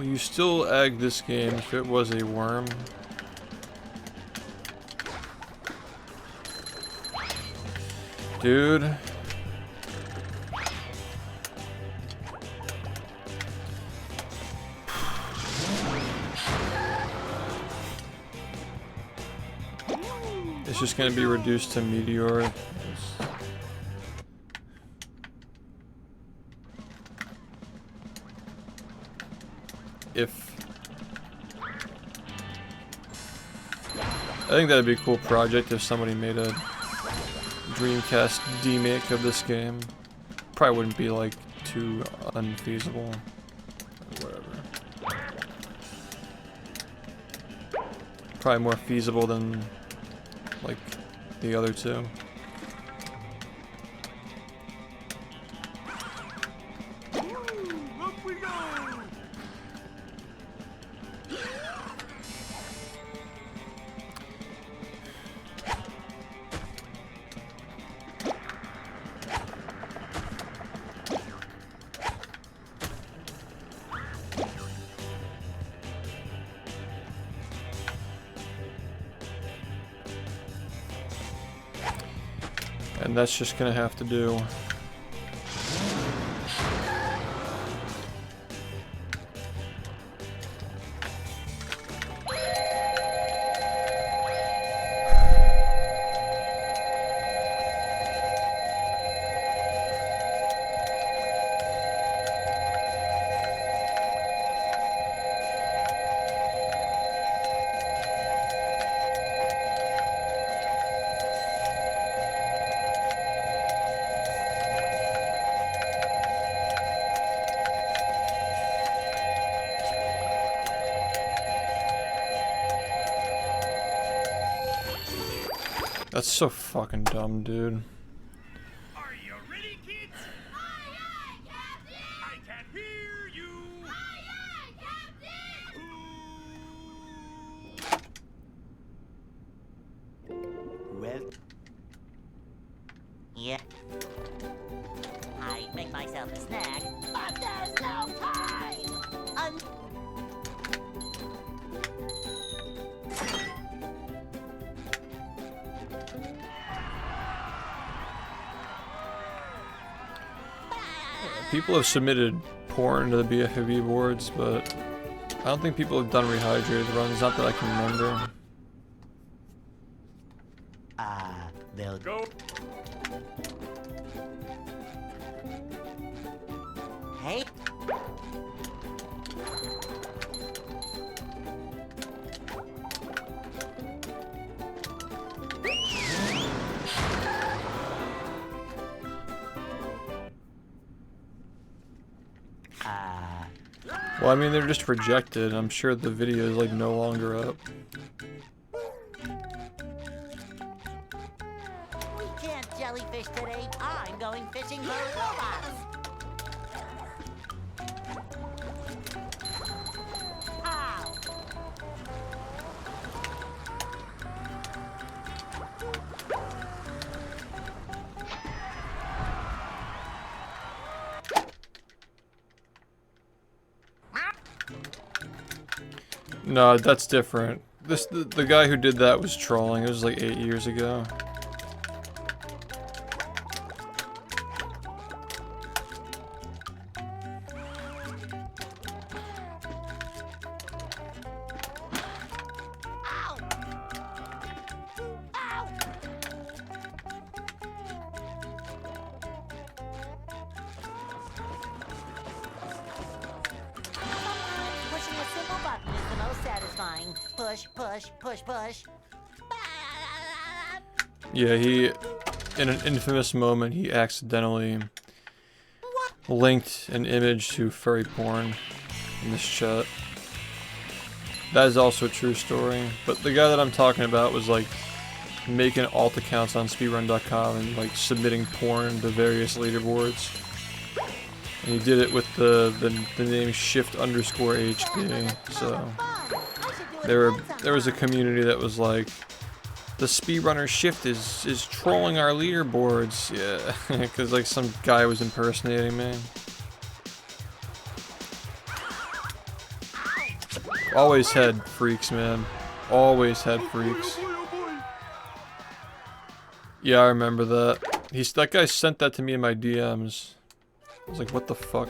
Will you still egg this game if it was a worm? Dude. It's just gonna be reduced to meteor. If I think that'd be a cool project if somebody made a Dreamcast remake of this game. Probably wouldn't be like too unfeasible or whatever. Probably more feasible than like the other two. And that's just gonna have to do. That's so fucking dumb, dude. Are you ready, kids? Aye, aye, Captain! I can hear you. Aye, aye, Captain! Well, yeah. I make myself a snack, but there's no time. People have submitted porn to the bfbb boards, but I don't think people have done rehydrated runs, not that I can remember. They'll Go. Hey. Well, I mean, they're just rejected. I'm sure the video is like no longer up. We can't jellyfish today. I'm going fishing for robots. Ow. No, that's different. The guy who did that was trolling. It was like 8 years ago. Ow. Ow. Pushing a simple button is the most satisfying. Push, push, push, push. Yeah, he, in an infamous moment, he accidentally linked an image to furry porn in this chat. That is also a true story, but the guy that I'm talking about was like making alt accounts on speedrun.com and like submitting porn to various leaderboards. And he did it with the name SHiFT_HB, so there was a community that was like, the speedrunner SHiFT is trolling our leaderboards, yeah, because like some guy was impersonating me. Always had freaks, man. Always had freaks. Yeah, I remember that. That guy sent that to me in my DMs. I was like, what the fuck?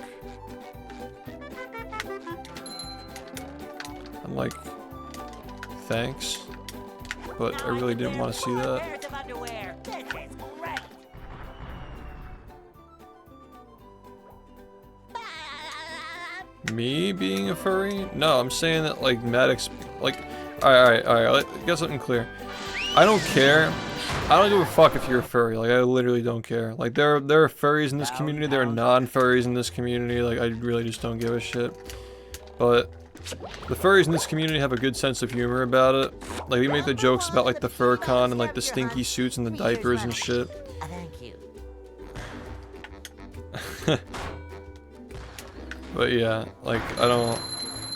I'm like, thanks, but I really didn't want to see that. Pairs of underwear. This is great. Me being a furry? No, I'm saying that like Maddox, like, alright, get something clear. I don't care. I don't give a fuck if you're a furry. Like, I literally don't care. Like, there are furries in this community. There are non-furries in this community. Like, I really just don't give a shit. But the furries in this community have a good sense of humor about it. Like, they make the jokes about like the fur con and like the stinky suits and the diapers and shit. Thank you. But yeah, like I don't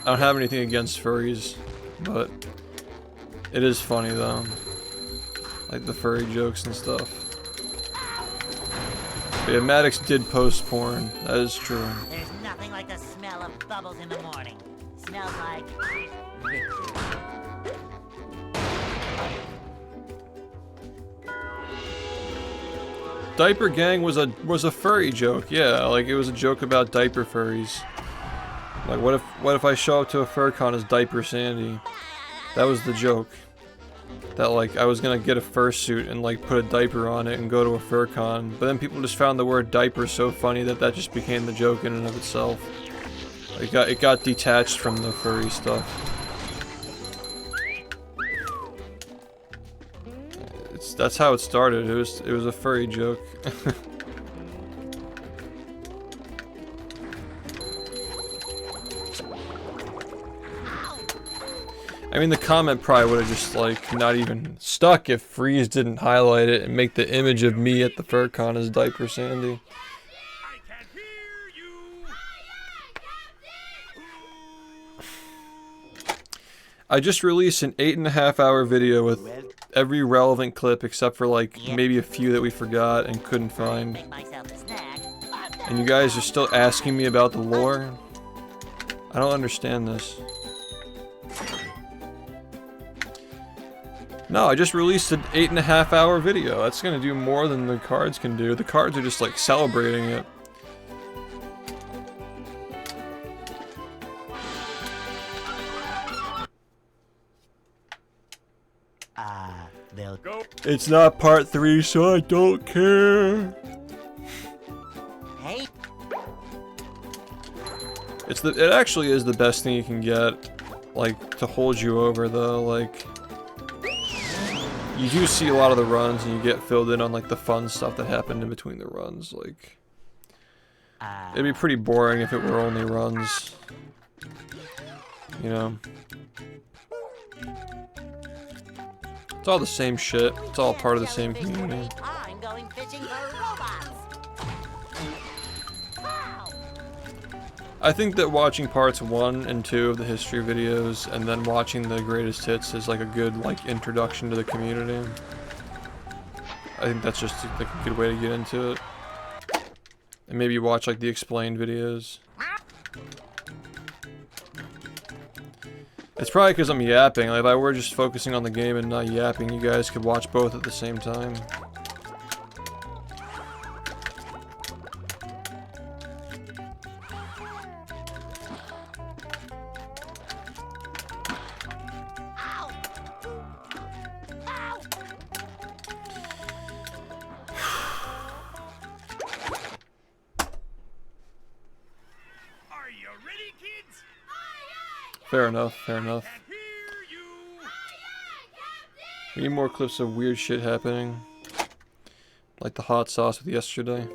have anything against furries, but it is funny though. Like the furry jokes and stuff. But yeah, Maddox did post porn. That is true. There's nothing like the smell of bubbles in the morning. Smells like victory. Diaper gang was a furry joke. Yeah, like it was a joke about diaper furries. Like what if I show up to a fur con as Diaper Sandy? That was the joke. That like I was gonna get a fursuit and like put a diaper on it and go to a fur con, but then people just found the word diaper so funny that that just became the joke in and of itself. It got detached from the furry stuff. That's how it started. It was a furry joke. I mean, the comment probably would have just, like, not even stuck if Freeze didn't highlight it and make the image of me at the FurCon as Diaper Sandy. I can hear you. I just released an 8.5-hour video with every relevant clip except for, like, maybe a few that we forgot and couldn't find. Make myself a snack. And you guys are still asking me about the lore? I don't understand this. No, I just released an 8.5-hour video. That's gonna do more than the cards can do. The cards are just like celebrating it. They'll Go. It's not part 3, so I don't care. Hey, It actually is the best thing you can get, like, to hold you over though. Like, you do see a lot of the runs and you get filled in on like the fun stuff that happened in between the runs. Like, it'd be pretty boring if it were only runs, you know. It's all the same shit. It's all part of the same community. I'm going fishing for robots. Wow. I think that watching parts 1 and 2 of the history videos and then watching the greatest hits is like a good like introduction to the community. I think that's just like a good way to get into it. And maybe watch like the explained videos. It's probably because I'm yapping. Like, if I were just focusing on the game and not yapping, you guys could watch both at the same time. Are you ready, kids? Fair enough, fair enough. Can hear you. We need more clips of weird shit happening. Like the hot sauce with yesterday.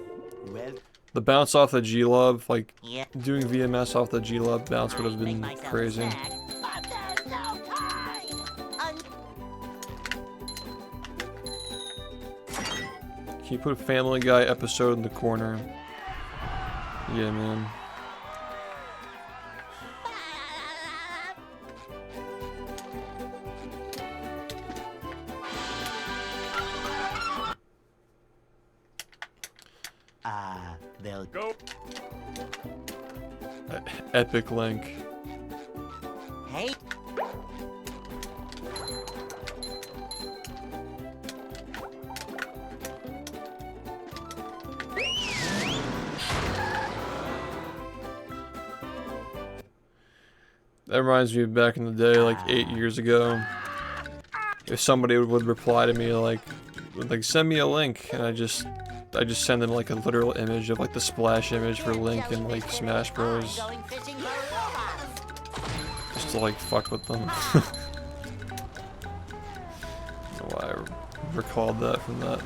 The bounce off the G-Love, like Yeah. doing VMS off the G-Love bounce would have been crazy. But there's no time. Can you put a Family Guy episode in the corner? Yeah, man. They'll Go. Epic link. Hey. That reminds me of back in the day, like 8 years ago. If somebody would reply to me like send me a link, and I just send them like a literal image of like the splash image for Link in like Smash Bros. Going fishing for robots. Just to like fuck with them. I don't know why I recalled that from that.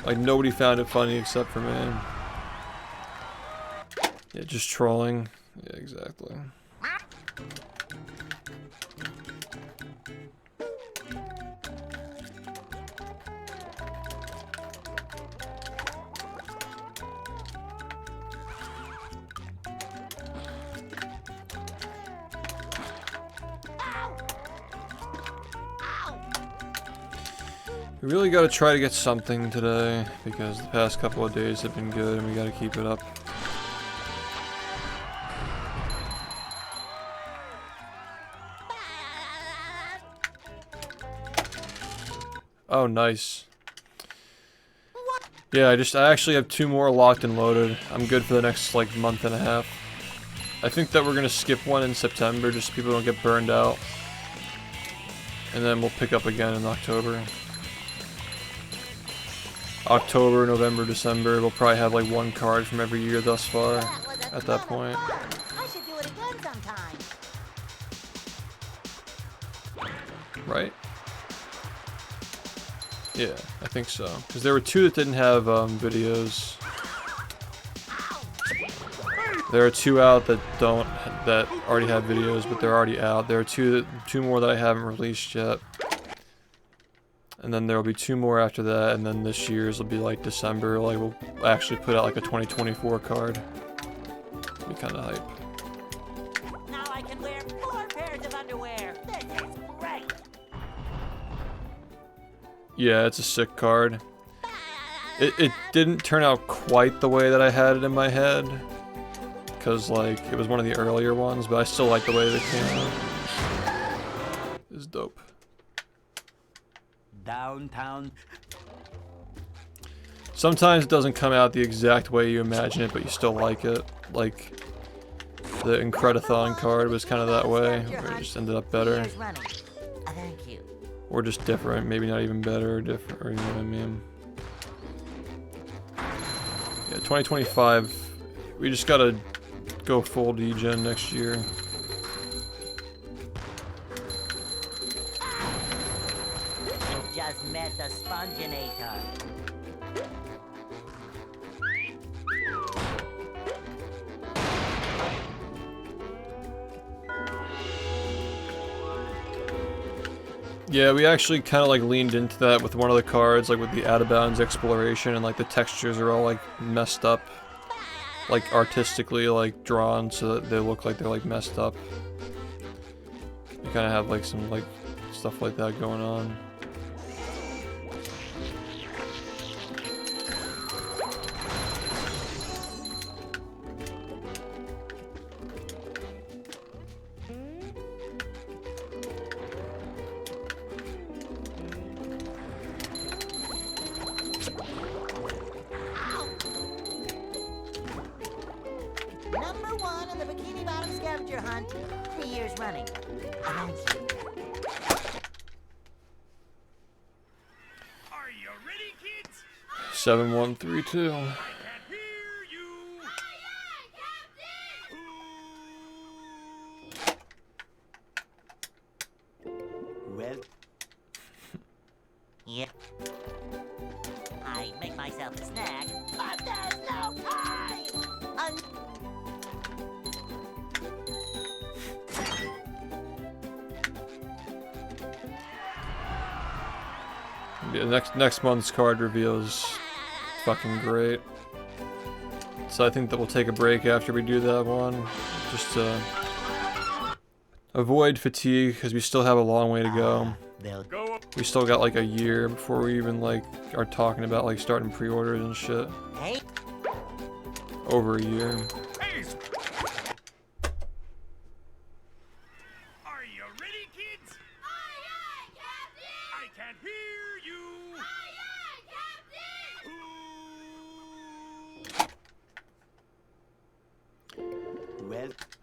Like nobody found it funny except for me. Yeah, just trolling. Yeah, exactly. We really gotta try to get something today, because the past couple of days have been good and we gotta keep it up. Oh, nice. Yeah, I actually have 2 more locked and loaded. I'm good for the next like month and a half. I think that we're gonna skip one in September just so people don't get burned out. And then we'll pick up again in October. October, November, December, we'll probably have like 1 card from every year thus far at that point. I should do it again sometime. Right? Yeah, I think so. Because there were 2 that didn't have videos. There are 2 out that already have videos, but they're already out. There are 2 more that I haven't released yet. And then there'll be 2 more after that, and then this year's will be like December. Like we'll actually put out like a 2024 card. Be kind of hype. Now I can wear 4 pairs of underwear. This is great. Yeah, it's a sick card. It didn't turn out quite the way that I had it in my head, because like it was one of the earlier ones, but I still like the way that it came out. It's dope. Downtown. Sometimes it doesn't come out the exact way you imagine it, but you still like it. Like the Incredithon card was kind of that way, where it just ended up better. Thank you. Or just different, maybe not even better or different, or you know what I mean. Yeah, 2025, we just gotta go full degen next year. Just met the Sponginator. Yeah, we actually kind of like leaned into that with one of the cards, like with the out of bounds exploration, and like the textures are all like messed up, like artistically like drawn so that they look like they're like messed up. You kind of have like some like stuff like that going on. Number 1 in the Bikini Bottom scavenger hunt, 3 years running. Thank you. Are you ready, kids? 7132. I can't hear you. Well, Yep. I make myself a snack, but there's no time! Yeah, next month's card reveal is fucking great. So I think that we'll take a break after we do that one, just to avoid fatigue, because we still have a long way to go. they'll Go up. We still got like a year before we even like are talking about like starting pre-orders and shit. Hey, Over a year. Hey,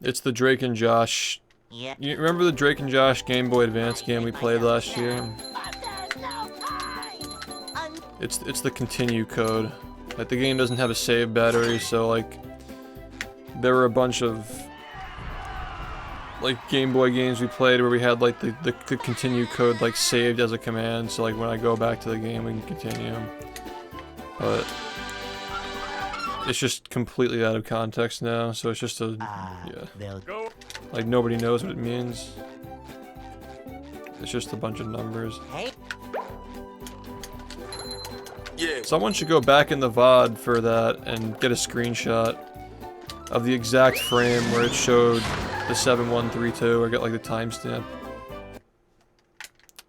It's the Drake and Josh. Yeah. You remember the Drake and Josh Game Boy Advance game we played last year? But there's no time. It's the continue code. Like the game doesn't have a save battery, so like there were a bunch of like Game Boy games we played where we had like the continue code like saved as a command, so like when I go back to the game we can continue. But it's just completely out of context now, so it's just a yeah. They'll Go. Like nobody knows what it means. It's just a bunch of numbers. Hey, Someone should go back in the VOD for that and get a screenshot of the exact frame where it showed the 7132 or get like the timestamp.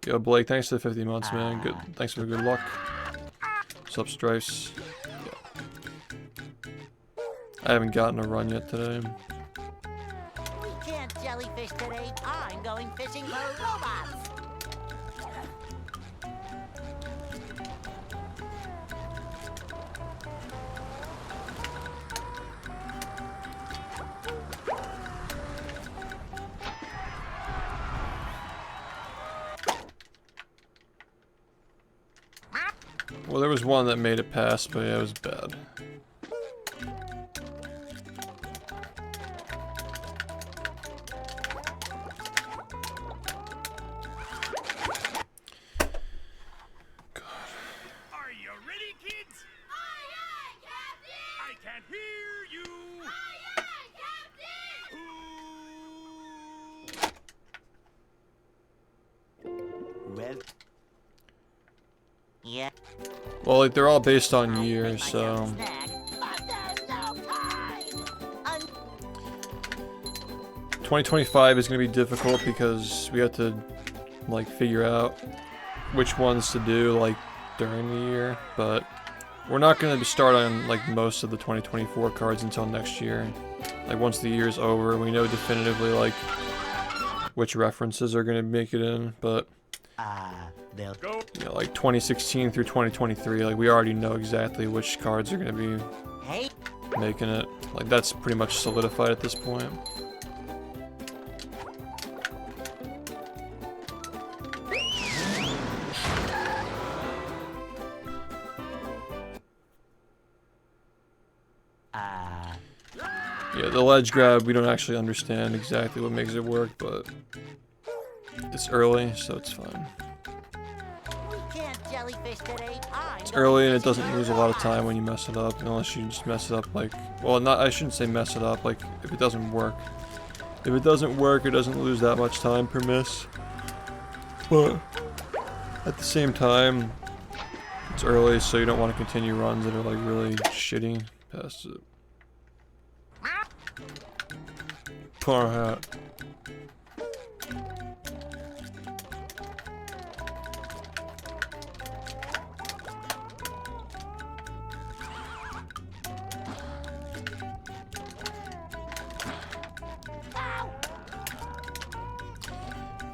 Yo Blake, thanks for the 50 months, man. Good, thanks for the good luck. What's up, Strifes? Yeah. I haven't gotten a run yet today. we can't jellyfish today. I'm going fishing for robots. Well, there was one that made it past, but yeah, it was bad. Are you ready, kids? Aye, aye, Captain! I can't hear you. Aye, aye, Captain! well. Yeah. Well, like they're all based on years, so Snack. But there's no time. 2025 is going to be difficult because we have to like figure out which ones to do like during the year, but we're not going to start on like most of the 2024 cards until next year. Like once the year's over, we know definitively like which references are going to make it in, but They'll Go. you know, like 2016 through 2023, like we already know exactly which cards are going to be Hey, making it. Like that's pretty much solidified at this point. Yeah, the ledge grab, we don't actually understand exactly what makes it work, but it's early, so it's fine. we can't jellyfish today. It's early and it doesn't lose a lot of time when you mess it up, unless you just mess it up like, well, not, I shouldn't say mess it up, like if it doesn't work. If it doesn't work, it doesn't lose that much time per miss. But at the same time, it's early, so you don't want to continue runs that are like really shitty past it. Poor hat.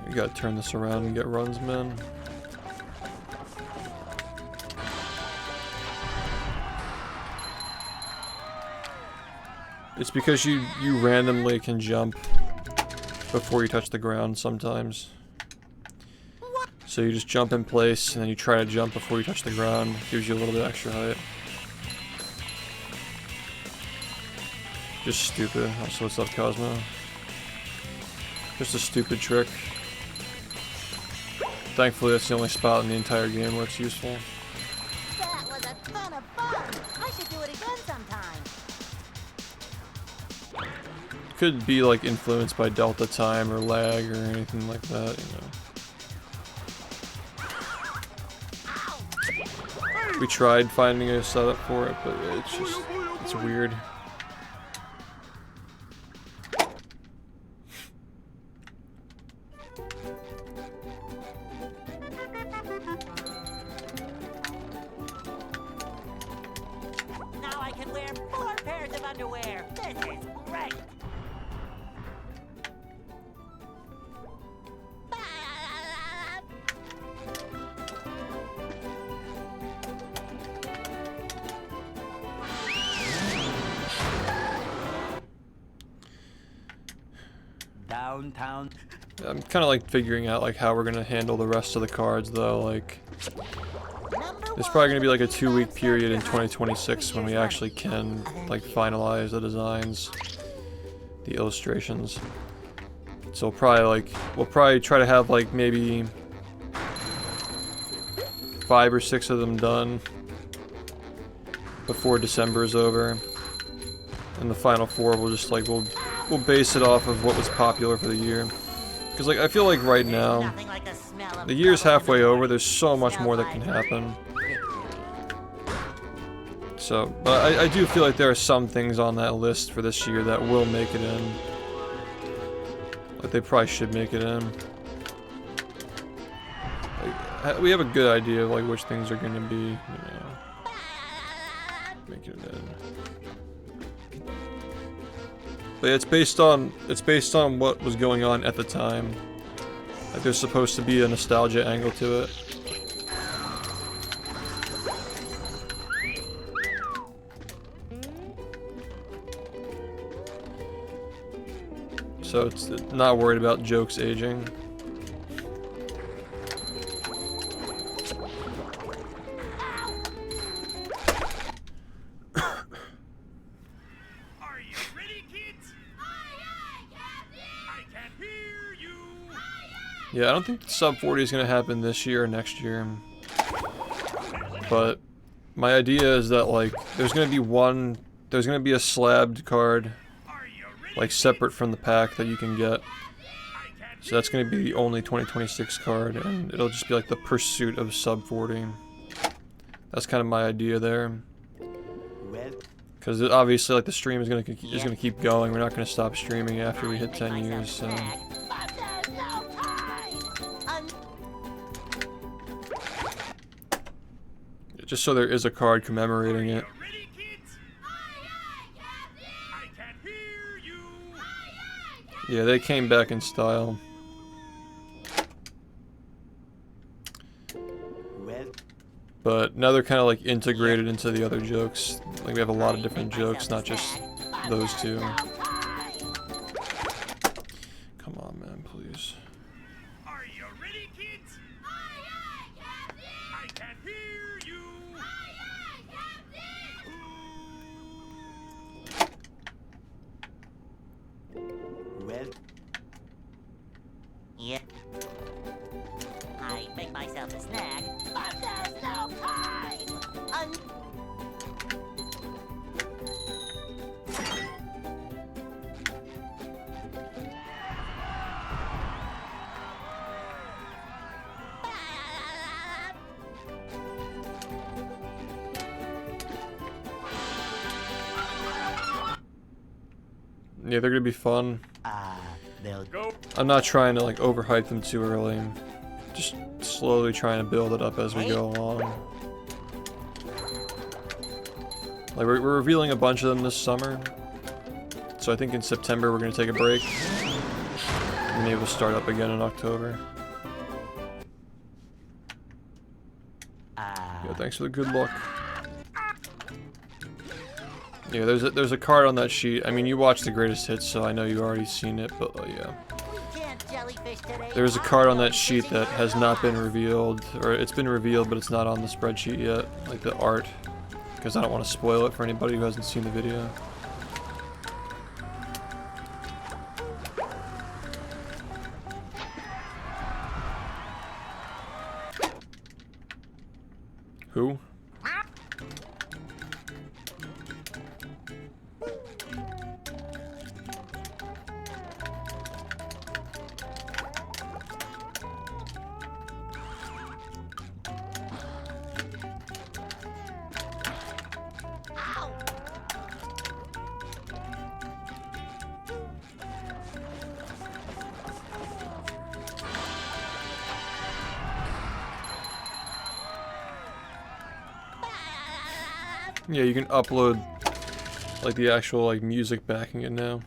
You gotta turn this around and get runs, man. It's because you randomly can jump before you touch the ground sometimes. So you just jump in place and then you try to jump before you touch the ground. Gives you a little bit extra height. Just stupid. Also, what's up, Cosmo? Just a stupid trick. Thankfully, that's the only spot in the entire game where it's useful. That was a ton of fun. I should do it again sometime. Could be like influenced by delta time or lag or anything like that, you know. We tried finding a setup for it, but it's just, it's weird. Now I can wear 4 pairs of underwear. This is great. hometown. I'm kind of like figuring out like how we're gonna handle the rest of the cards though. Like, there's probably gonna be like a 2-week period in 2026 when we actually can like finalize the designs, the illustrations. So we'll probably try to have like maybe 5 or 6 of them done before December is over, and the final 4 we'll just like we'll base it off of what was popular for the year. Because like I feel like right now the year's halfway over. There's so much more that can happen. So, but I do feel like there are some things on that list for this year that will make it in. Like they probably should make it in. Like, we have a good idea of like which things are gonna be, you know, making it in. But it's based on what was going on at the time. Like there's supposed to be a nostalgia angle to it. So it's not worried about jokes aging. Are you ready, kids? I can hear you. Yeah, I don't think sub 40 is going to happen this year or next year. But my idea is that like there's going to be a slabbed card like separate from the pack that you can get. So that's going to be the only 2026 card, and it'll just be like the pursuit of sub 40. That's kind of my idea there. Because obviously like the stream is going to keep going. We're not going to stop streaming after we hit 10 years. So. Just so there is a card commemorating it. Ready, kids? I can hear you. Yeah, they came back in style. But now they're kind of like integrated into the other jokes. Like we have a lot of different jokes, not just those two. Come on, man, please. Are you ready, kids? I can hear you. Well, Yeah. I make myself a snack, but there's no time. Yeah, they're gonna be fun. they'll Go. I'm not trying to like overhype them too early. Just slowly trying to build it up as we go along. Like we're revealing a bunch of them this summer. So I think in September we're gonna take a break. And maybe we'll start up again in October. Yeah, thanks for the good luck. Yeah, there's a card on that sheet. I mean, you watched the greatest hits, so I know you already seen it, but yeah. There's a card on that sheet that has not been revealed, or it's been revealed, but it's not on the spreadsheet yet, like the art, because I don't want to spoil it for anybody who hasn't seen the video. Who? Yeah, you can upload like the actual like music backing it now.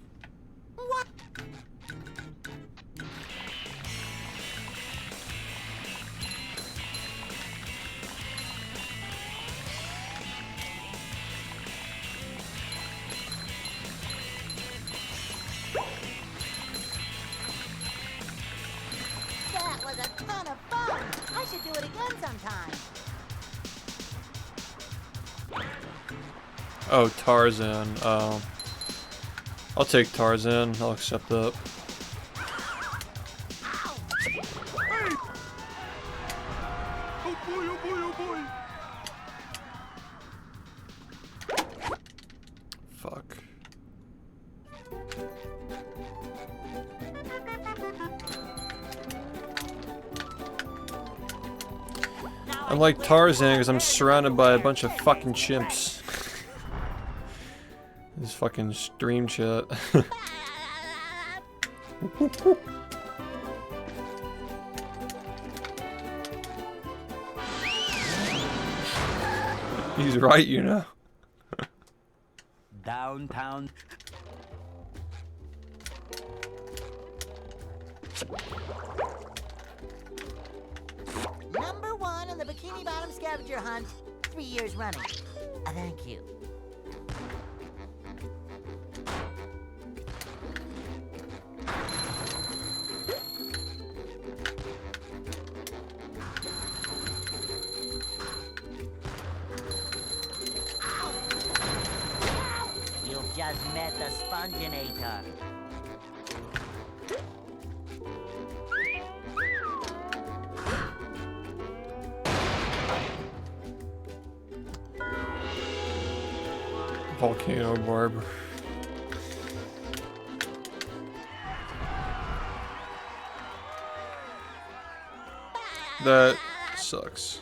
Ton of fun. I should do it again sometime. Oh, Tarzan. I'll take Tarzan. I'll accept that. Oh boy, oh boy, oh boy. Fuck. I'm like Tarzan because I'm surrounded by a bunch of fucking chimps. This fucking stream chat. He's right, you know. Downtown. Number 1 in the Bikini Bottom scavenger hunt, 3 years running. Thank you. You've just met the Sponginator. Volcano barb. That sucks.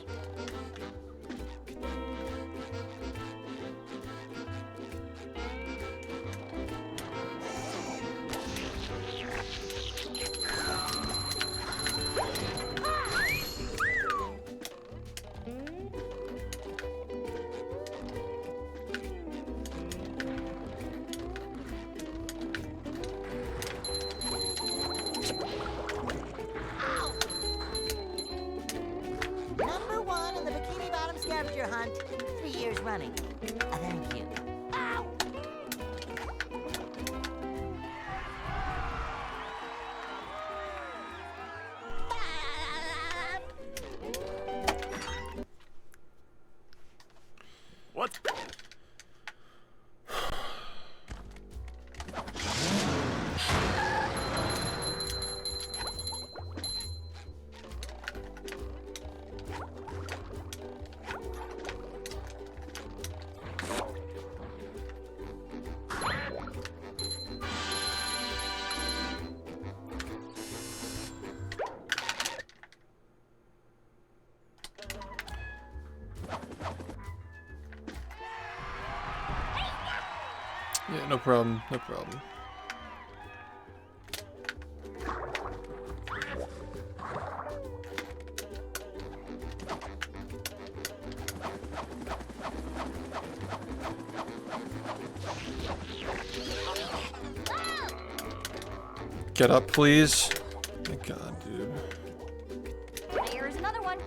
Number 1 in the Bikini Bottom scavenger hunt, 3 years running. Thank you. What? Yeah, no problem, no problem. Get up, please. Thank God, dude. Here's another one.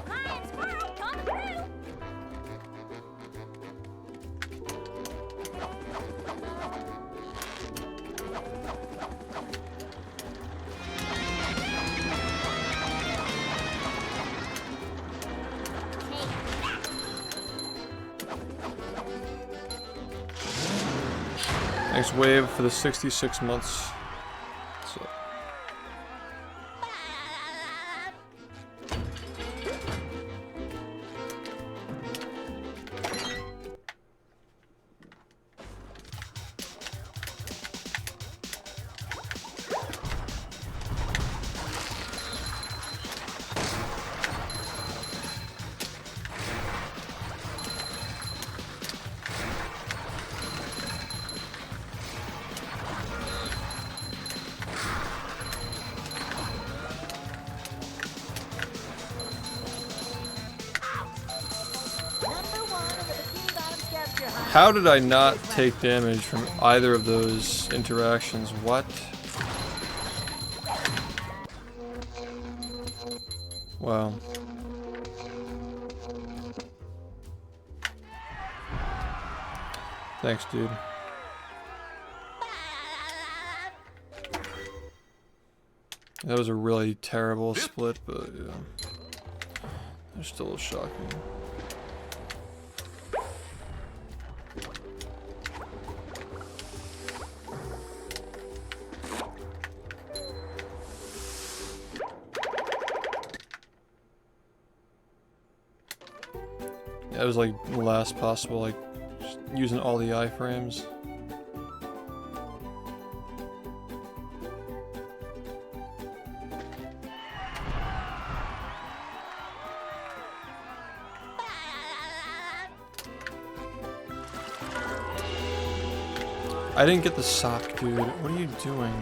Lion squirrel coming through. Thanks, Wave, for the 66 months. So. How did I not take damage from either of those interactions? What? Wow. Thanks, dude. That was a really terrible split, but yeah. They're still shocking. That was like the last possible, like, just using all the iframes. I didn't get the sock, dude. What are you doing?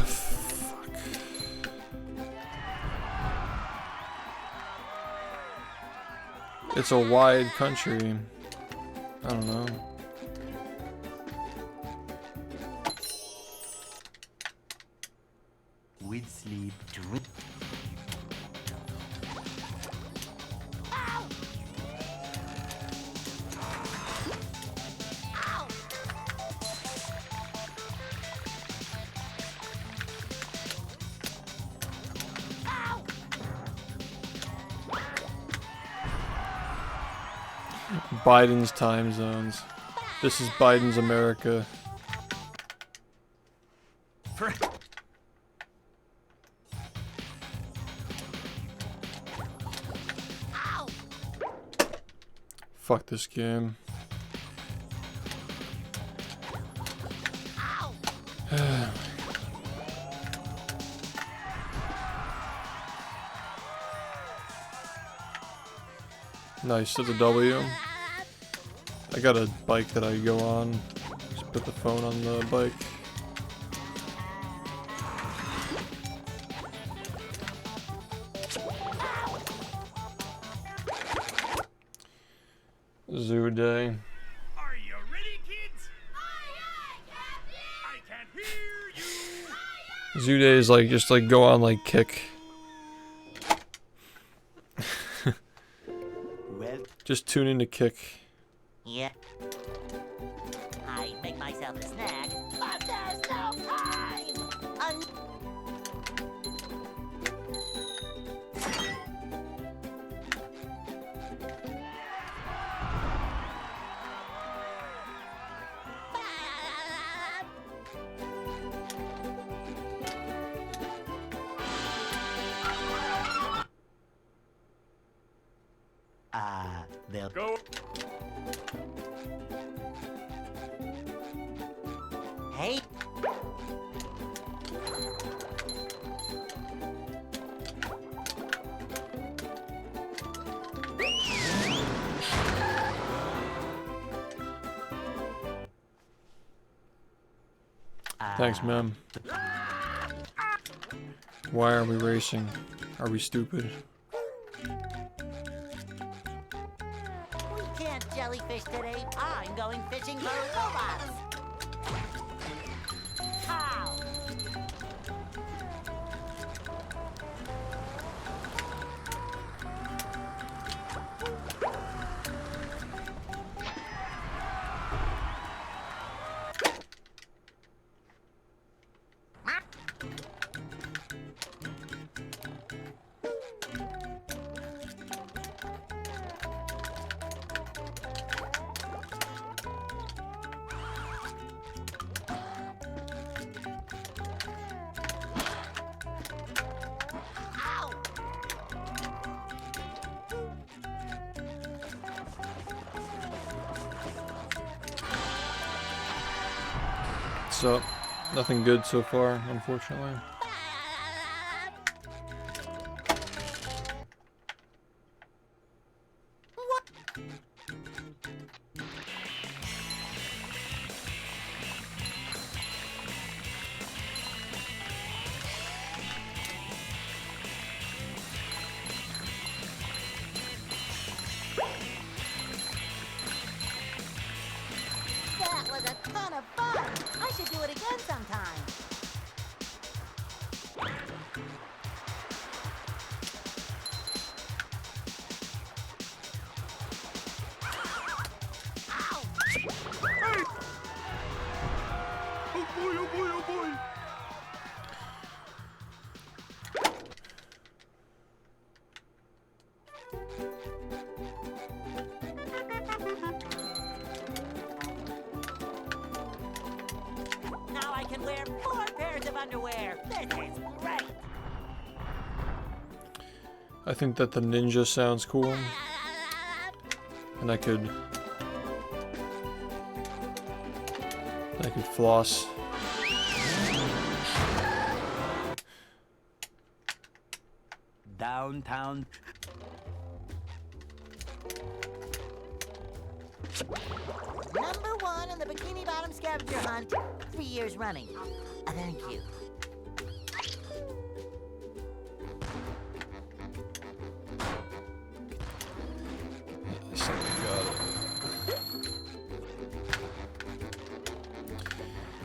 Fuck. It's a wide country. I don't know. With sleep, drip. Biden's time zones. This is Biden's America. Fuck this game. Nice to the W. I got a bike that I go on. Just put the phone on the bike. Zoo day. Are you ready, kids? I can't hear you. Zoo day is like just like go on like kick. Well, Just tune into kick. Yeah. I make myself a snack, but there's no time. they'll Go. Hey. Thanks, ma'am. Why are we racing? Are we stupid? We can't jellyfish today. I'm going fishing for robots. How? So, nothing good so far, unfortunately. That was a ton of fun. I should do it again sometime. boy, oh boy, oh boy. Now I can wear 4 pairs of underwear. This is great. I think that the ninja sounds cool. And I could floss. Downtown. Number 1 in the Bikini Bottom scavenger hunt, 3 years running. Thank you.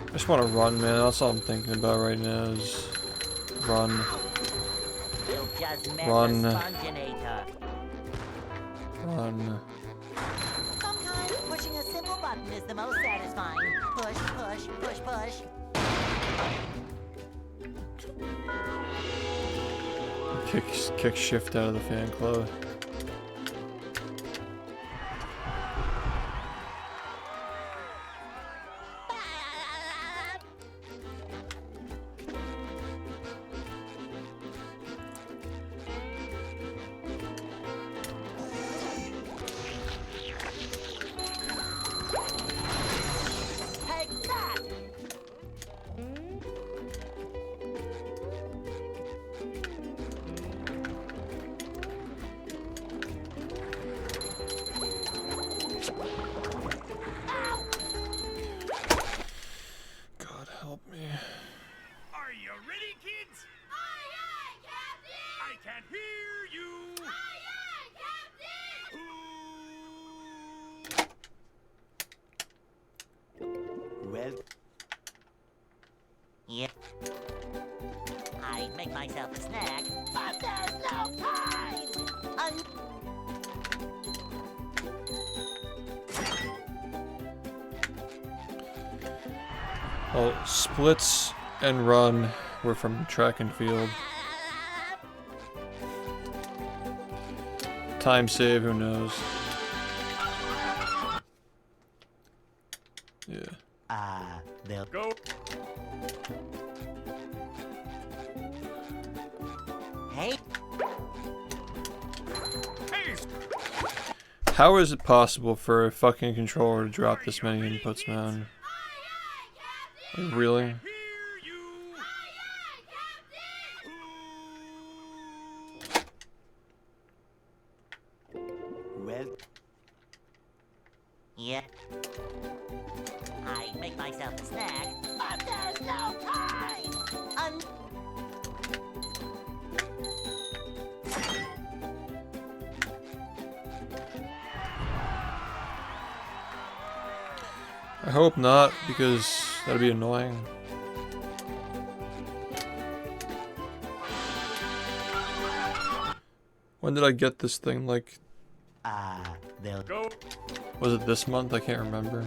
I just want to run, man. That's all I'm thinking about right now is run. You just met Run. the Sponginator. Run. Sometimes pushing a simple button is the most satisfying. Push, push, push, push. Kick shift out of the fan club. Take that! God help me. Are you ready, kids? Aye, aye, Captain! I can't hear you. Aye, aye, Captain! Well, Yeah. I'd make myself a snack, but there's no time! Well, splits and run were from track and field. Time save, who knows? Yeah. they'll Go. Hey, Hey, How is it possible for a fucking controller to drop this many inputs, man? Like, really? hear you. well, yeah. I'd make myself a snack, but there's no time! I hope not, because that'd be annoying. When did I get this thing? Like, they'll Go. was it this month? I can't remember.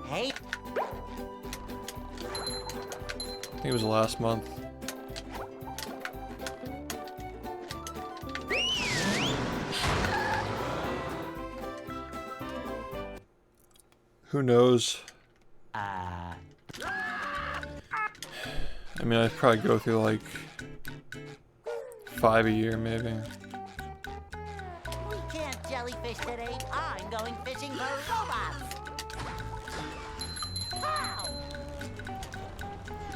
Hey, I think it was last month. Who knows? I mean, I'd probably go through like 5 a year, maybe. we can't jellyfish today. I'm going fishing for robots. Pow!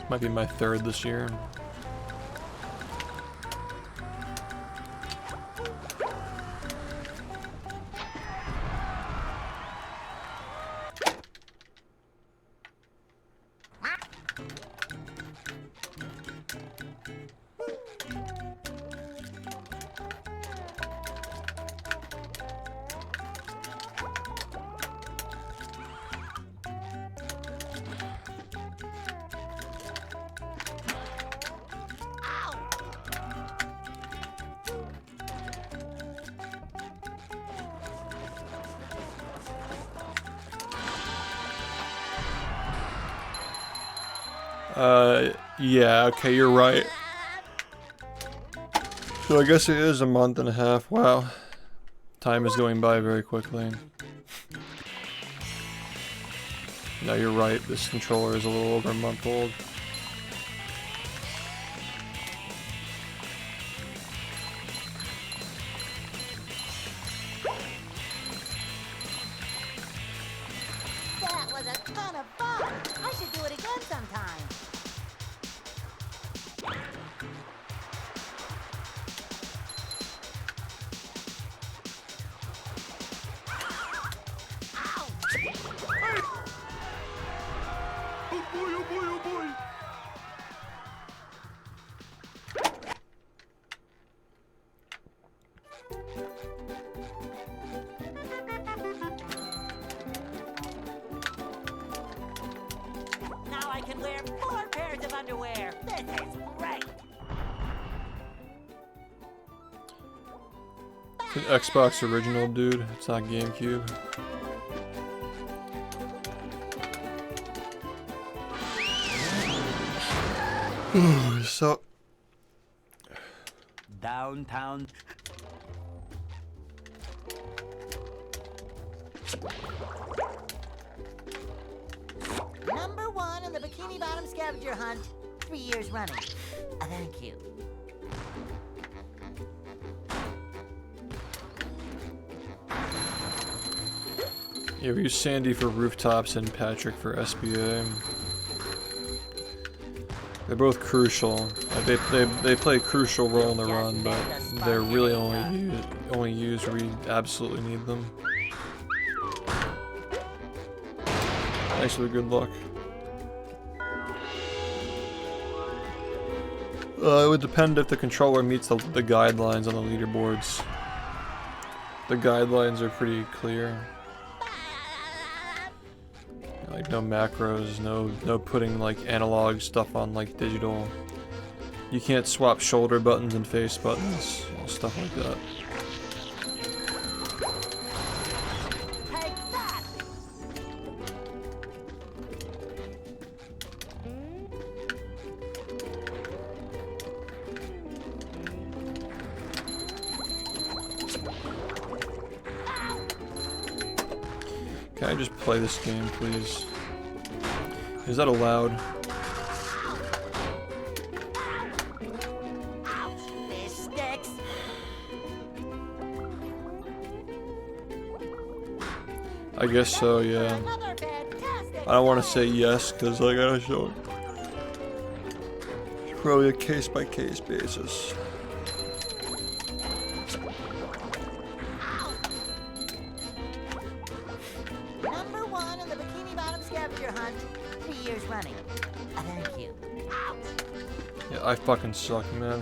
Might be my 3rd this year. Yeah, okay, you're right. So I guess it is a month and a half. Wow. Time is going by very quickly. No, you're right. This controller is a little over a month old. That was a ton of fun. I should do it again sometime. Oh boy, oh boy, oh boy. Now I can wear 4 pairs of underwear. This is great. It's an Xbox original, dude. It's not GameCube. So Downtown. Number 1 in the Bikini Bottom scavenger hunt, 3 years running. Thank you. yeah, we use Sandy for rooftops and Patrick for SBA. They're both crucial. They play a crucial role in the run, but they're really only used where you absolutely need them. Thanks for the good luck. It would depend if the controller meets the guidelines on the leaderboards. The guidelines are pretty clear. Like no macros, no putting like analog stuff on like digital. You can't swap shoulder buttons and face buttons, stuff like that. Take that! Can I just play this game, please? Is that allowed? Ouch! This sticks. I guess so, yeah. Another fantastic I don't want to day. say yes, because I gotta show it. It's probably a case-by-case basis. Number 1 in the Bikini Bottom scavenger hunt, 3 years running. Thank you. Ouch! Yeah, I fucking suck, man.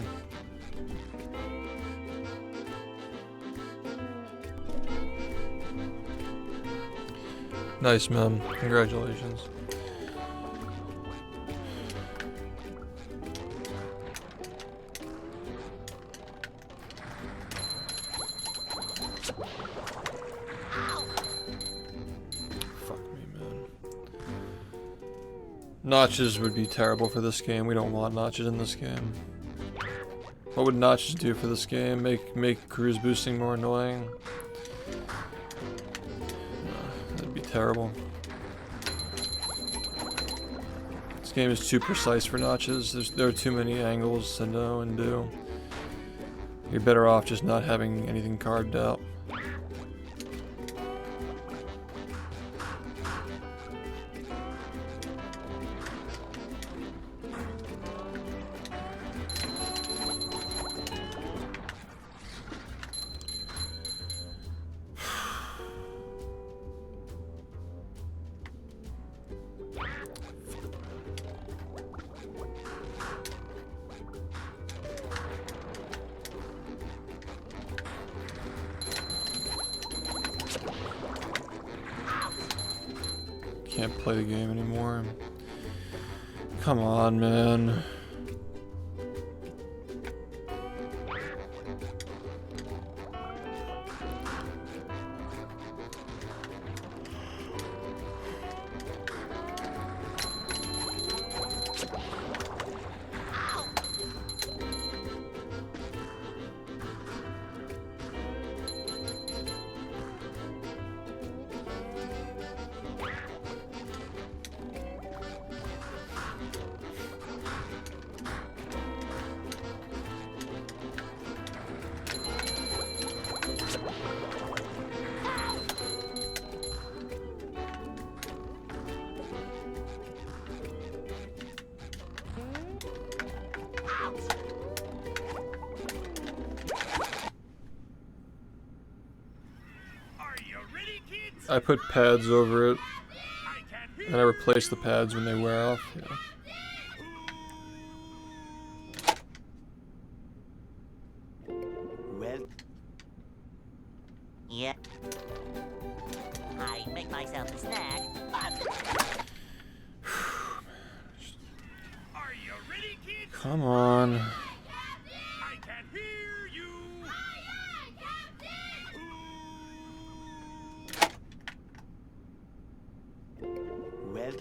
Nice, man. Congratulations. Fuck me, man. Notches would be terrible for this game. We don't want notches in this game. What would notches do for this game? Make cruise boosting more annoying? That'd be terrible. This game is too precise for notches. There are too many angles to know and do. You're better off just not having anything carved out. Can't play the game anymore. Come on, man. I put pads over it, I can hear and I replace the pads when they wear off. Yeah. Well, Yeah. I make myself a snack. Are you ready, kids? Come on. I can hear you. well,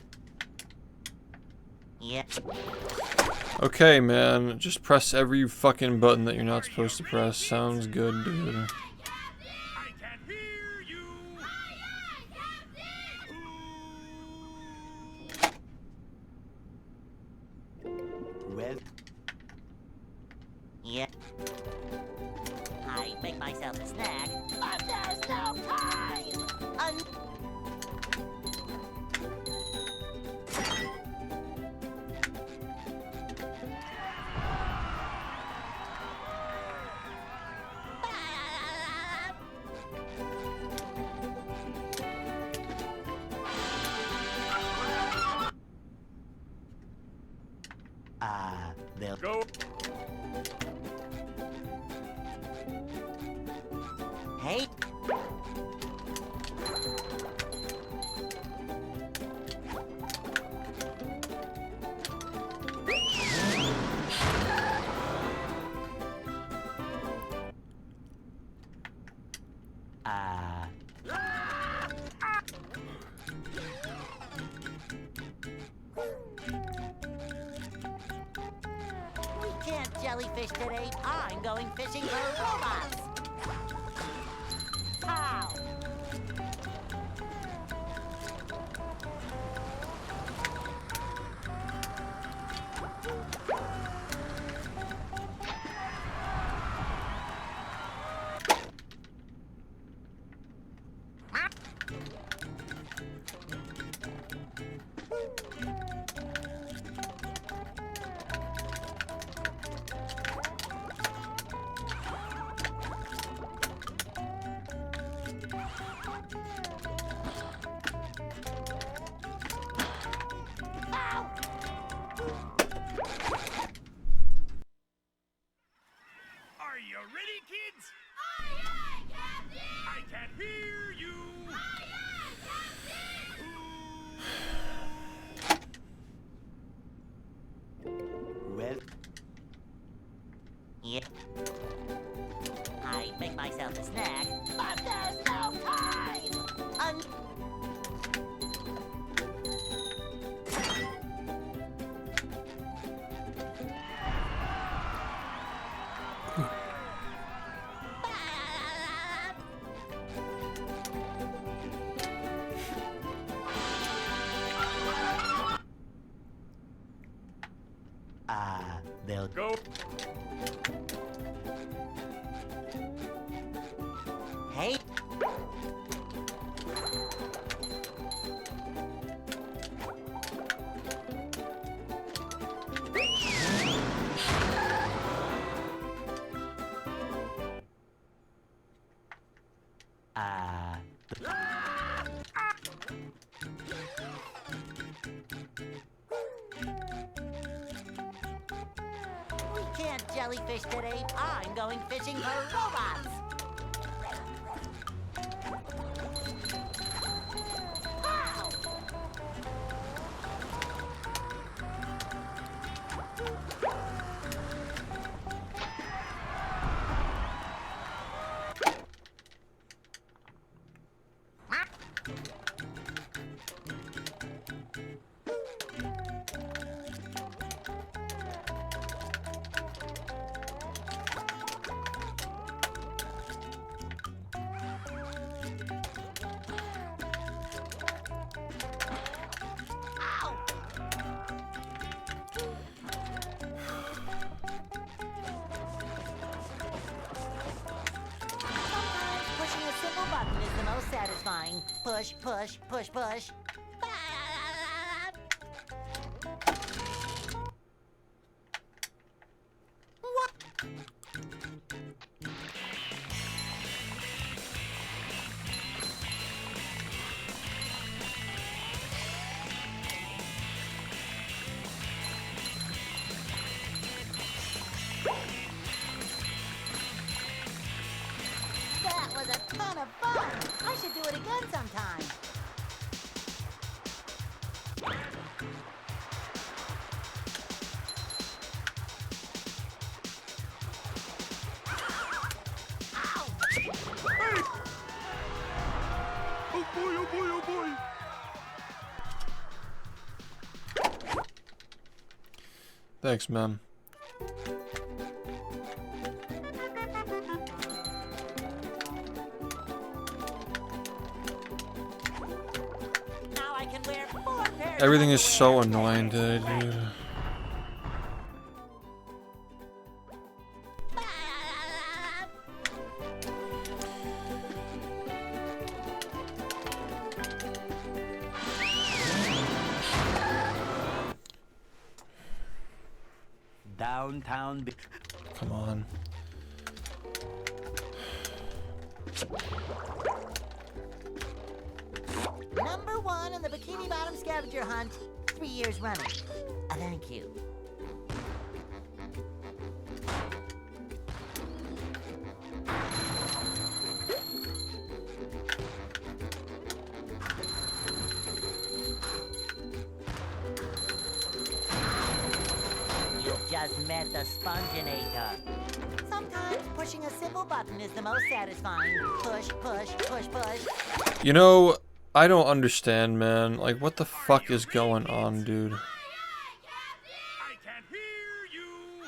Yeah. Okay, man. Just press every fucking button that you're not supposed to press. Sounds good, dude. I can hear you. well, Yeah. I make myself a snack. But there's no time! they'll Go. Hey. We can't jellyfish today. I'm going fishing for robots. How? Are you ready, kids? I can hear you. well, Yeah. I make myself a snack. But there's no time! they'll Go. Hey. We can't jellyfish today. I'm going fishing for robots. How? Ow! Sometimes pushing a simple button is the most satisfying. Push, push, push, push. What? Ton of fun. I should do it again sometime. Oh boy, oh boy, oh boy. Thanks, man. Now I can wear 4 pairs. Everything of is so underwear. annoying today, dude. Downtown. Come on. Number 1 in the Bikini Bottom scavenger hunt, 3 years running. Thank you. You've just met the Sponginator. Sometimes pushing a simple button is the most satisfying. Push, push, push, push. You know, I don't understand, man. Like, what the fuck is going on, dude? I can't hear you.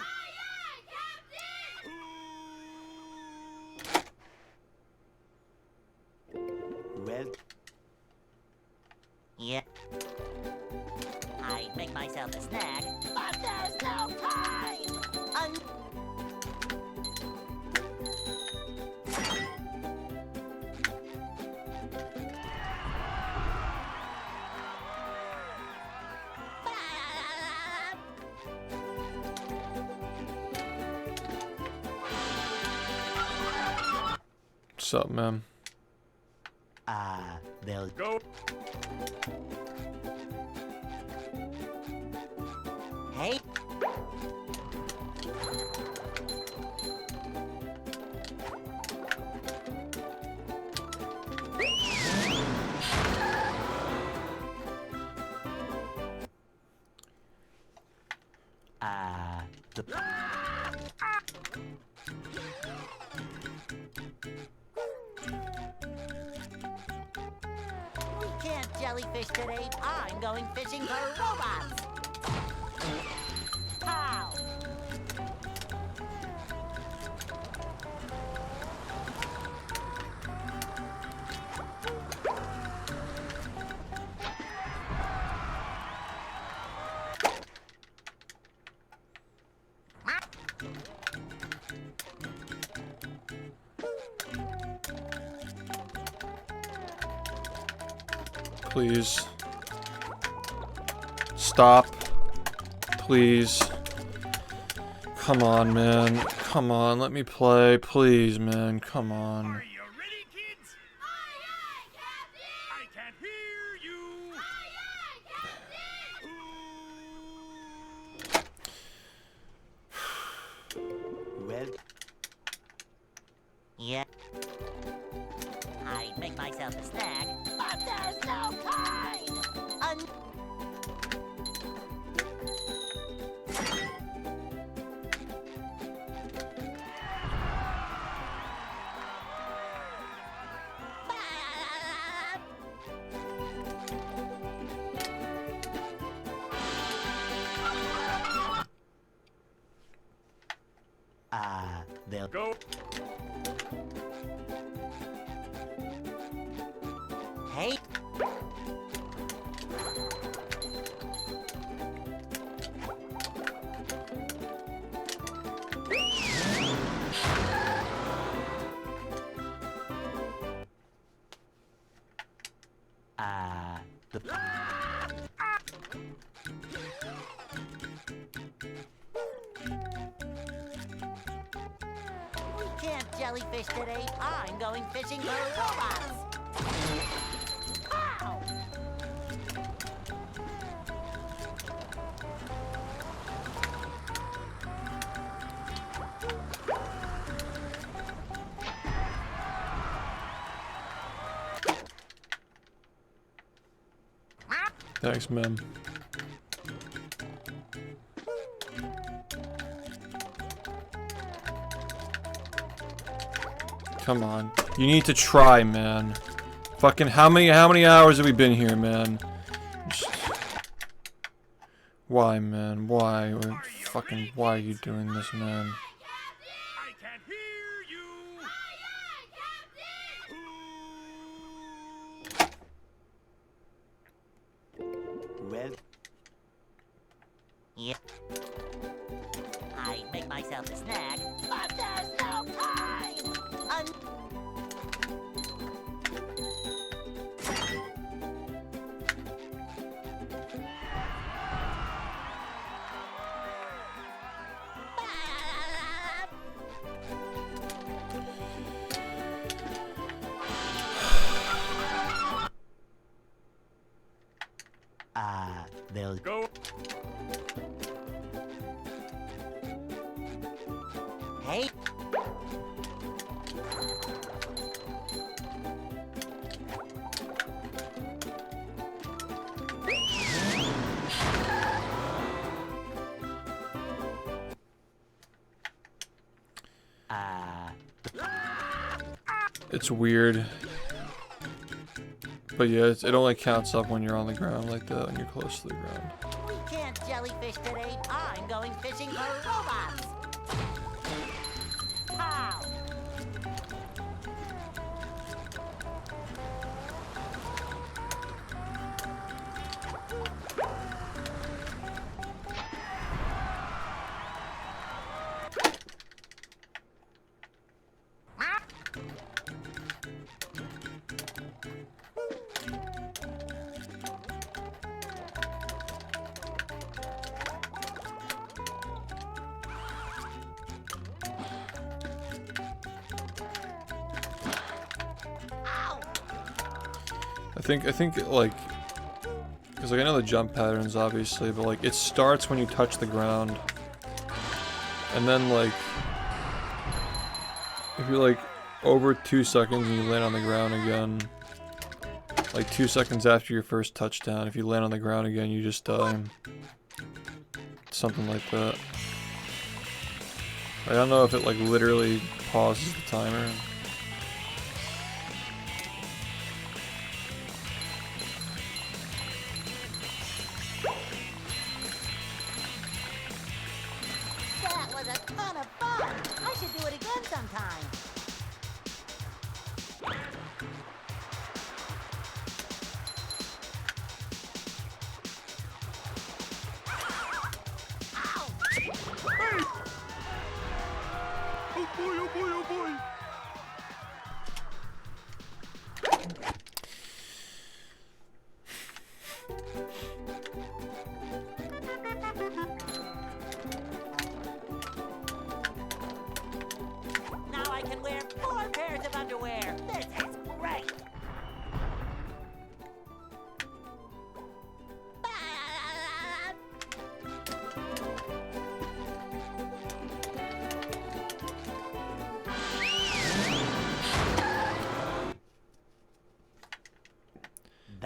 Well, Yeah. I make myself a snack, but there's no time! What's up, man? they'll Go. Hey. the We can't jellyfish today. I'm going fishing for robots. How? Please. Stop. Please. Come on, man. Come on, let me play. Please, man. Come on. Are you ready, kids? I can't hear you. well, Yeah. I make myself a snack, but there's no time. they'll Go. Hey. the We can't jellyfish today. I'm going fishing for robots. Ow! Thanks, man. Come on. You need to try, man. Fucking how many hours have we been here, man? Just... Why, man? Why? Fucking why are you doing this, man? I can't hear you. Well, Yep. I make myself a snack, but there's no time! they'll Go. Hey! It's weird. But yeah, it only counts up when you're on the ground like that, when you're close to the ground. We can't jellyfish today. I'm going fishing for robots. How? I think like, because like I know the jump patterns obviously, but like it starts when you touch the ground, and then like if you're like over 2 seconds and you land on the ground again, like 2 seconds after your first touchdown, if you land on the ground again, you just die. Something like that. I don't know if it like literally pauses the timer. That was a ton of fun. I should do it again sometime. Oh boy, oh boy, oh boy. Now I can wear 4 pairs of underwear. This is great.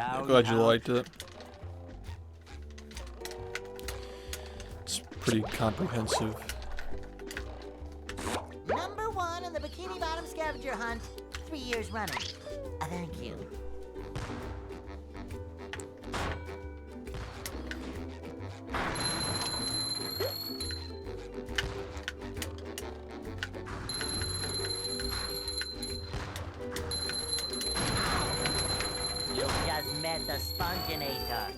I'm glad you liked it. It's pretty comprehensive. Number 1 in the Bikini Bottom scavenger hunt. 3 years running. Thank you. You just met the Sponginator.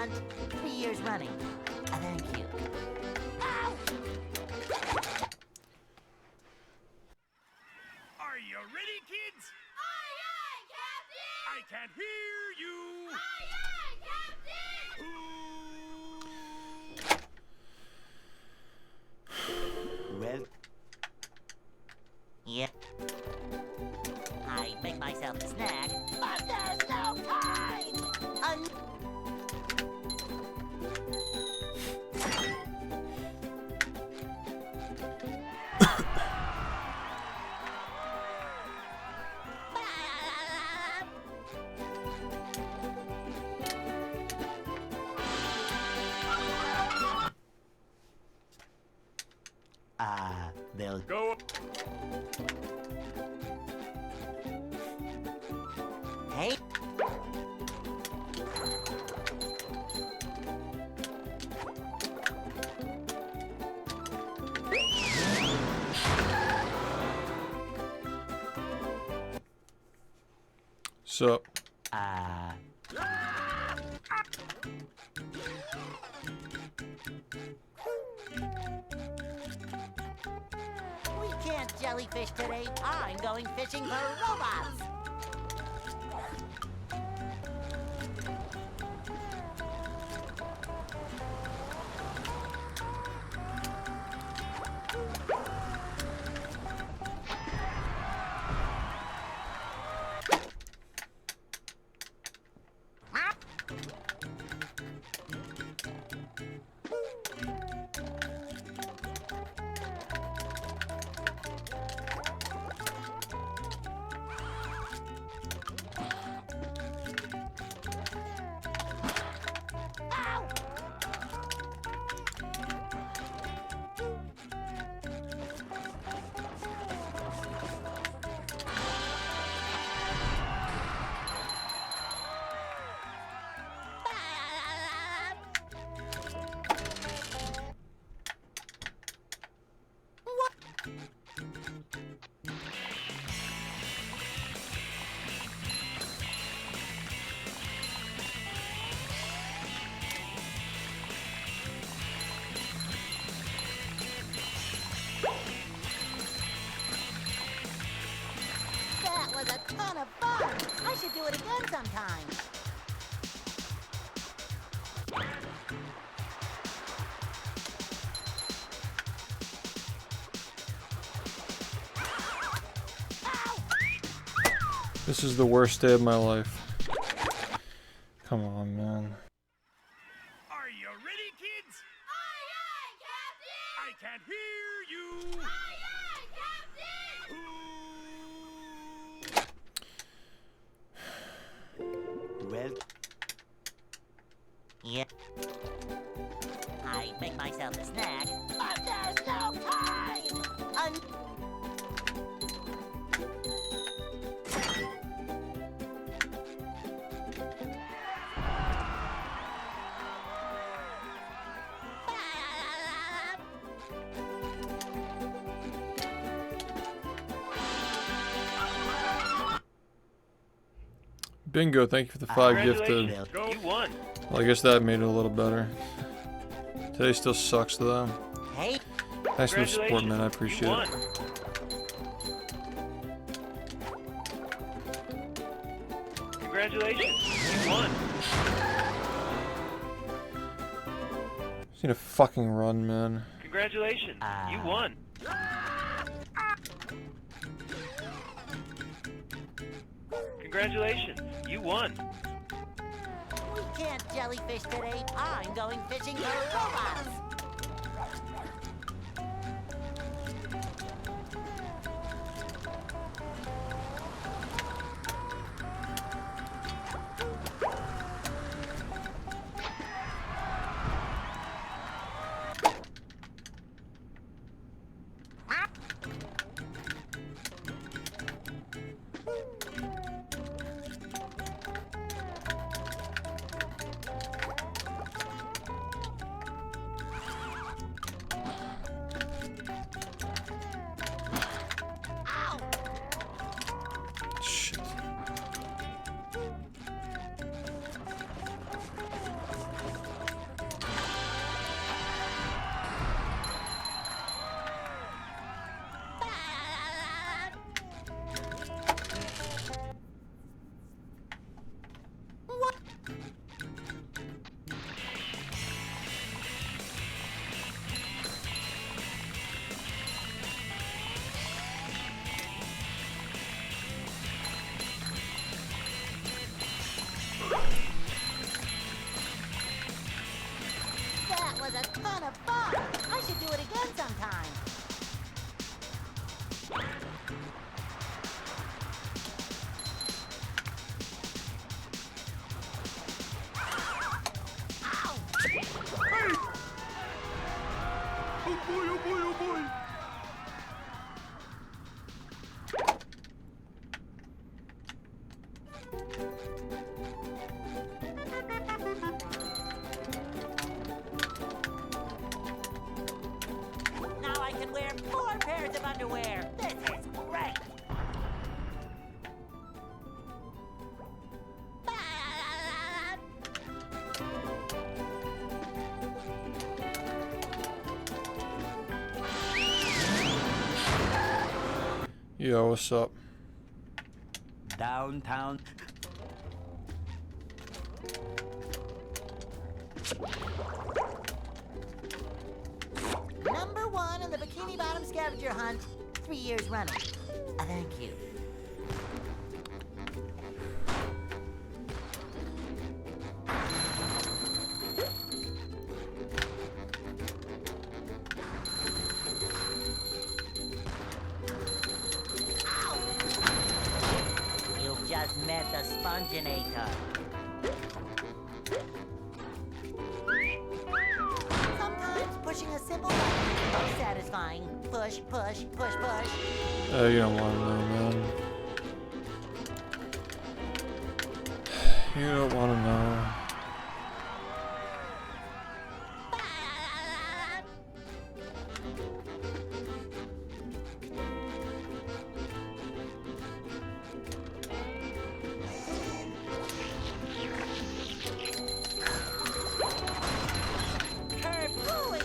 hunt 3 years running. Thank you. Ow! Are you ready, kids? Aye, aye, Captain! I can't hear you. Aye, aye, Captain! Well, Yeah. I make myself a snack, but there's no time! they'll Go. Hey. So, We can't jellyfish today. I'm going fishing for robots. That was a ton of fun. I should do it again sometime. this is the worst day of my life. Come on, man. Are you ready, kids? Aye, aye, Captain! I can't hear you. Aye, aye, Captain! well, Yep. I make myself a snack, but there's no time! Bingo, thank you for the 5 gifted. Congratulations. Go. You won. Well, I guess that made it a little better. Today still sucks though. Hey, Thanks for the support, man. I You appreciate won. it. Congratulations. You won. Just need a fucking run, man. Congratulations. You won. Congratulations. You won. we can't jellyfish today. I'm going fishing for robots. underwear. This is great. Yo, what's up? Downtown. Number 1 in the Bikini Bottom scavenger hunt. 3 years running. Thank you. You've just met the sponginator. Sometimes pushing a simple button is the most satisfying. Push, push, push, push. You don't want to know, man. You don't want to know. Kerplooey!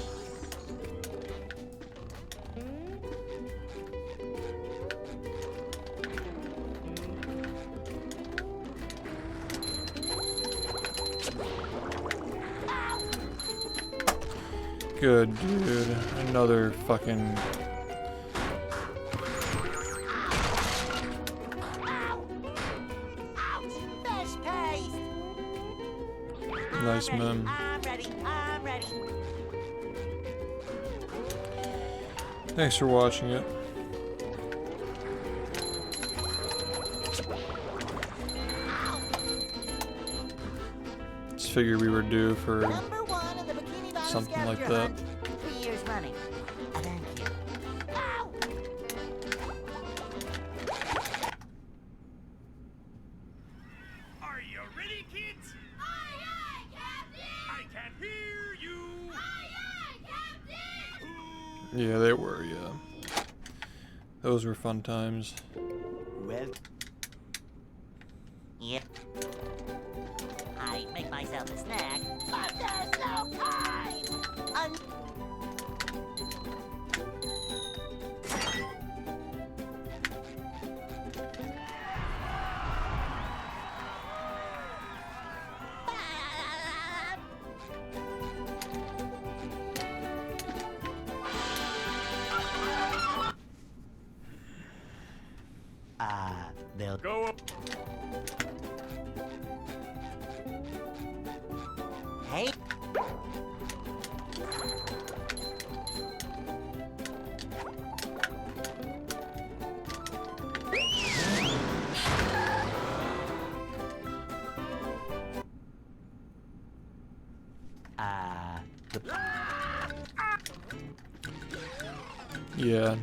Good dude. Another fucking. Fish paste! Nice, I'm ready, man. I'm ready, I'm ready. Thanks for watching it. Just figured we were due for Number 1 in the Bikini Bottom something like scavenger that. hunt. 3 years running. Thank you. Ow! Are you ready, kids? Aye, aye, Captain! I can hear you. Aye, aye, Captain! Yeah, they were, yeah. Those were fun times. Well, Yep. I make myself a snack, but there's no time! they'll Go up. Hey. Yeah.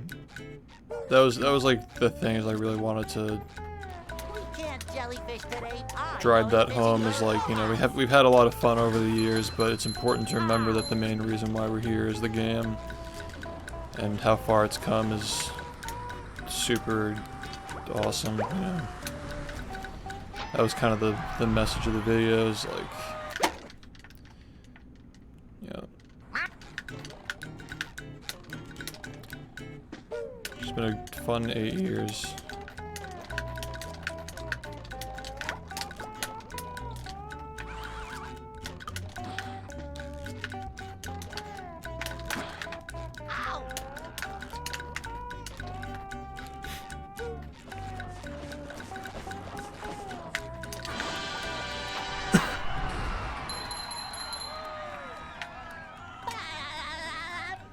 That was like the thing is I really wanted to We can't jellyfish today. drive that home is like, you know, we've had a lot of fun over the years, but it's important to remember that the main reason why we're here is the game. And how far it's come is super awesome, you know. That was kind of the message of the videos, like, you know. It's been a fun 8 years.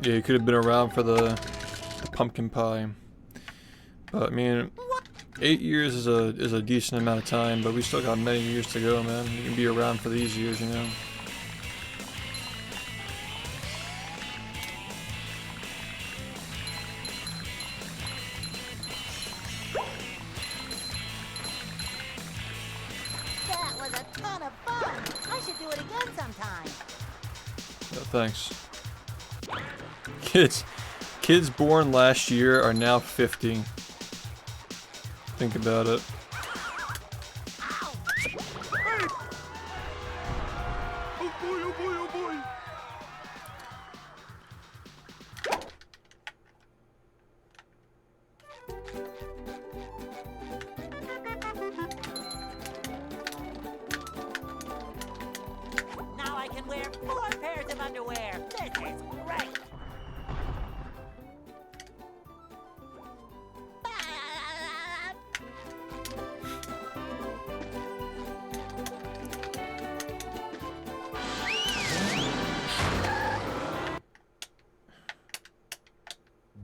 Yeah, you could have been around for the pumpkin pie. But I mean, 8 years is a decent amount of time, but we still got many years to go, man. You can be around for these years, you know. That was a ton of fun. I should do it again sometime. Yeah, thanks. Kids born last year are now 50. Think about it. Oh boy, oh boy, oh boy. Now I can wear 4 pairs of underwear. This is great.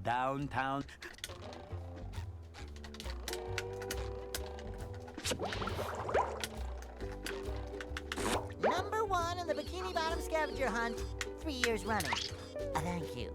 Downtown. Number 1 in the Bikini Bottom scavenger hunt, 3 years running. Thank you.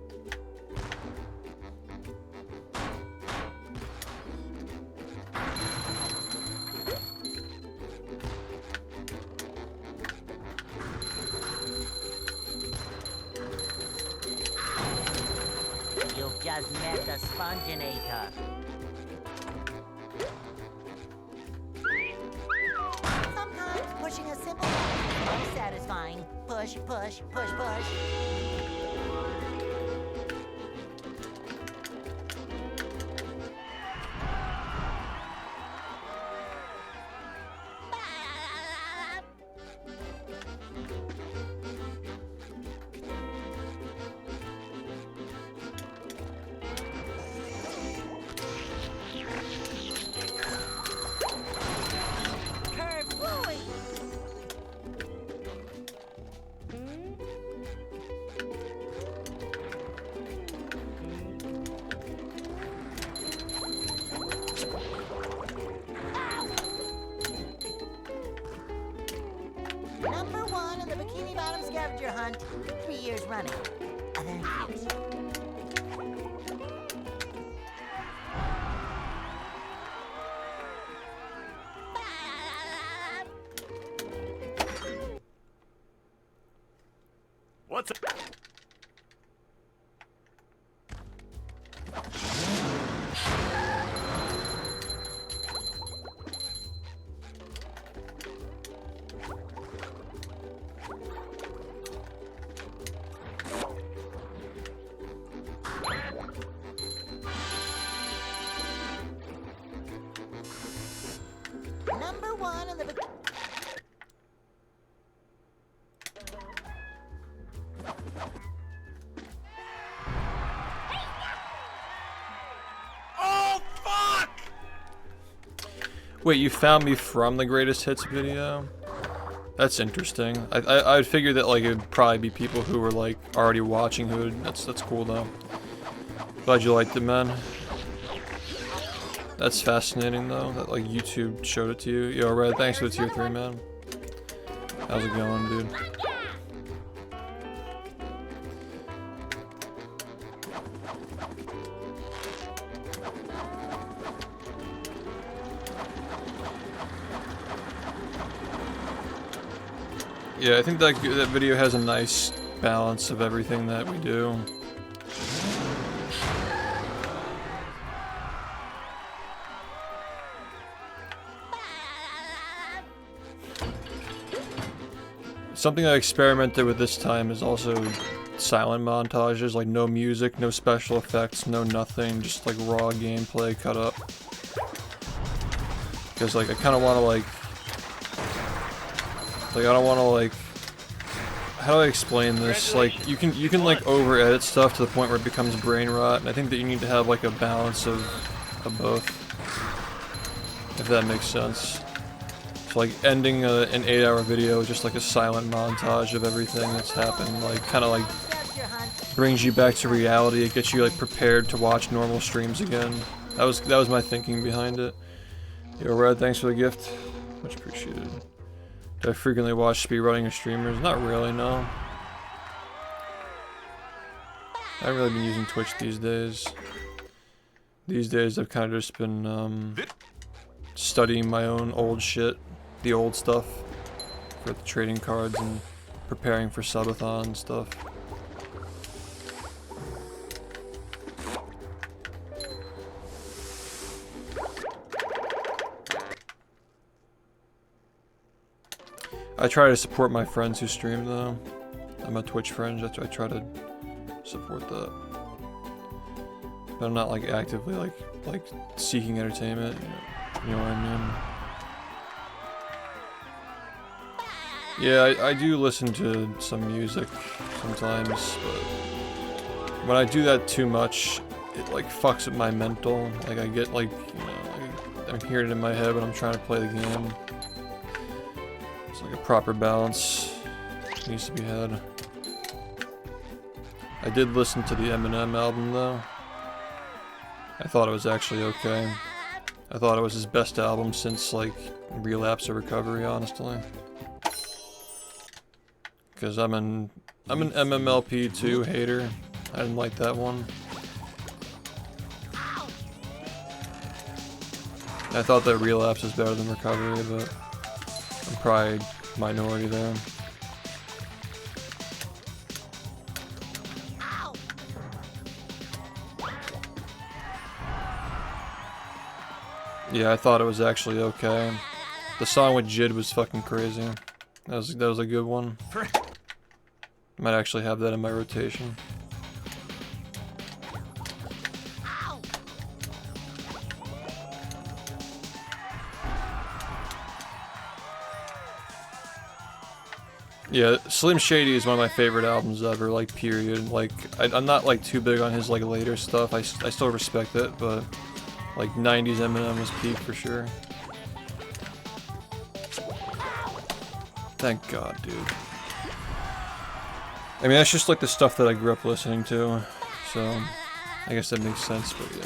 You've just met the sponginator. Sometimes pushing a simple button is most satisfying. Push, push, push, push. Curve-wooey. Number 1 in the Bikini Bottom scavenger hunt, 3 years running. Thank you. What's up? Number 1 in the Bikini... Oh fuck! Wait, you found me from the greatest hits video? That's interesting. I'd figure that like it'd probably be people who were like already watching who would, that's cool though. Glad you liked it, man. That's fascinating though, that like YouTube showed it to you. Yo, Red, thanks for the tier 3, man. How's it going, dude? Yeah, I think that video has a nice balance of everything that we do. Something I experimented with this time is also silent montages, like no music, no special effects, no nothing, just like raw gameplay cut up. Because like I kind of want to like I don't want to like, how do I explain this? Like you can like over edit stuff to the point where it becomes brain rot, and I think that you need to have like a balance of both, if that makes sense. So like ending an 8-hour video with just like a silent montage of everything that's happened, like kind of like brings you back to reality. It gets you like prepared to watch normal streams again. That was my thinking behind it. Yo, Red, thanks for the gift. Much appreciated. Do I frequently watch speedrunning or streamers? Not really, no. I haven't really been using Twitch these days. These days I've kind of just been studying my own old shit, the old stuff, for the trading cards and preparing for subathon and stuff. I try to support my friends who stream though. I'm a Twitch friend, I try to support that. But I'm not like actively like seeking entertainment, you know what I mean? Yeah, I do listen to some music sometimes, but when I do that too much, it like fucks up my mental. Like I get like, you know, I'm hearing it in my head when I'm trying to play the game. It's like a proper balance needs to be had. I did listen to the Eminem album though. I thought it was actually okay. I thought it was his best album since like Relapse or Recovery, honestly. Because I'm an MMLP2 hater. I didn't like that one. I thought that Relapse was better than Recovery, but I'm probably minority there. Yeah, I thought it was actually okay. The song with Jid was fucking crazy. That was a good one. Might actually have that in my rotation. Yeah, Slim Shady is one of my favorite albums ever, like, period. Like, I'm not, like, too big on his, like, later stuff. I still respect it, but, like, 90s Eminem was peak for sure. Thank God, dude. I mean, that's just, like, the stuff that I grew up listening to, so I guess that makes sense, but yeah.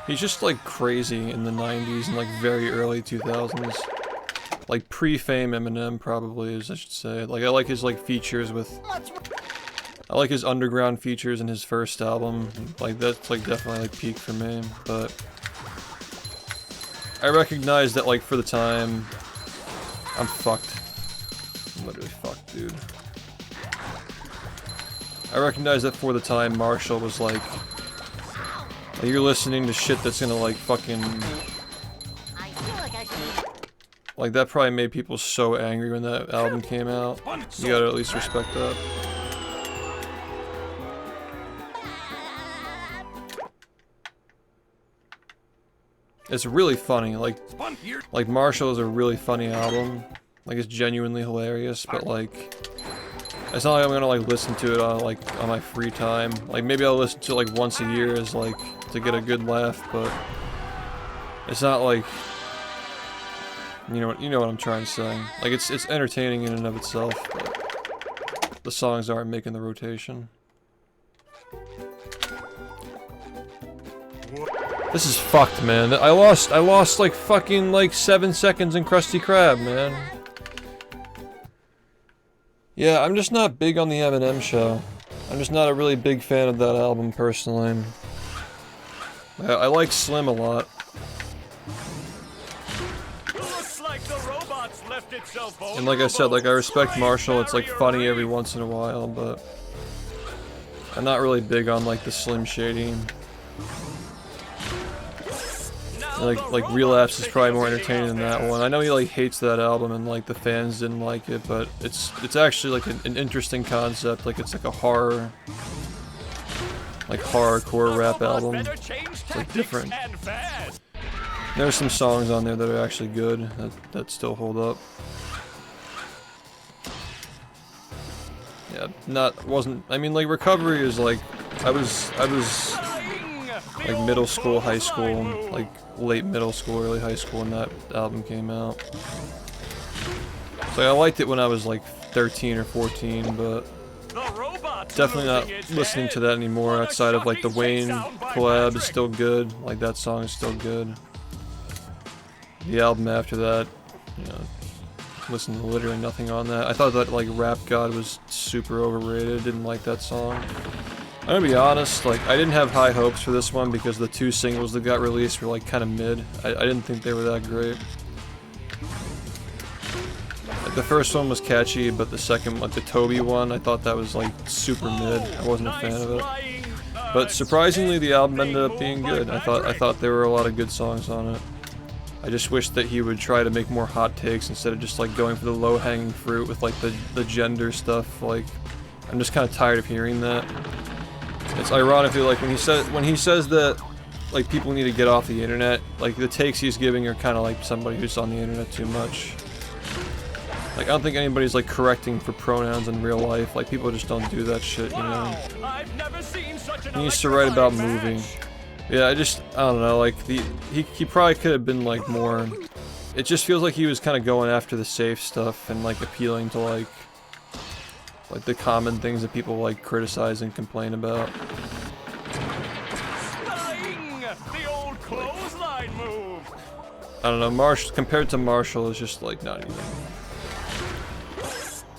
He's just like crazy in the 90s and like very early 2000s. Like pre-fame Eminem probably is, I should say. Like I like his like features with... I like his underground features in his first album. Like that's like definitely like peak for me, but... I recognize that like for the time... I'm fucked. I'm literally fucked, dude. I recognize that for the time Marshall was like... You're listening to shit that's gonna like fucking... Like that probably made people so angry when that album came out. You gotta at least respect that. It's really funny, like Marshall is a really funny album. Like it's genuinely hilarious, but like... It's not like I'm gonna like listen to it on my free time. Like maybe I'll listen to it like once a year as like to get a good laugh, but it's not like you know what I'm trying to say. Like it's entertaining in and of itself, but the songs aren't making the rotation. This is fucked, man. I lost like fucking like 7 seconds in Krusty Krab, man. Yeah, I'm just not big on the Eminem show. I'm just not a really big fan of that album, personally. I like Slim a lot. Looks like the robots left itself vulnerable. And like I said, like I respect Marshall, it's like funny every once in a while, but... I'm not really big on like the Slim Shady. Like Relapse is probably more entertaining than that one. I know he like hates that album and like the fans didn't like it, but it's actually like an interesting concept. Like it's like a horror, like horrorcore rap album. It's like different. There's some songs on there that are actually good that still hold up. Yeah, I mean like Recovery is like I was like middle school, high school, like late middle school, early high school when that album came out. So I liked it when I was like 13 or 14, but definitely not listening to that anymore outside of like the Wayne collab is still good, like that song is still good. The album after that, you know, listened to literally nothing on that. I thought that like Rap God was super overrated, didn't like that song. I'm gonna be honest, like, I didn't have high hopes for this one because the 2 singles that got released were, like, kind of mid. I didn't think they were that great. Like, the first one was catchy, but the second, like, the Toby one, I thought that was, like, super mid. I wasn't a fan of it. But surprisingly, the album ended up being good. I thought there were a lot of good songs on it. I just wish that he would try to make more hot takes instead of just like going for the low-hanging fruit with like the gender stuff. Like, I'm just kind of tired of hearing that. It's ironically like when he says that like people need to get off the internet, like the takes he's giving are kind of like somebody who's on the internet too much. Like, I don't think anybody's like correcting for pronouns in real life. Like, people just don't do that shit, you know. He used to write about moving. Yeah, I don't know, like, he probably could have been, like, more... It just feels like he was kind of going after the safe stuff and, like, appealing to, like, the common things that people, like, criticize and complain about. The old clothesline move. I don't know, compared to Marshall, is just, like, not even...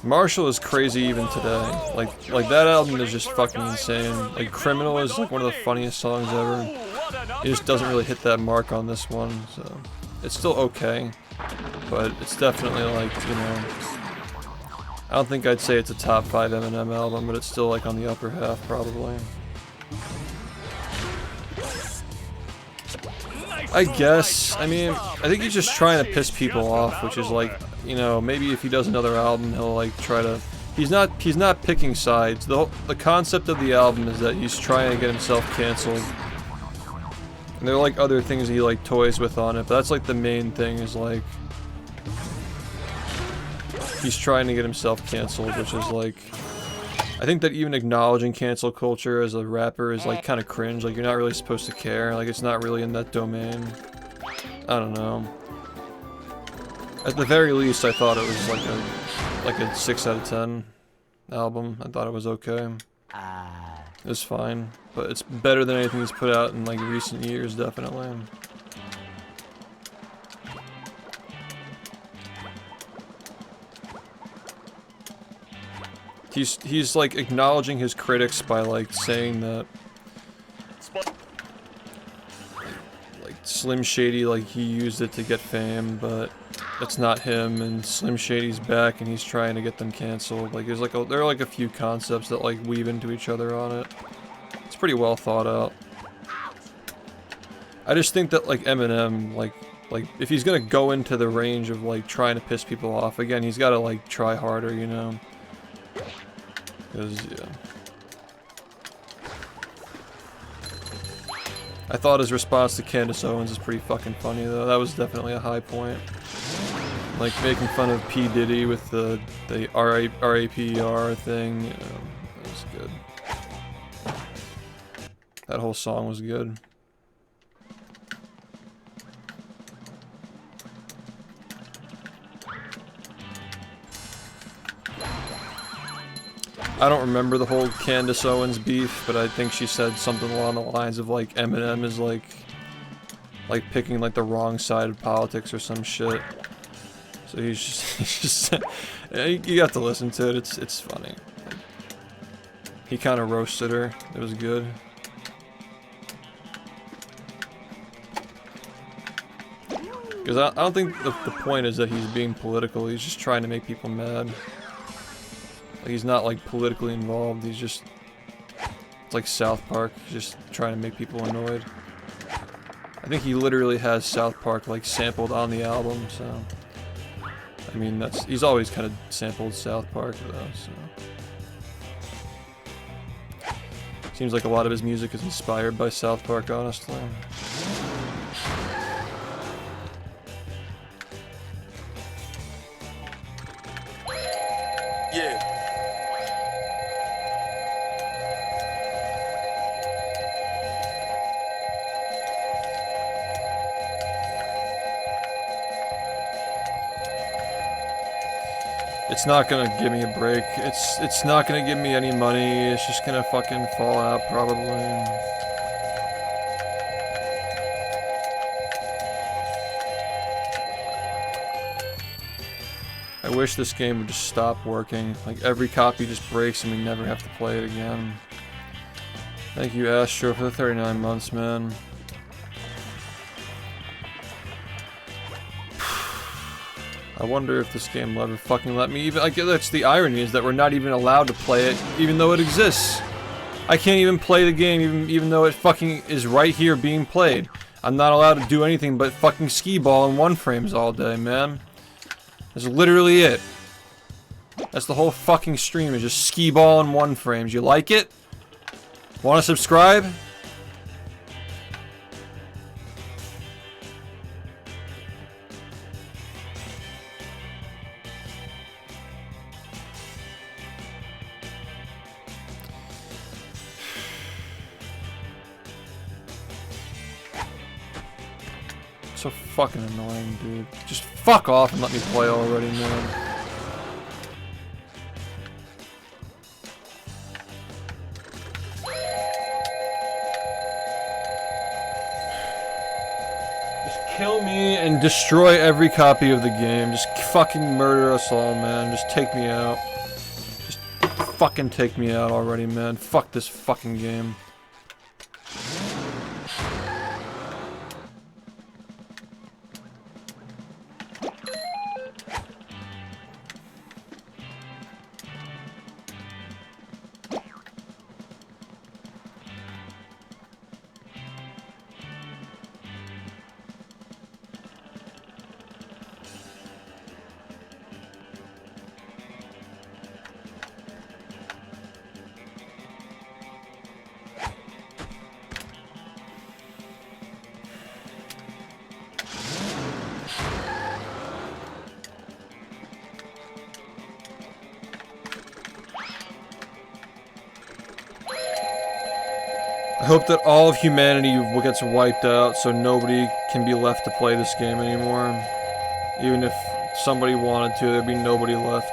Marshall is crazy even today. Like that album is just fucking insane. Like, Criminal is, like, one of the funniest songs ever. It just doesn't really hit that mark on this one, so... It's still okay, but it's definitely, like, you know... I don't think I'd say it's a top 5 Eminem album, but it's still, like, on the upper half, probably. I guess. I mean, I think he's just trying to piss people off, which is, like, you know, maybe if he does another album, he'll, like, try to... He's not picking sides. The concept of the album is that he's trying to get himself canceled. And there are, like, other things he, like, toys with on it, but that's, like, the main thing is, like... He's trying to get himself canceled, which is, like... I think that even acknowledging cancel culture as a rapper is, like, kind of cringe. Like, you're not really supposed to care. Like, it's not really in that domain. I don't know. At the very least, I thought it was, like a 6 out of 10 album. I thought it was okay. It was fine. But it's better than anything he's put out in, like, recent years, definitely. He's like acknowledging his critics by like saying that like Slim Shady, like, he used it to get fame, but that's not him, and Slim Shady's back and he's trying to get them canceled. Like, there's like there are like a few concepts that like weave into each other on it. It's pretty well thought out. I just think that like Eminem, like if he's gonna go into the range of like trying to piss people off, again, he's gotta like try harder, you know. Because, yeah. I thought his response to Candace Owens is pretty fucking funny, though. That was definitely a high point. Like, making fun of P. Diddy with the R.A.P.E.R. thing. That was good. That whole song was good. I don't remember the whole Candace Owens beef, but I think she said something along the lines of like Eminem is like picking like the wrong side of politics or some shit. So he's just you have to listen to it. It's funny. He kind of roasted her. It was good. Because I don't think the point is that he's being political. He's just trying to make people mad. He's not like politically involved, he's just, it's like South Park, he's just trying to make people annoyed. I think he literally has South Park like sampled on the album, so, I mean, he's always kind of sampled South Park though, so. Seems like a lot of his music is inspired by South Park, honestly. Yeah. It's not gonna give me a break. It's not gonna give me any money. It's just gonna fucking fall out probably. I wish this game would just stop working. Like, every copy just breaks and we never have to play it again. Thank you, Astro, for the 39 months, man. I wonder if this game will ever fucking let me even, like, that's the irony, is that we're not even allowed to play it, even though it exists. I can't even play the game even though it fucking is right here being played. I'm not allowed to do anything but fucking skee ball in 1 frames all day, man. That's literally it. That's the whole fucking stream, is just skee ball in 1 frames. You like it? Wanna subscribe? So fucking annoying, dude. Just fuck off and let me play already, man. Kill me and destroy every copy of the game. Just fucking murder us all, man. Just take me out. Just fucking take me out already, man. Fuck this fucking game. I hope that all of humanity gets wiped out so nobody can be left to play this game anymore. Even if somebody wanted to, there'd be nobody left.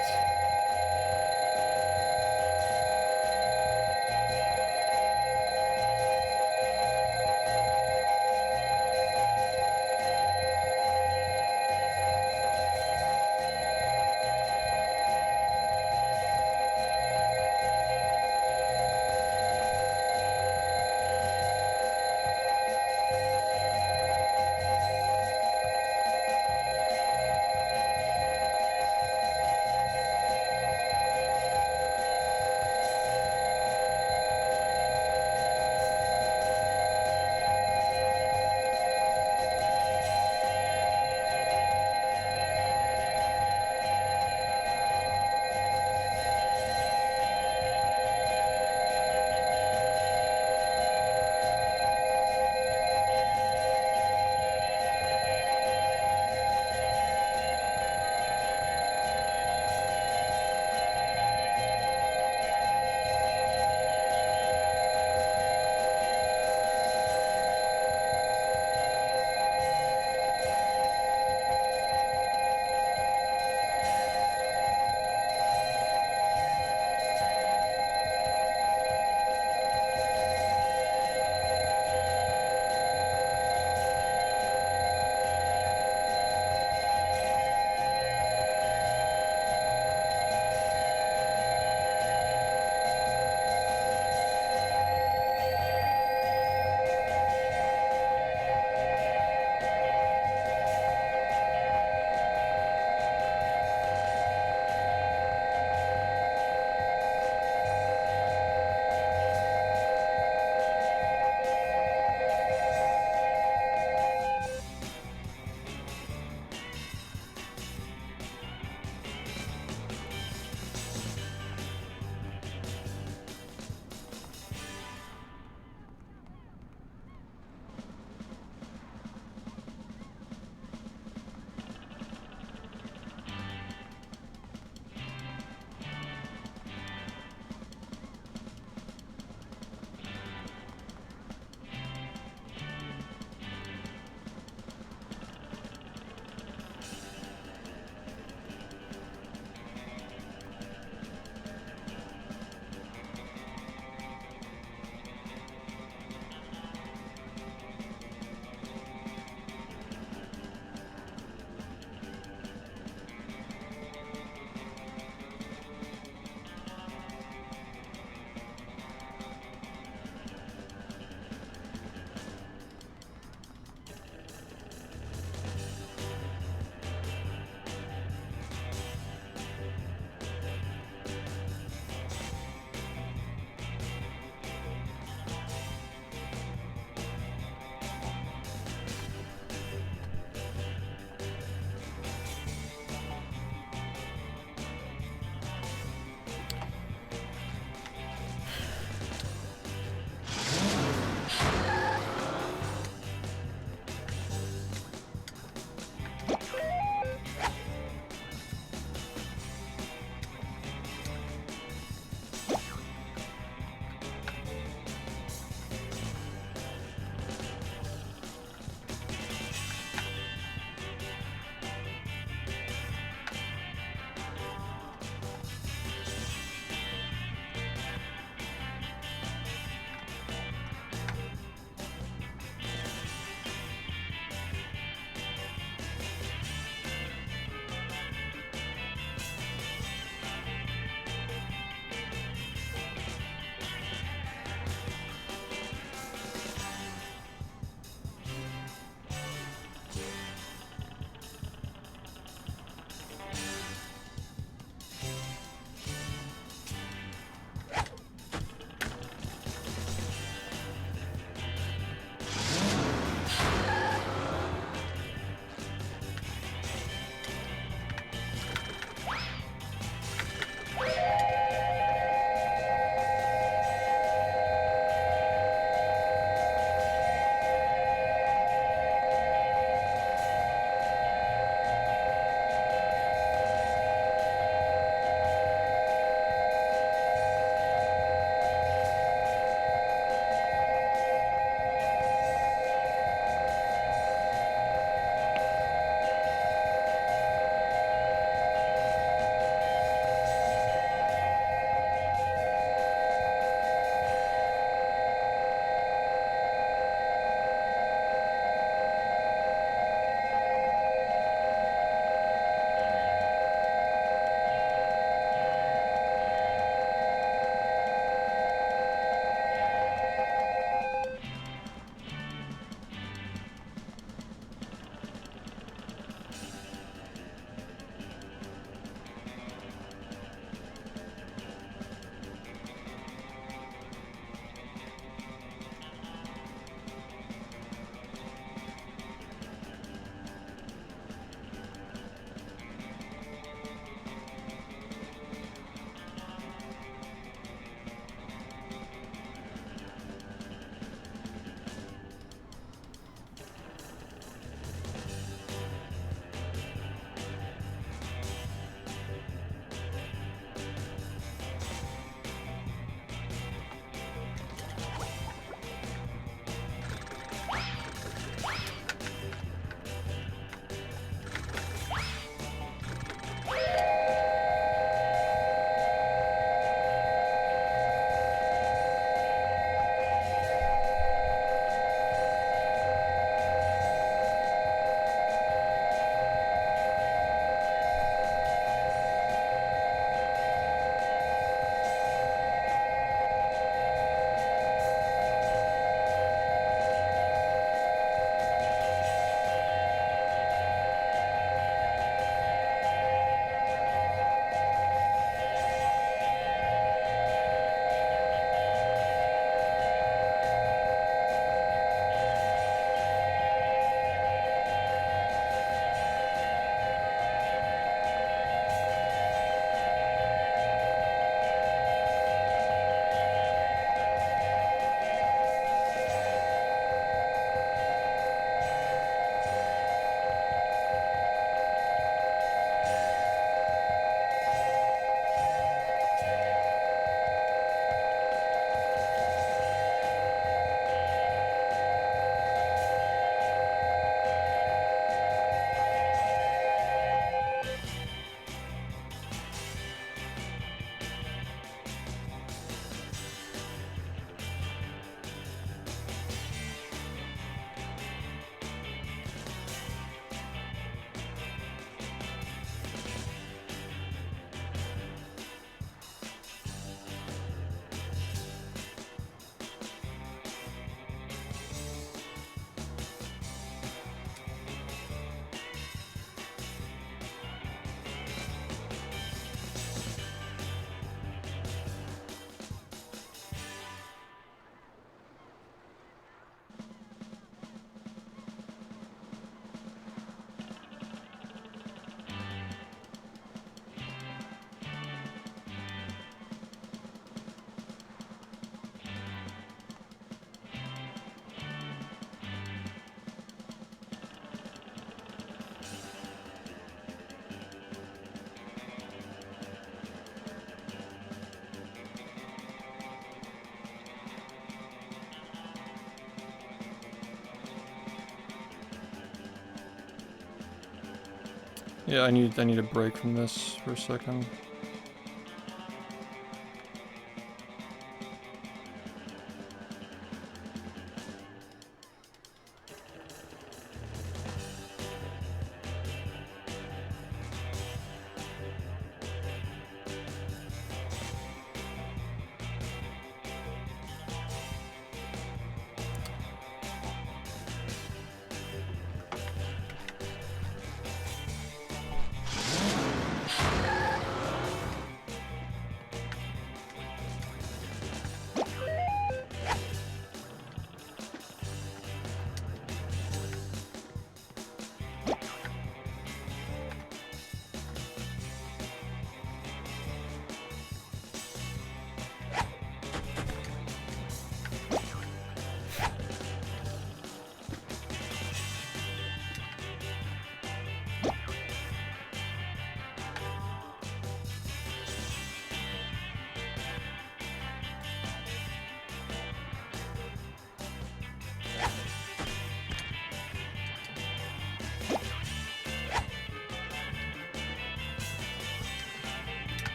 Yeah, I need a break from this for a second.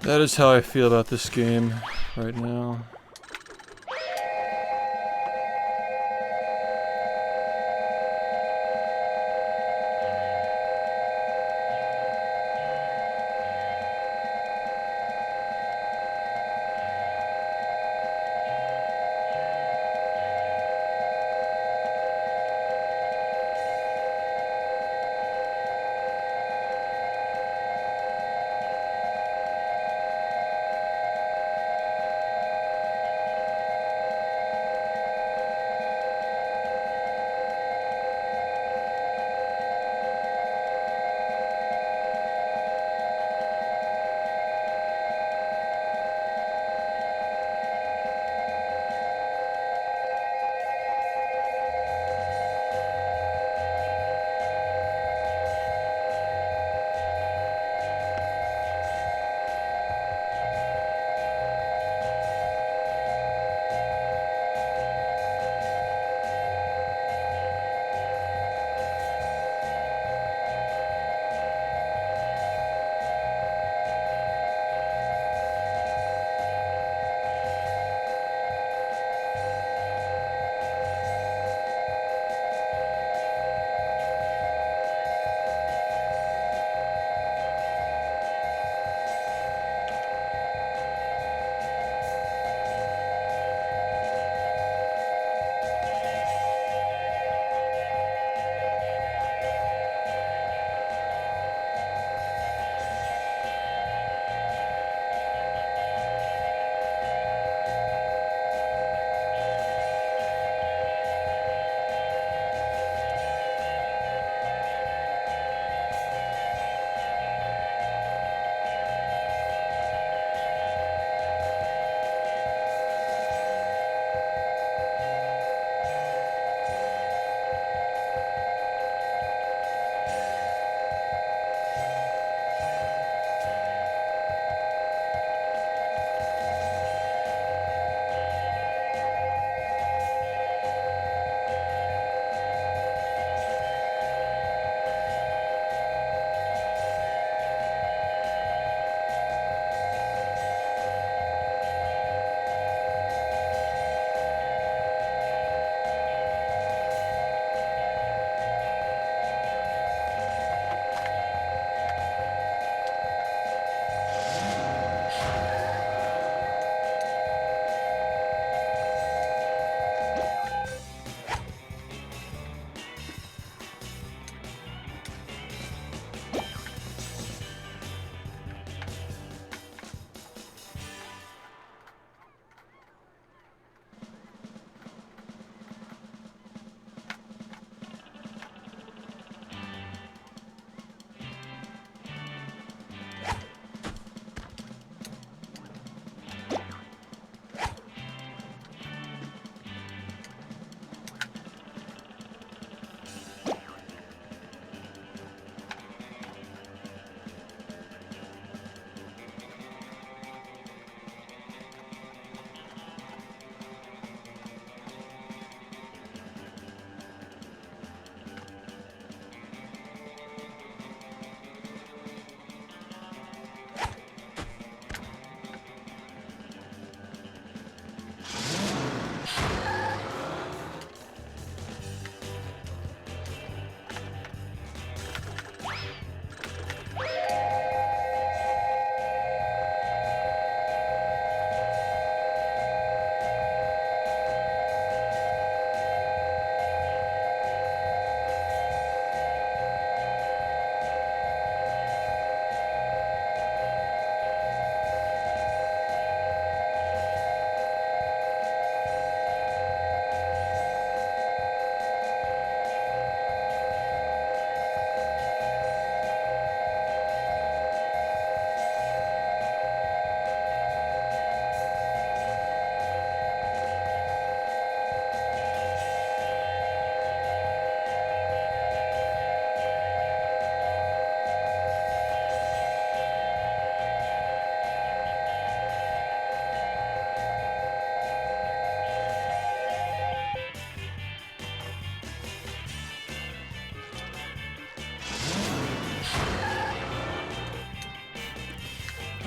That is how I feel about this game right now.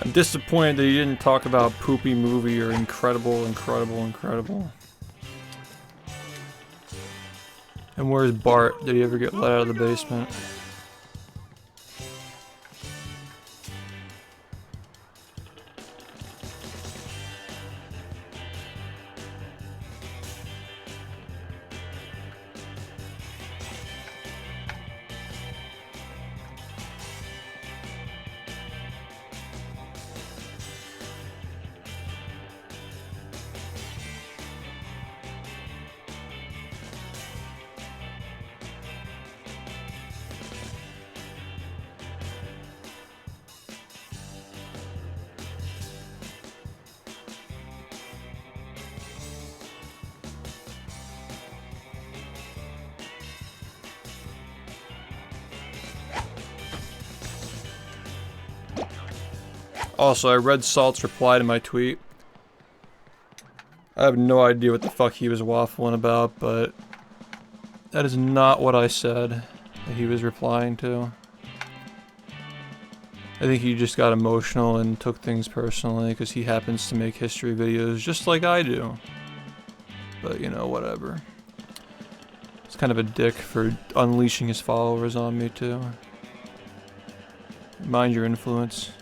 I'm disappointed that he didn't talk about poopy movie or incredible. And where's Bart? Did he ever get let out of the basement? Also, I read Salt's reply to my tweet. I have no idea what the fuck he was waffling about, but that is not what I said that he was replying to. I think he just got emotional and took things personally because he happens to make history videos just like I do. But, you know, whatever. It's kind of a dick for unleashing his followers on me, too. Mind your influence.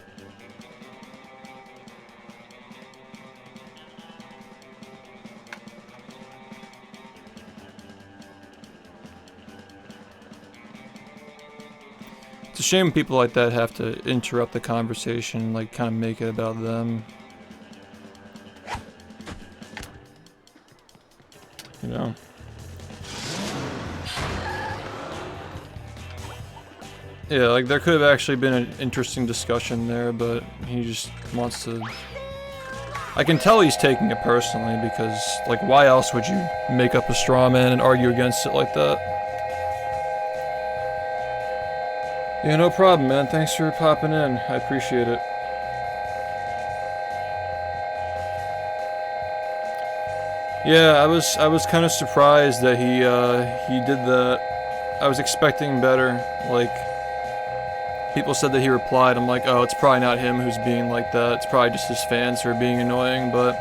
It's a shame people like that have to interrupt the conversation, like kind of make it about them. You know? Yeah, like there could have actually been an interesting discussion there, but he just wants to... I can tell he's taking it personally because, like, why else would you make up a straw man and argue against it like that? Yeah, no problem, man. Thanks for popping in. I appreciate it. Yeah, I was kind of surprised that he did that. I was expecting better. Like, people said that he replied. I'm like, oh, it's probably not him who's being like that. It's probably just his fans who are being annoying. But,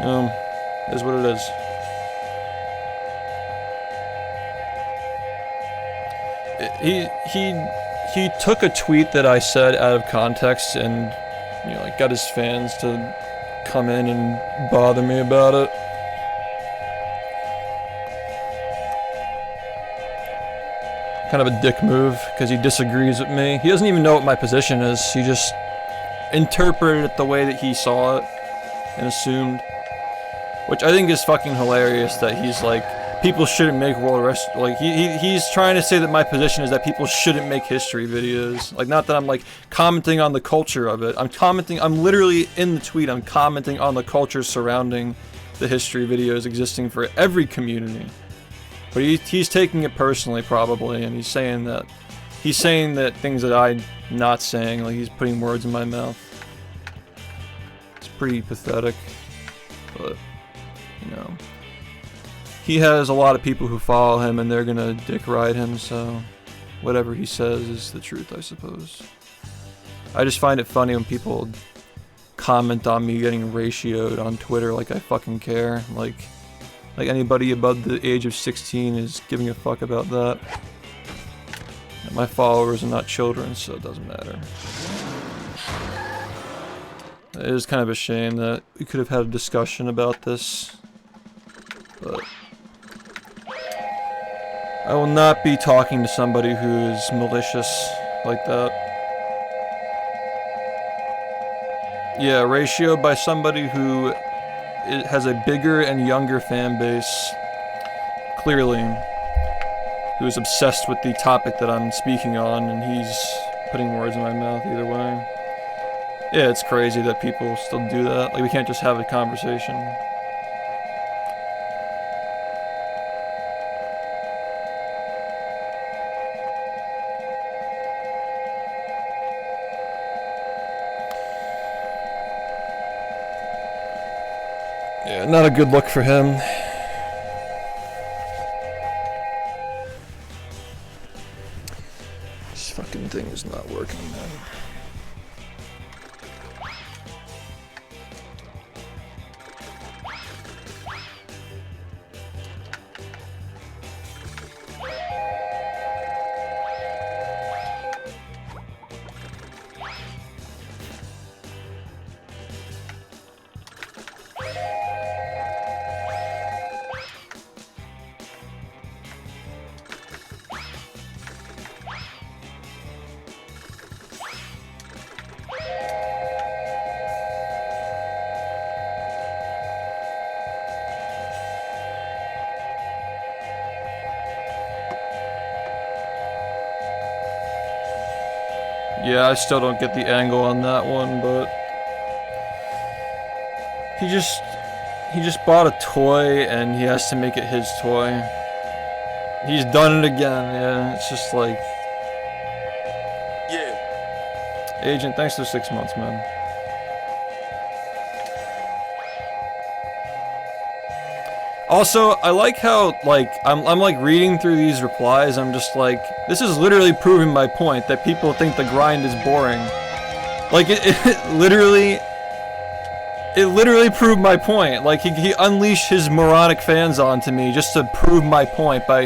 it is what it is. He took a tweet that I said out of context and, you know, like got his fans to come in and bother me about it. Kind of a dick move because he disagrees with me. He doesn't even know what my position is. He just interpreted it the way that he saw it and assumed, which I think is fucking hilarious that he's like, people shouldn't make world rest. Like he's trying to say that my position is that people shouldn't make history videos. Like, not that I'm like commenting on the culture of it. I'm literally in the tweet. I'm commenting on the culture surrounding the history videos existing for every community. But he's taking it personally probably, and he's saying that things that I'm not saying. Like he's putting words in my mouth. It's pretty pathetic, but you know. He has a lot of people who follow him and they're gonna dick ride him, so whatever he says is the truth, I suppose. I just find it funny when people comment on me getting ratioed on Twitter like I fucking care. Like anybody above the age of 16 is giving a fuck about that. And my followers are not children, so it doesn't matter. It is kind of a shame that we could have had a discussion about this, but I will not be talking to somebody who is malicious like that. Yeah, ratioed by somebody who has a bigger and younger fan base, clearly, who's obsessed with the topic that I'm speaking on, and he's putting words in my mouth either way. Yeah, it's crazy that people still do that. Like, we can't just have a conversation. Yeah, not a good look for him. This fucking thing is not working, man. Yeah, I still don't get the angle on that one, but he just bought a toy and he has to make it his toy. He's done it again, yeah. It's just like, Yeah. Agent, thanks for 6 months, man. Also, I like how, like, I'm like reading through these replies, I'm just like, this is literally proving my point that people think the grind is boring. Like, it literally proved my point. Like, he unleashed his moronic fans onto me just to prove my point by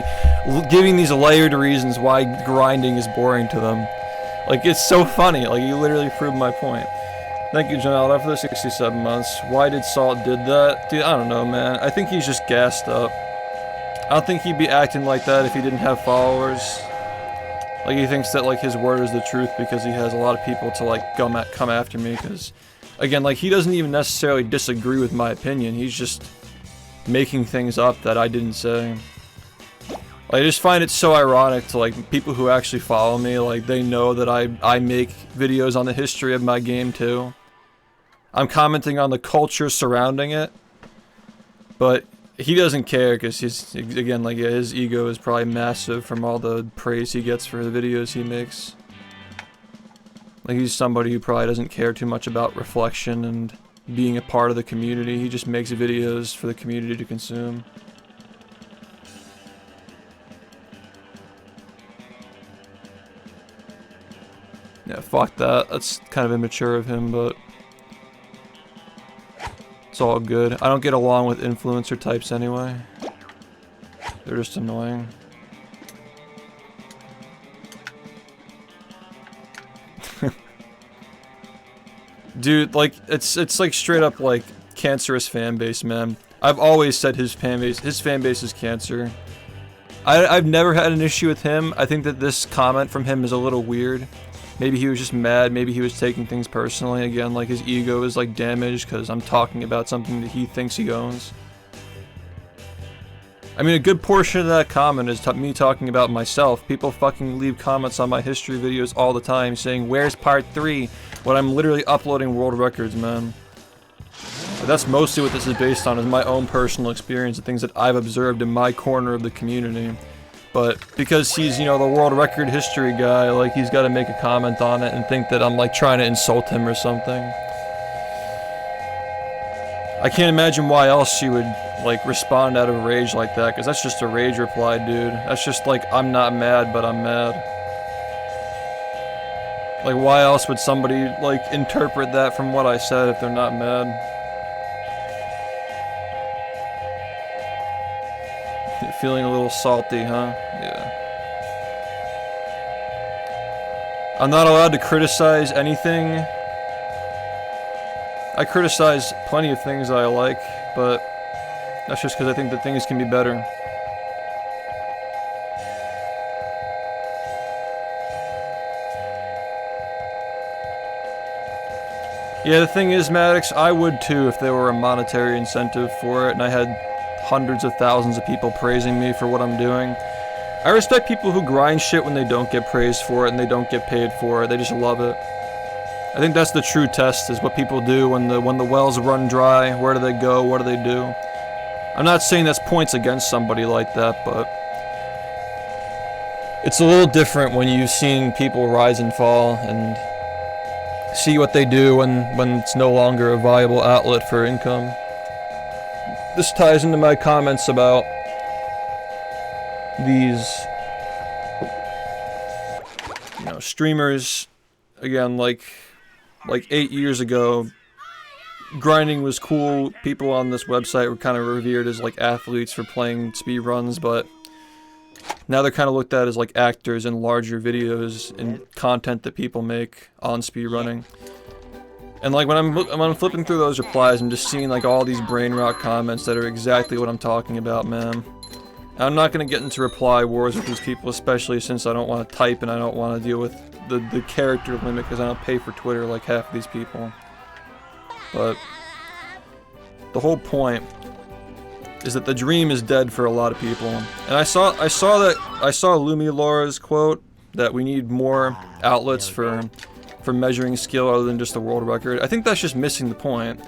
giving these layered reasons why grinding is boring to them. Like, it's so funny. Like, he literally proved my point. Thank you, Janelle, for the 67 months. Why did Salt did that? Dude, I don't know, man. I think he's just gassed up. I don't think he'd be acting like that if he didn't have followers. Like, he thinks that, like, his word is the truth because he has a lot of people to, like, come after me, because, again, like, he doesn't even necessarily disagree with my opinion. He's just making things up that I didn't say. I just find it so ironic to, like, people who actually follow me, like, they know that I make videos on the history of my game, too. I'm commenting on the culture surrounding it, but he doesn't care because he's, again, like, yeah, his ego is probably massive from all the praise he gets for the videos he makes. Like, he's somebody who probably doesn't care too much about reflection and being a part of the community. He just makes videos for the community to consume. Yeah, fuck that. That's kind of immature of him, but it's all good. I don't get along with influencer types anyway. They're just annoying. Dude, like, it's like straight up like cancerous fan base, man. I've always said his fan base is cancer. I've never had an issue with him. I think that this comment from him is a little weird. Maybe he was just mad, maybe he was taking things personally. Again, like, his ego is like damaged because I'm talking about something that he thinks he owns. I mean, a good portion of that comment is me talking about myself. People fucking leave comments on my history videos all the time saying, "Where's part 3?" when I'm literally uploading world records, man. But that's mostly what this is based on, is my own personal experience and things that I've observed in my corner of the community. But because he's, you know, the world record history guy, like, he's got to make a comment on it and think that I'm, like, trying to insult him or something. I can't imagine why else she would, like, respond out of rage like that, because that's just a rage reply, dude. That's just like, I'm not mad, but I'm mad. Like, why else would somebody, like, interpret that from what I said if they're not mad? Feeling a little salty, huh? Yeah. I'm not allowed to criticize anything. I criticize plenty of things that I like, but that's just because I think that things can be better. Yeah, the thing is, Maddox, I would too if there were a monetary incentive for it and I had hundreds of thousands of people praising me for what I'm doing. I respect people who grind shit when they don't get praised for it and they don't get paid for it. They just love it. I think that's the true test, is what people do when the wells run dry. Where do they go? What do they do? I'm not saying that's points against somebody like that, but it's a little different when you've seen people rise and fall and see what they do when it's no longer a viable outlet for income. This ties into my comments about these, you know, streamers. Again, like 8 years ago, grinding was cool. People on this website were kind of revered as like athletes for playing speedruns, but now they're kind of looked at as like actors in larger videos and content that people make on speedrunning. And like when I'm flipping through those replies, I'm just seeing like all these brain rot comments that are exactly what I'm talking about, man. And I'm not gonna get into reply wars with these people, especially since I don't want to type and I don't want to deal with the character limit because I don't pay for Twitter like half of these people. But the whole point is that the dream is dead for a lot of people. And I saw Lumi Laura's quote that we need more outlets for for measuring skill other than just the world record. I think that's just missing the point.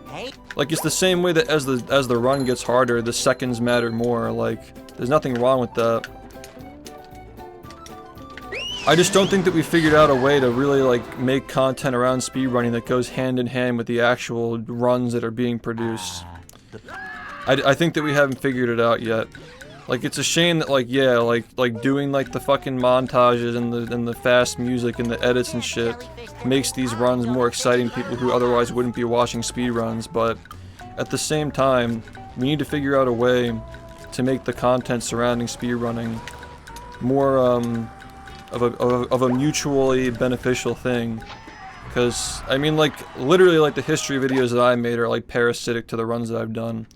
Hey, Like, it's the same way that as the run gets harder, the seconds matter more. Like, there's nothing wrong with that. I just don't think that we figured out a way to really, like, make content around speedrunning that goes hand in hand with the actual runs that are being produced. I think that we haven't figured it out yet. Like, it's a shame that, like, yeah, like doing, like, the fucking montages and the fast music and the edits and shit makes these runs more exciting to people who otherwise wouldn't be watching speedruns, but at the same time, we need to figure out a way to make the content surrounding speedrunning more, of a mutually beneficial thing. Because, I mean, like, literally, like, the history videos that I made are, like, parasitic to the runs that I've done.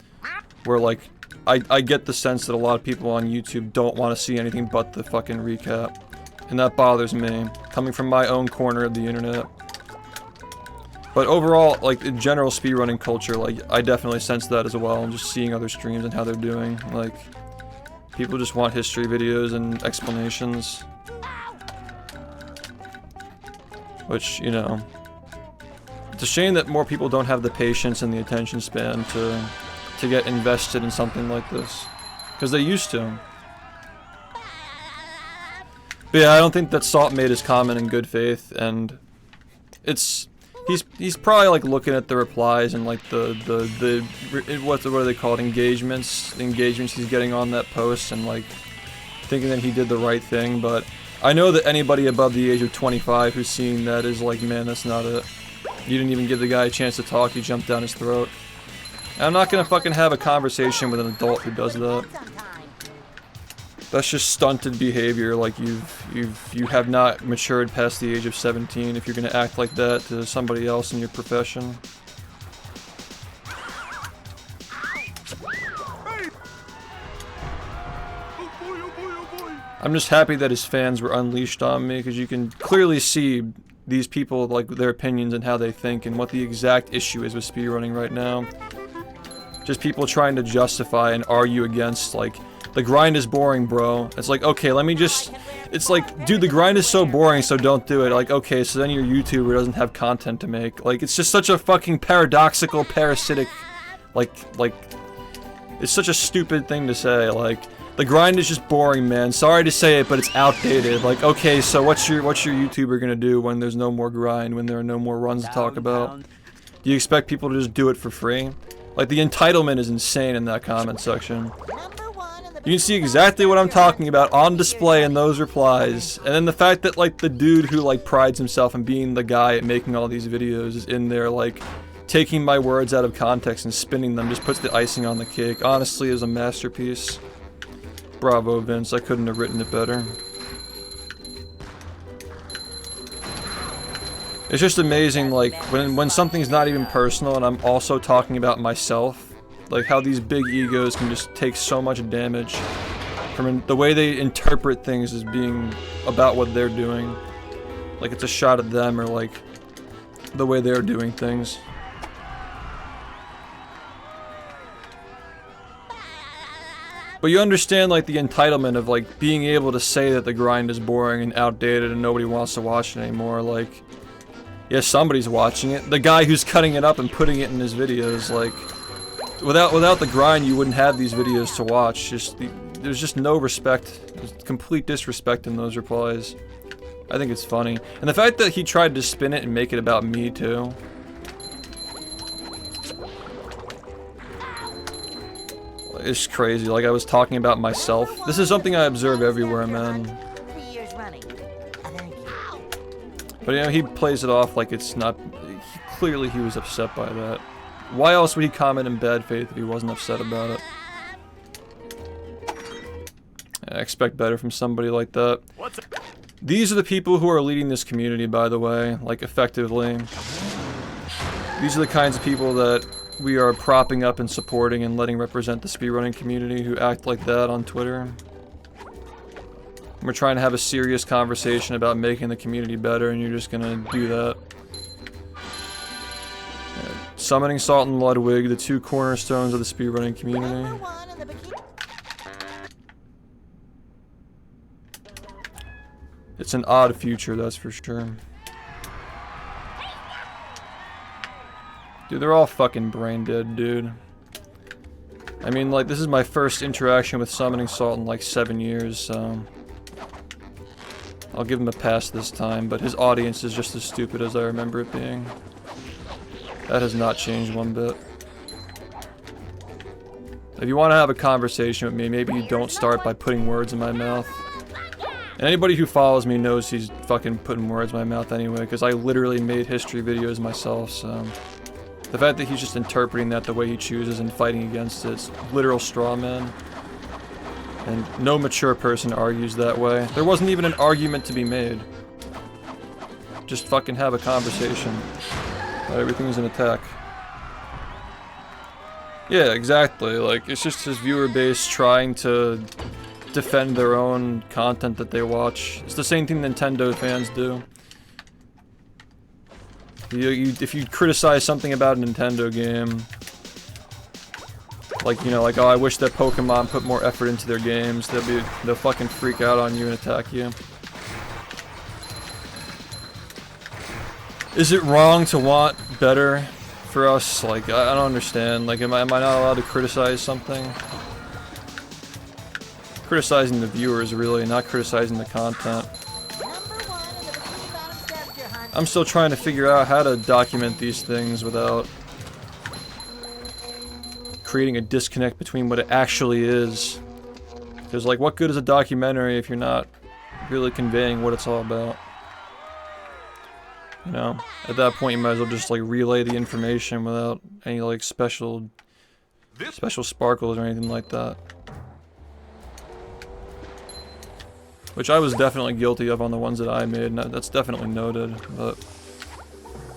Where, like, I get the sense that a lot of people on YouTube don't want to see anything but the fucking recap. And that bothers me, coming from my own corner of the internet. But overall, like, in general speedrunning culture, like, I definitely sense that as well, and just seeing other streams and how they're doing. Like, people just want history videos and explanations. Which, you know, it's a shame that more people don't have the patience and the attention span to get invested in something like this. Because they used to. But yeah, I don't think that Salt made his comment in good faith, and it's... He's probably, like, looking at the replies and, like, what are they called? Engagements? The engagements he's getting on that post, and, like, thinking that he did the right thing, but I know that anybody above the age of 25 who's seeing that is like, man, that's not it. You didn't even give the guy a chance to talk, you jumped down his throat. And I'm not gonna fucking have a conversation with an adult who does that. That's just stunted behavior, like you have not matured past the age of 17 if you're gonna act like that to somebody else in your profession. I'm just happy that his fans were unleashed on me, because you can clearly see these people, like, their opinions and how they think and what the exact issue is with speedrunning right now. Just people trying to justify and argue against, like, the grind is boring, bro. It's like, okay, let me just... It's like, dude, the grind is so boring, so don't do it. Like, okay, so then your YouTuber doesn't have content to make. Like, it's just such a fucking paradoxical, parasitic... Like, it's such a stupid thing to say, like... The grind is just boring, man. Sorry to say it, but it's outdated. Like, okay, so what's your YouTuber gonna do when there's no more grind, when there are no more runs to talk about? Do you expect people to just do it for free? Like, the entitlement is insane in that comment section. You can see exactly what I'm talking about on display in those replies. And then the fact that, like, the dude who, like, prides himself in being the guy at making all these videos is in there, like, taking my words out of context and spinning them just puts the icing on the cake. Honestly, is a masterpiece. Bravo, Vince. I couldn't have written it better. It's just amazing, like, when something's not even personal and I'm also talking about myself, like, how these big egos can just take so much damage from the way they interpret things as being about what they're doing. Like, it's a shot at them, or, like, the way they're doing things. But you understand, like, the entitlement of, like, being able to say that the grind is boring and outdated and nobody wants to watch it anymore. Like, yeah, somebody's watching it. The guy who's cutting it up and putting it in his videos, like, without the grind, you wouldn't have these videos to watch. There's just no respect. There's complete disrespect in those replies. I think it's funny. And the fact that he tried to spin it and make it about me, too. It's crazy. Like, I was talking about myself. This is something I observe everywhere, man. 3 years running. But, you know, he plays it off like it's not... Clearly he was upset by that. Why else would he comment in bad faith if he wasn't upset about it? I expect better from somebody like that. These are the people who are leading this community, by the way, like, effectively. These are the kinds of people that we are propping up and supporting and letting represent the speedrunning community who act like that on Twitter. We're trying to have a serious conversation about making the community better, and you're just gonna do that. Summoning Salt and Ludwig, the two cornerstones of the speedrunning community. It's an odd future, that's for sure. Dude, they're all fucking brain dead, dude. I mean, like, this is my first interaction with Summoning Salt in like 7 years, so I'll give him a pass this time, but his audience is just as stupid as I remember it being. That has not changed one bit. If you want to have a conversation with me, maybe you don't start by putting words in my mouth. And anybody who follows me knows he's fucking putting words in my mouth anyway, because I literally made history videos myself, so... The fact that he's just interpreting that the way he chooses and fighting against it, it's literal straw man. And no mature person argues that way. There wasn't even an argument to be made. Just fucking have a conversation. Everything is an attack. Yeah, exactly. Like, it's just his viewer base trying to defend their own content that they watch. It's the same thing Nintendo fans do. If you criticize something about a Nintendo game, like, you know, like, oh, I wish that Pokemon put more effort into their games, they'll fucking freak out on you and attack you. Is it wrong to want better for us? Like, I don't understand. Like, am I not allowed to criticize something? Criticizing the viewers, really, not criticizing the content. I'm still trying to figure out how to document these things without creating a disconnect between what it actually is. Because, like, what good is a documentary if you're not really conveying what it's all about? You know, at that point you might as well just, like, relay the information without any, like, special sparkles or anything like that. Which I was definitely guilty of on the ones that I made, and that's definitely noted, but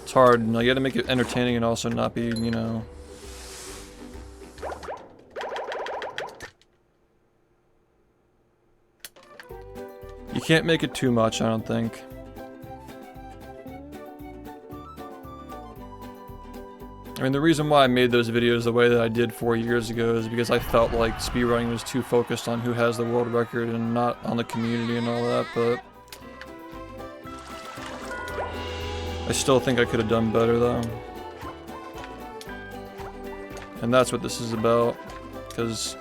it's hard. You know, you gotta make it entertaining and also not be, you know... You can't make it too much, I don't think. I mean, the reason why I made those videos the way that I did 4 years ago is because I felt like speedrunning was too focused on who has the world record and not on the community and all that, but... I still think I could have done better, though. And that's what this is about, because...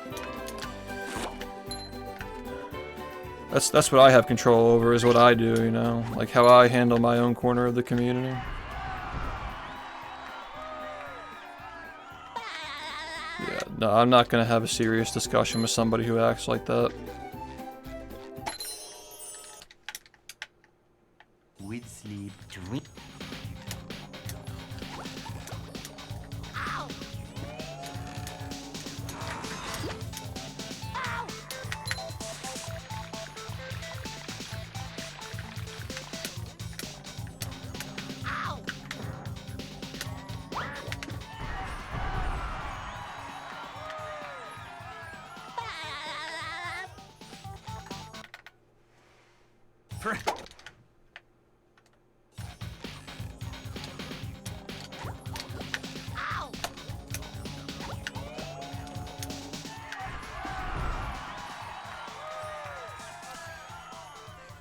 That's what I have control over, is what I do, you know? Like, how I handle my own corner of the community. Yeah, no, I'm not gonna have a serious discussion with somebody who acts like that. With sleep, drink.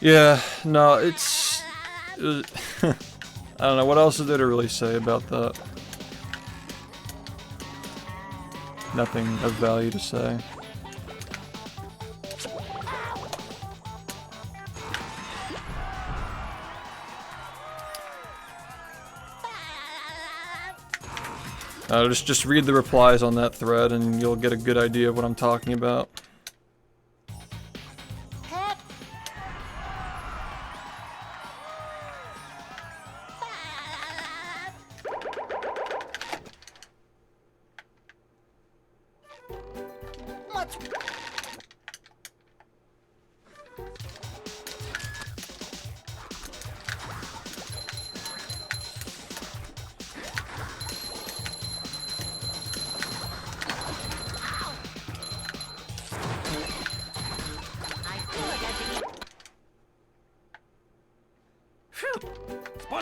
Yeah, no, it's... I don't know, what else is there to really say about that? Nothing of value to say. Just read the replies on that thread and you'll get a good idea of what I'm talking about.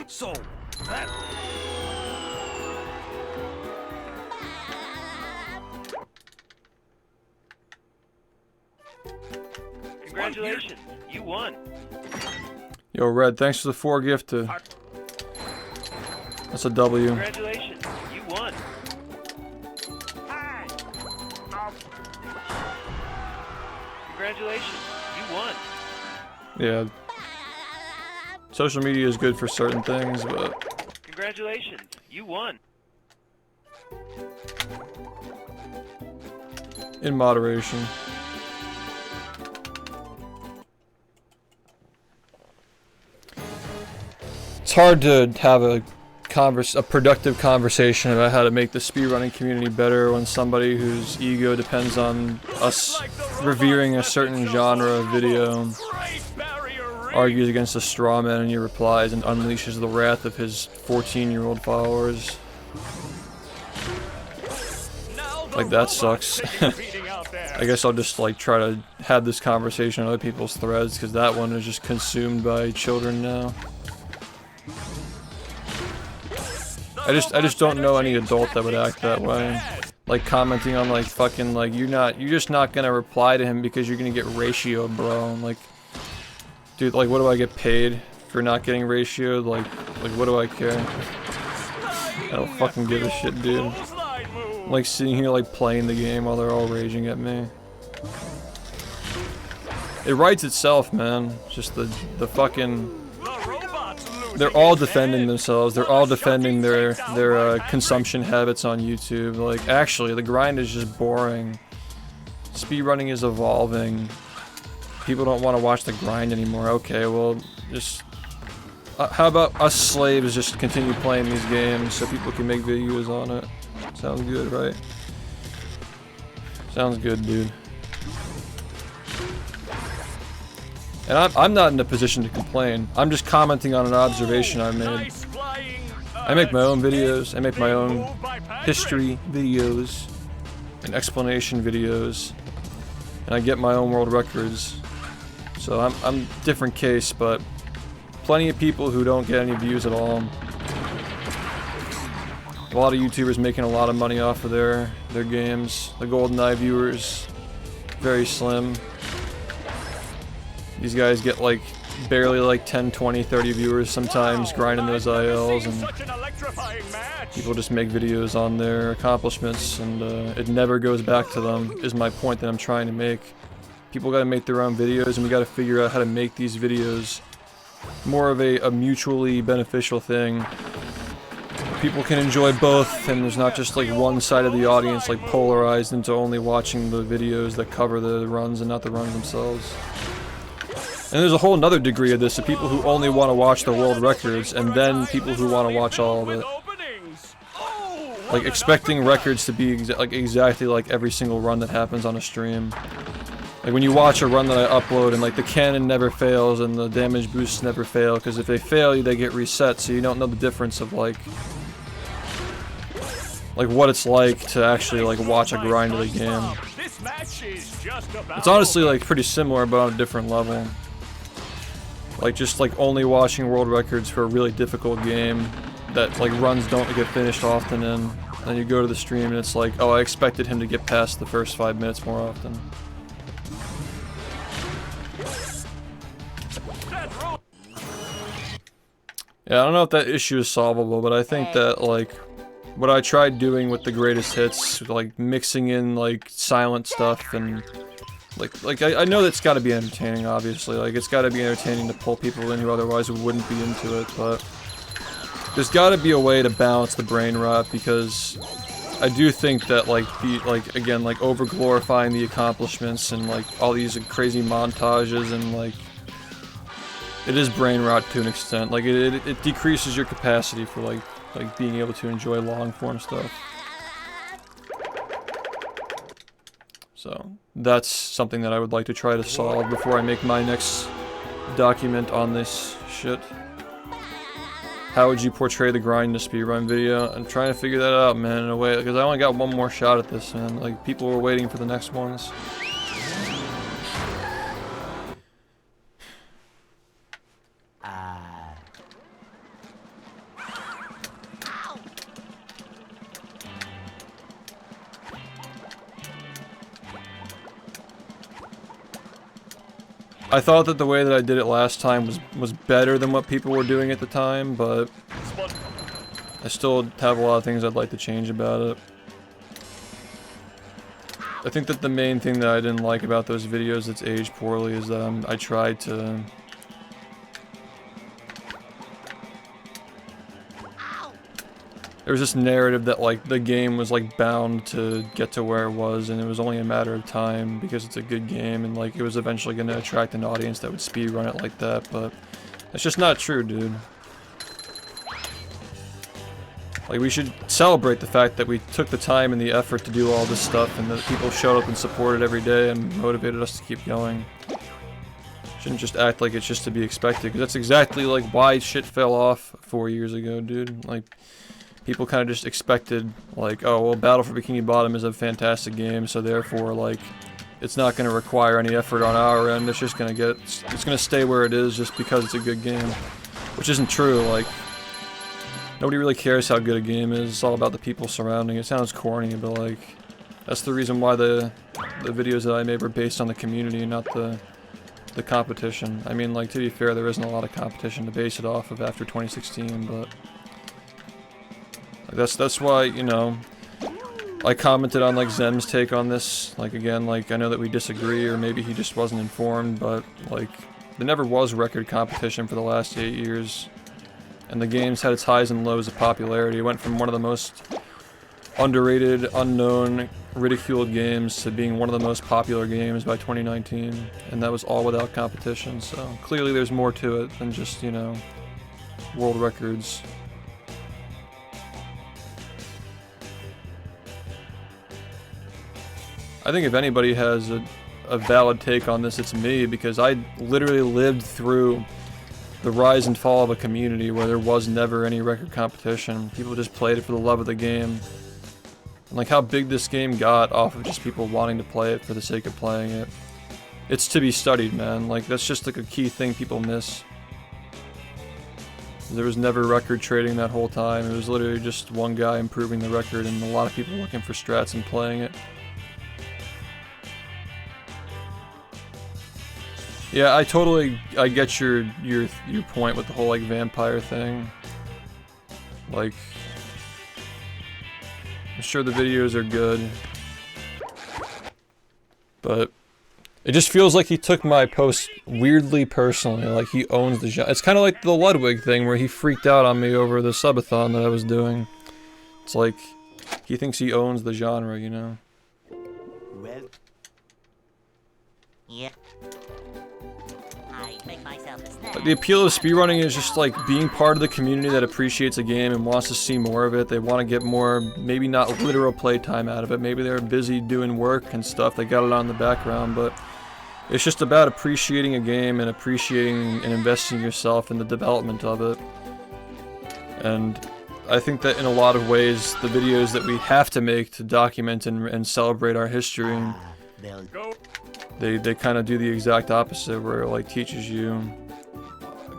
So that congratulations, you won. Yo, Red, thanks for the 4 gifted. That's a W. Congratulations, you won. Congratulations, you won. Yeah. Social media is good for certain things, but Congratulations, you won. in moderation. It's hard to have a productive conversation about how to make the speedrunning community better when somebody whose ego depends on us revering a certain genre of video argues against a straw man in your replies and unleashes the wrath of his 14-year-old followers. Like, that sucks. I guess I'll just like try to have this conversation on other people's threads, because that one is just consumed by children now. I just don't know any adult that would act that way. Like commenting on like fucking like you're just not gonna reply to him because you're gonna get ratio, bro. I'm like, dude, like what do I get paid for not getting ratioed? Like what do I care? I don't fucking give a shit, dude. I'm like sitting here like playing the game while they're all raging at me. It writes itself, man. Just the fucking. They're all defending themselves. They're all defending their consumption habits on YouTube. Like, actually, the grind is just boring. Speedrunning is evolving. People don't want to watch the grind anymore. Okay, well, just how about us slaves just continue playing these games so people can make videos on it? Sounds good, right? Sounds good, dude. And I'm not in a position to complain. I'm just commenting on an observation I made. I make my own videos. I make my own history videos and explanation videos, and I get my own world records. So I'm different case, but plenty of people who don't get any views at all. A lot of YouTubers making a lot of money off of their games. The GoldenEye viewers, very slim. These guys get like barely like 10, 20, 30 viewers sometimes, grinding those ILs, and people just make videos on their accomplishments, and it never goes back to them, is my point that I'm trying to make. People gotta make their own videos, and we gotta figure out how to make these videos more of a mutually beneficial thing. People can enjoy both, and there's not just like one side of the audience like polarized into only watching the videos that cover the runs and not the runs themselves. And there's a whole nother degree of this, of people who only want to watch the world records, and then people who want to watch all of it. Like, expecting records to be exactly like every single run that happens on a stream. Like, when you watch a run that I upload, and like the cannon never fails, and the damage boosts never fail, because if they fail, they get reset, so you don't know the difference of like what it's like to actually like watch a grind of the game. It's honestly like pretty similar, but on a different level. Like, just like only watching world records for a really difficult game that like runs don't get finished often in, and then you go to the stream and it's like, oh, I expected him to get past the first 5 minutes more often. Yeah, I don't know if that issue is solvable, but I think that like what I tried doing with the greatest hits, like mixing in like silent stuff and I know that's got to be entertaining, obviously. Like, it's got to be entertaining to pull people in who otherwise wouldn't be into it, but there's got to be a way to balance the brain rot, because I do think that again, over glorifying the accomplishments and like all these crazy montages, and like it is brain rot to an extent. Like it decreases your capacity for like being able to enjoy long form stuff. So that's something that I would like to try to solve before I make my next document on this shit. How would you portray the grind in a speedrun video? I'm trying to figure that out, man, in a way, because I only got one more shot at this, man. Like, people were waiting for the next ones. I thought that the way that I did it last time was better than what people were doing at the time, but I still have a lot of things I'd like to change about it. I think that the main thing that I didn't like about those videos that's aged poorly is that I tried to... There was this narrative that like the game was like bound to get to where it was, and it was only a matter of time because it's a good game, and like it was eventually going to attract an audience that would speedrun it like that, but it's just not true, dude. Like, we should celebrate the fact that we took the time and the effort to do all this stuff, and that people showed up and supported every day and motivated us to keep going. Shouldn't just act like it's just to be expected, because that's exactly like why shit fell off 4 years ago, dude. Like, people kind of just expected, like, oh, well, Battle for Bikini Bottom is a fantastic game, so therefore, like, it's not going to require any effort on our end. It's just going to it's going to stay where it is just because it's a good game. Which isn't true, like, nobody really cares how good a game is. It's all about the people surrounding it. It sounds corny, but, like, that's the reason why the videos that I made were based on the community and not the competition. I mean, like, to be fair, there isn't a lot of competition to base it off of after 2016, but... That's why, you know, I commented on, like, Zem's take on this. Like, again, like, I know that we disagree, or maybe he just wasn't informed, but, like, there never was record competition for the last 8 years. And the game's had its highs and lows of popularity. It went from one of the most underrated, unknown, ridiculed games to being one of the most popular games by 2019. And that was all without competition, so clearly there's more to it than just, you know, world records. I think if anybody has a valid take on this, it's me, because I literally lived through the rise and fall of a community where there was never any record competition. People just played it for the love of the game. And like how big this game got off of just people wanting to play it for the sake of playing it. It's to be studied, man. Like, that's just like a key thing people miss. There was never record trading that whole time. It was literally just one guy improving the record and a lot of people looking for strats and playing it. Yeah, I get your point with the whole, like, vampire thing. Like, I'm sure the videos are good, but it just feels like he took my post weirdly personally, like he owns the genre. It's kind of like the Ludwig thing where he freaked out on me over the subathon that I was doing. It's like, he thinks he owns the genre, you know? Well, Yeah. I make myself a snack. Like, the appeal of speedrunning is just like being part of the community that appreciates a game and wants to see more of it. They want to get more, maybe not literal playtime out of it. Maybe they're busy doing work and stuff. They got it on the background, but it's just about appreciating a game and appreciating and investing yourself in the development of it. And I think that in a lot of ways, the videos that we have to make to document and celebrate our history, they kind of do the exact opposite, where it like teaches you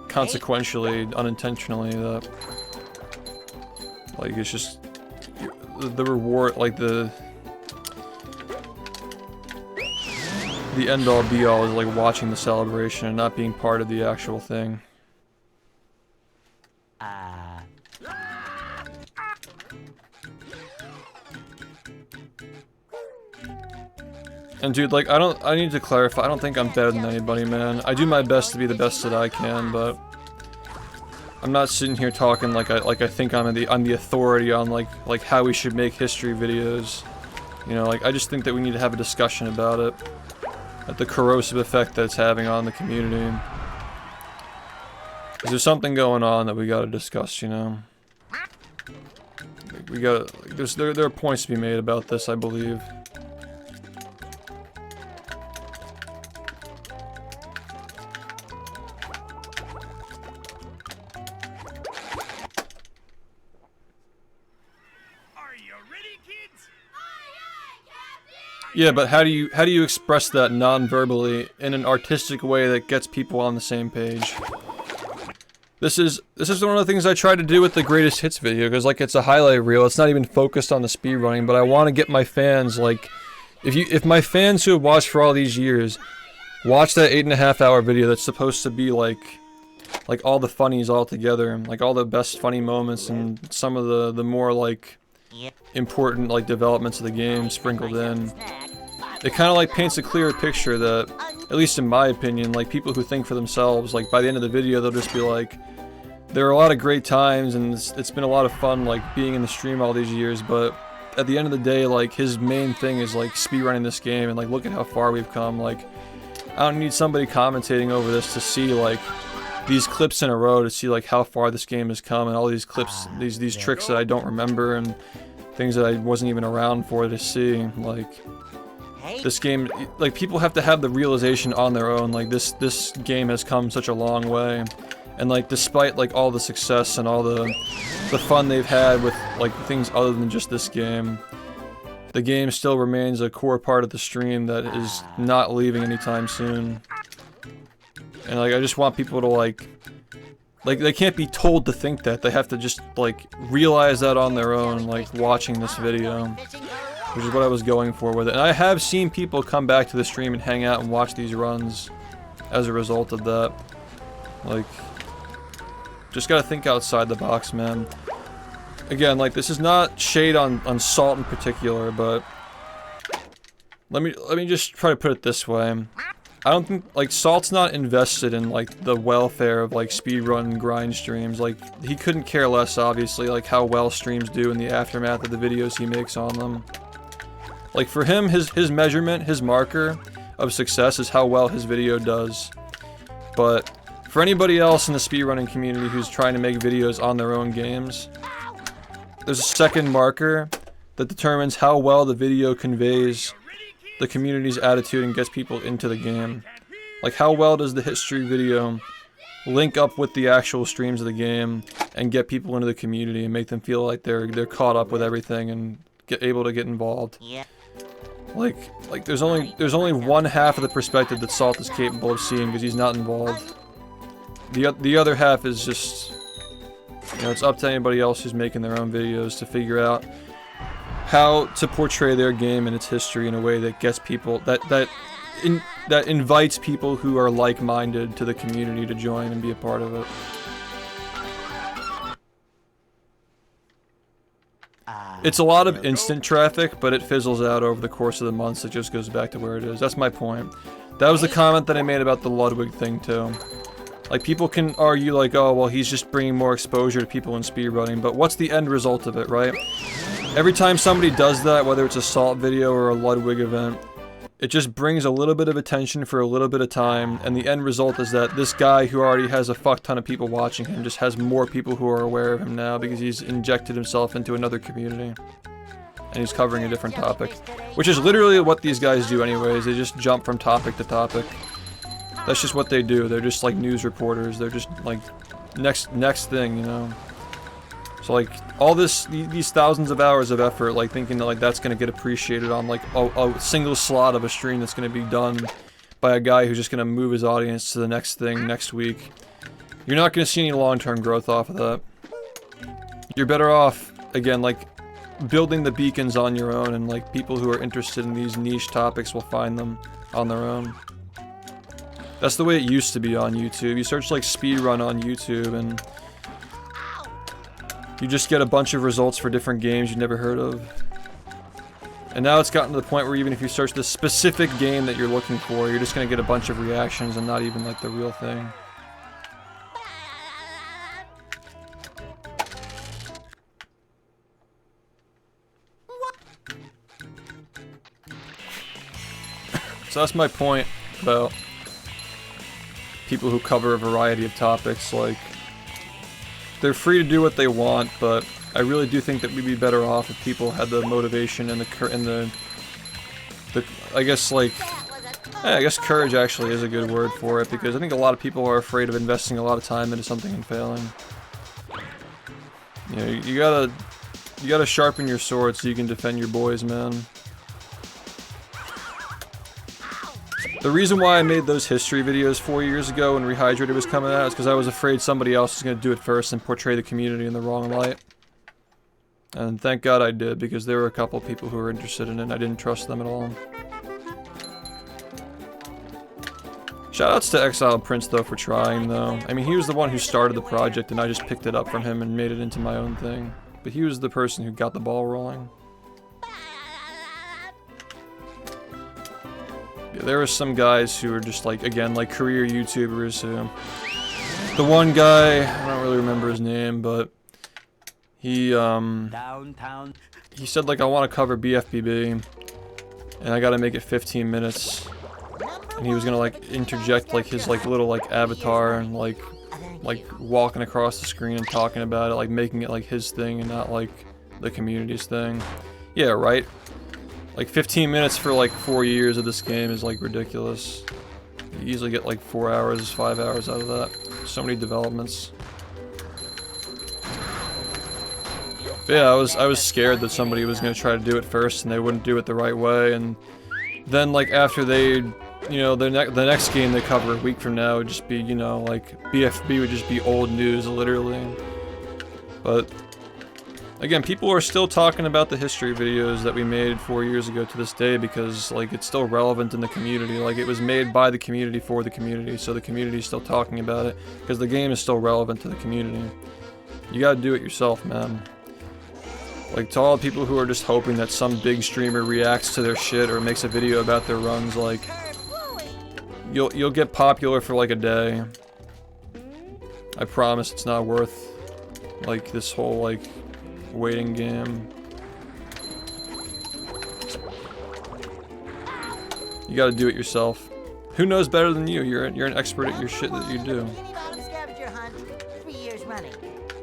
consequentially, unintentionally, that like it's just the reward, like the end all be all is like watching the celebration and not being part of the actual thing. And dude, like, I need to clarify, I don't think I'm better than anybody, man. I do my best to be the best that I can, but I'm not sitting here talking like I think I'm the authority on like how we should make history videos. You know, like, I just think that we need to have a discussion about it. At the corrosive effect that it's having on the community. 'Cause there's something going on that we gotta discuss, you know? Like, we gotta, like, there are points to be made about this, I believe. Yeah, but how do you express that non-verbally in an artistic way that gets people on the same page? This is one of the things I tried to do with the greatest hits video, because like it's a highlight reel. It's not even focused on the speedrunning, but I want to get my fans, like, if my fans who have watched for all these years watch that 8.5 hour video that's supposed to be like like all the funnies all together, like all the best funny moments and some of the more like important like developments of the game sprinkled in. It kind of like paints a clearer picture that, at least in my opinion, like people who think for themselves, like by the end of the video they'll just be like, there are a lot of great times and it's been a lot of fun like being in the stream all these years, but at the end of the day, like his main thing is like speedrunning this game and like look at how far we've come. Like I don't need somebody commentating over this to see like these clips in a row to see like how far this game has come and all these clips, these tricks that I don't remember and things that I wasn't even around for to see. Like this game, like people have to have the realization on their own, like this game has come such a long way. And like despite like all the success and all the fun they've had with like things other than just this game, the game still remains a core part of the stream that is not leaving anytime soon. And like I just want people to like they can't be told to think that, they have to just like realize that on their own, like watching this video, which is what I was going for with it. And I have seen people come back to the stream and hang out and watch these runs as a result of that. Like, just gotta think outside the box, man. Again, like this is not shade on Salt in particular, but let me just try to put it this way. I don't think like Salt's not invested in like the welfare of like speedrun grind streams. Like he couldn't care less, obviously, like how well streams do in the aftermath of the videos he makes on them. Like for him, his measurement, his marker of success is how well his video does. But for anybody else in the speedrunning community who's trying to make videos on their own games, there's a second marker that determines how well the video conveys the community's attitude and gets people into the game. Like how well does the history video link up with the actual streams of the game and get people into the community and make them feel like they're caught up with everything and able to get involved. Like there's only one half of the perspective that Salt is capable of seeing because he's not involved. The other half is just, you know, it's up to anybody else who's making their own videos to figure out how to portray their game and its history in a way that gets people, that invites people who are like-minded to the community to join and be a part of it. It's a lot of instant traffic, but it fizzles out over the course of the months. It just goes back to where it is. That's my point. That was the comment that I made about the Ludwig thing too. Like, people can argue like, oh, well, he's just bringing more exposure to people in speedrunning, but what's the end result of it, right? Every time somebody does that, whether it's a Salt video or a Ludwig event, it just brings a little bit of attention for a little bit of time, and the end result is that this guy who already has a fuck ton of people watching him just has more people who are aware of him now because he's injected himself into another community. And he's covering a different topic. Which is literally what these guys do anyways, they just jump from topic to topic. That's just what they do. They're just like news reporters. They're just like next thing, you know. So like all these thousands of hours of effort, like thinking that like that's gonna get appreciated on like a single slot of a stream that's gonna be done by a guy who's just gonna move his audience to the next thing next week. You're not gonna see any long-term growth off of that. You're better off, again, like building the beacons on your own, and like people who are interested in these niche topics will find them on their own. That's the way it used to be on YouTube. You search like speedrun on YouTube and you just get a bunch of results for different games you've never heard of. And now it's gotten to the point where even if you search the specific game that you're looking for, you're just gonna get a bunch of reactions and not even like the real thing. So that's my point about people who cover a variety of topics. Like, they're free to do what they want, but I really do think that we'd be better off if people had the motivation and the I guess like, I guess courage actually is a good word for it, because I think a lot of people are afraid of investing a lot of time into something and failing. You know, you gotta sharpen your sword so you can defend your boys, man. The reason why I made those history videos 4 years ago when Rehydrated was coming out is because I was afraid somebody else was going to do it first and portray the community in the wrong light. And thank God I did, because there were a couple people who were interested in it and I didn't trust them at all. Shoutouts to Exiled Prince though for trying though. I mean, he was the one who started the project and I just picked it up from him and made it into my own thing. But he was the person who got the ball rolling. Yeah, there were some guys who were just like, again, like career YouTubers who... The one guy, I don't really remember his name, but he Downtown. he said like, I want to cover BFBB and I gotta make it 15 minutes. And he was gonna like interject like his like little like avatar and like walking across the screen and talking about it, like making it like his thing and not like the community's thing. Yeah, right? Like 15 minutes for like 4 years of this game is like ridiculous. You easily get like 4 hours, 5 hours out of that. So many developments. But yeah, I was scared that somebody was gonna try to do it first and they wouldn't do it the right way, and then like after they, you know, the next game they cover a week from now would just be, you know, like BFB would just be old news literally. But again, people are still talking about the history videos that we made 4 years ago to this day because like it's still relevant in the community. Like it was made by the community for the community, so the community is still talking about it because the game is still relevant to the community. You gotta do it yourself, man. Like to all the people who are just hoping that some big streamer reacts to their shit or makes a video about their runs, like you'll get popular for like a day. I promise it's not worth like this whole like waiting game. You gotta do it yourself. Who knows better than you? You're an expert at your shit that you do. Bikini Bottom scavenger hunt 3 years running.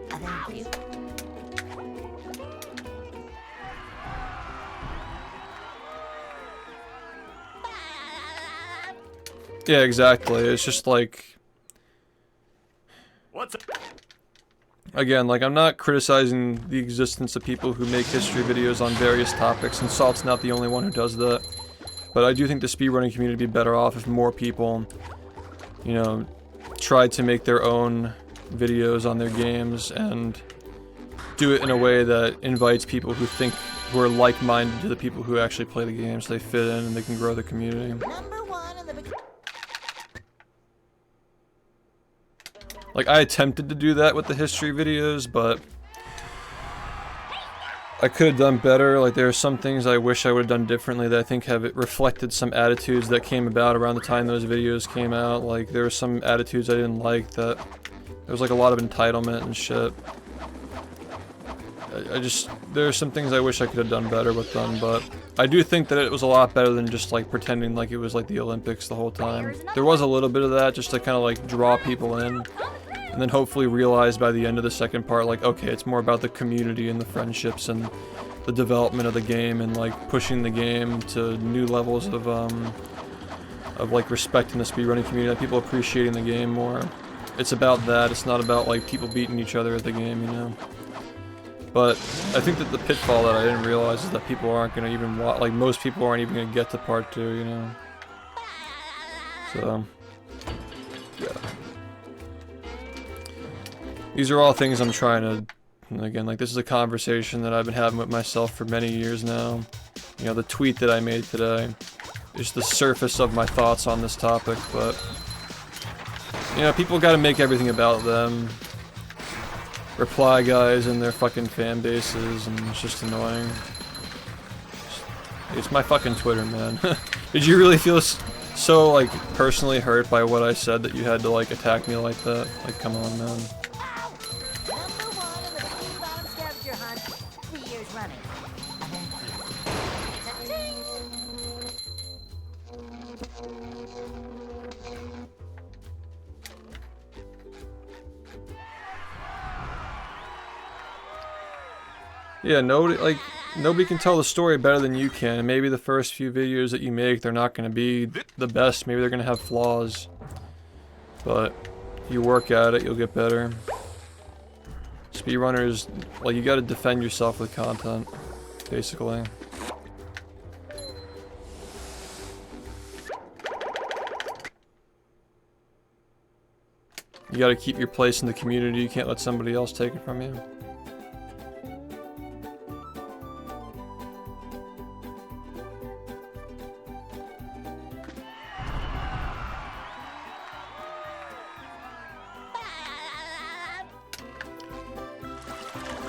Thank you. Yeah, exactly. It's just like, What's up? again, like I'm not criticizing the existence of people who make history videos on various topics, and Salt's not the only one who does that. But I do think the speedrunning community would be better off if more people, you know, tried to make their own videos on their games and do it in a way that invites people who are like-minded to the people who actually play the game, so they fit in and they can grow the community. Number 1 in the bikini. Like, I attempted to do that with the history videos, but I could have done better. Like, there are some things I wish I would have done differently that I think have reflected some attitudes that came about around the time those videos came out. Like, there were some attitudes I didn't like that there was like a lot of entitlement and shit. There are some things I wish I could have done better with them, but I do think that it was a lot better than just like pretending like it was like the Olympics the whole time. There was a little bit of that just to kind of like draw people in, and then hopefully realize by the end of the second part, like, okay, it's more about the community and the friendships and the development of the game and like pushing the game to new levels of like respecting the speedrunning community, like people appreciating the game more. It's about that. It's not about like people beating each other at the game, you know. But I think that the pitfall that I didn't realize is that people aren't gonna even watch, like most people aren't even gonna get to part 2, you know. So, yeah. These are all things I'm trying to, and again, like this is a conversation that I've been having with myself for many years now. You know, the tweet that I made today is the surface of my thoughts on this topic, but, you know, people gotta make everything about them. Reply guys and their fucking fan bases, and it's just annoying. It's my fucking Twitter, man. Did you really feel so, like, personally hurt by what I said that you had to, like, attack me like that? Like, come on, man. Number 1 in the Bikini Bottom scavenger hunt 3 years running. Yeah, nobody can tell the story better than you can, and maybe the first few videos that you make, they're not gonna be the best, maybe they're gonna have flaws. But, if you work at it, you'll get better. Speedrunners, like, you gotta defend yourself with content, basically. You gotta keep your place in the community, you can't let somebody else take it from you.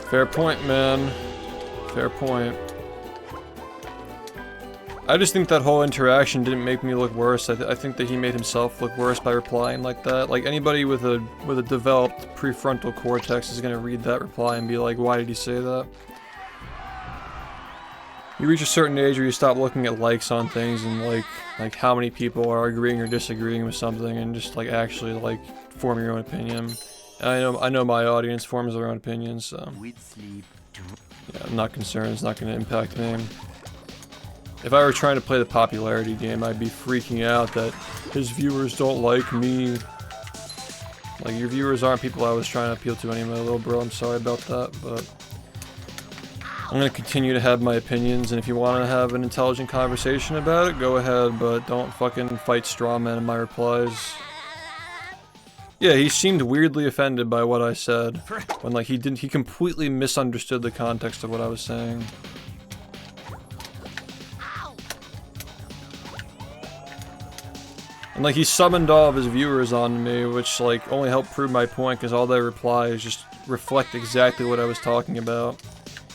Fair point, man. Fair point. I just think that whole interaction didn't make me look worse. I think that he made himself look worse by replying like that. Like, anybody with a developed prefrontal cortex is gonna read that reply and be like, why did he say that? You reach a certain age where you stop looking at likes on things and like how many people are agreeing or disagreeing with something, and just like actually like form your own opinion. And I know my audience forms their own opinions, so yeah, I'm not concerned. It's not gonna impact me. If I were trying to play the popularity game, I'd be freaking out that his viewers don't like me. Like, your viewers aren't people I was trying to appeal to anyway, little bro. I'm sorry about that, but I'm gonna continue to have my opinions, and if you want to have an intelligent conversation about it, go ahead, but don't fucking fight straw men in my replies. Yeah, he seemed weirdly offended by what I said, when like he completely misunderstood the context of what I was saying. And like, he summoned all of his viewers on me, which like only helped prove my point, because all their replies just reflect exactly what I was talking about.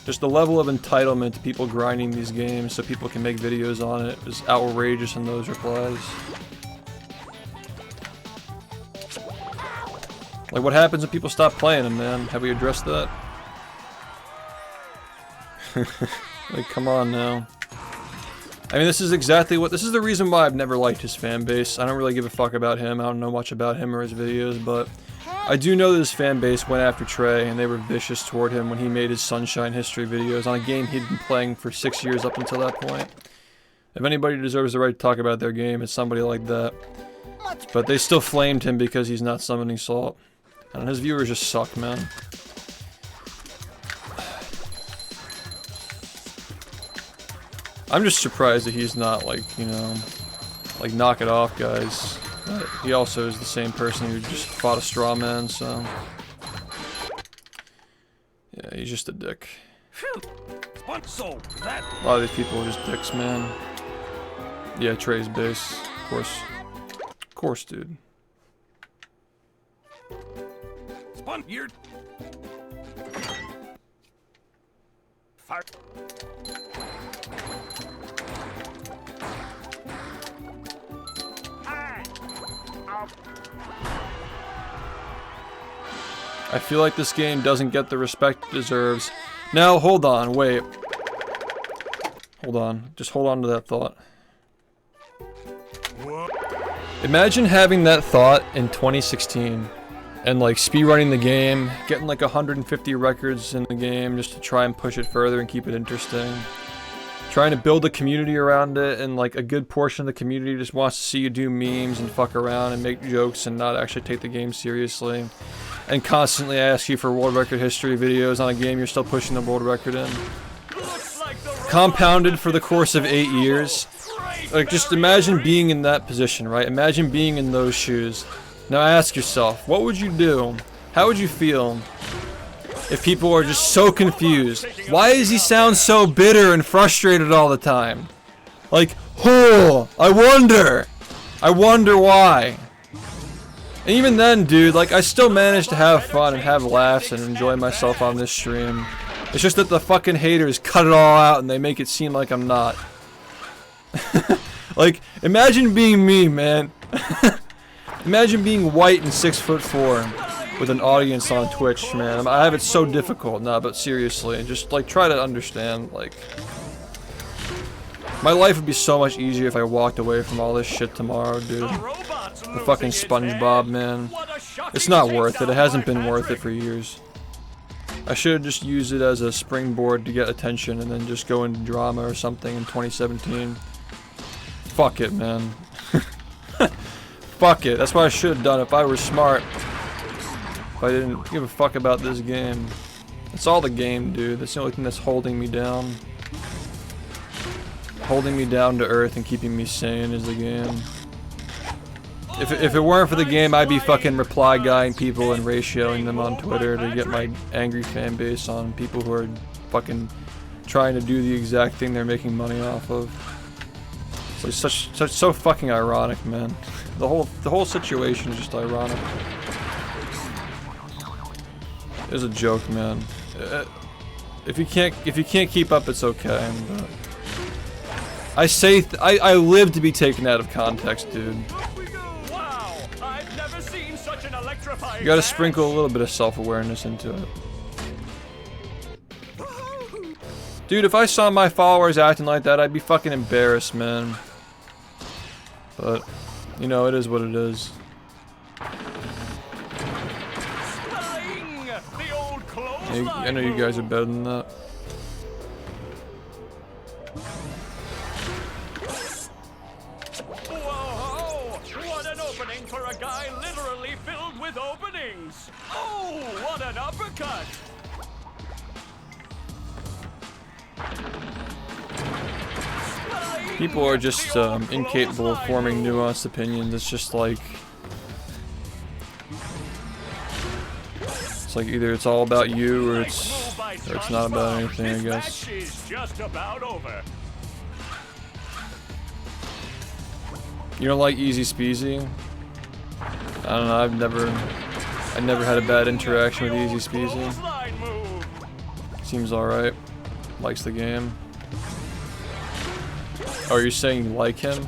Just the level of entitlement to people grinding these games so people can make videos on it is outrageous in those replies. Like, what happens when people stop playing them, man? Have we addressed that? Like, come on now. I mean, this is the reason why I've never liked his fan base. I don't really give a fuck about him. I don't know much about him or his videos, but I do know that his fan base went after Trey, and they were vicious toward him when he made his Sunshine History videos on a game he'd been playing for 6 years up until that point. If anybody deserves the right to talk about their game, it's somebody like that. But they still flamed him because he's not summoning Salt. And his viewers just suck, man. I'm just surprised that he's not, like, you know, like, knock it off, guys. But he also is the same person who just fought a straw man, so... yeah, he's just a dick. A lot of these people are just dicks, man. Yeah, Trey's base. Of course. Of course, dude. Fire. I feel like this game doesn't get the respect it deserves. Now, hold on, wait. Hold on. Just hold on to that thought. Imagine having that thought in 2016 and like speedrunning the game, getting like 150 records in the game just to try and push it further and keep it interesting. Trying to build a community around it, and like a good portion of the community just wants to see you do memes and fuck around and make jokes and not actually take the game seriously. And constantly ask you for world record history videos on a game you're still pushing the world record in. Compounded for the course of 8 years. Like, just imagine being in that position, right? Imagine being in those shoes. Now ask yourself, what would you do? How would you feel if people are just so confused? Why does he sound so bitter and frustrated all the time? Like, oh, I wonder why. And even then, dude, like, I still managed to have fun and have laughs and enjoy myself on this stream. It's just that the fucking haters cut it all out and they make it seem like I'm not. Like, imagine being me, man. Imagine being white and 6'4" with an audience on Twitch, man. I have it so difficult. Nah, but seriously, just, like, try to understand, like... my life would be so much easier if I walked away from all this shit tomorrow, dude. The fucking SpongeBob, man. It's not worth it. It hasn't been worth it for years. I should have just used it as a springboard to get attention and then just go into drama or something in 2017. Fuck it, man. Fuck it. That's what I should have done if I were smart. If I didn't give a fuck about this game. It's all the game, dude. That's the only thing that's holding me down. Holding me down to earth and keeping me sane is the game. If it weren't for the game, I'd be fucking reply guying people and ratioing them on Twitter to get my angry fan base on people who are fucking trying to do the exact thing they're making money off of. It's like so fucking ironic, man. The whole situation is just ironic. It's a joke, man. If you can't keep up, it's okay. But I live to be taken out of context, dude. Wow, I've never seen such an electrifying. You gotta sprinkle a little bit of self-awareness into it. Dude, if I saw my followers acting like that, I'd be fucking embarrassed, man. But, you know, it is what it is. The old I know you guys are better than that. Whoa! What an opening for a guy literally filled with openings! Oh, what an uppercut! People are just incapable of forming nuanced opinions. It's just like... It's like either it's all about you or it's not about anything, I guess. Just about over. You don't like Easy Speezy? I don't know, I never had a bad interaction with Easy Speezy. Seems alright. Likes the game. Oh, you're saying you like him?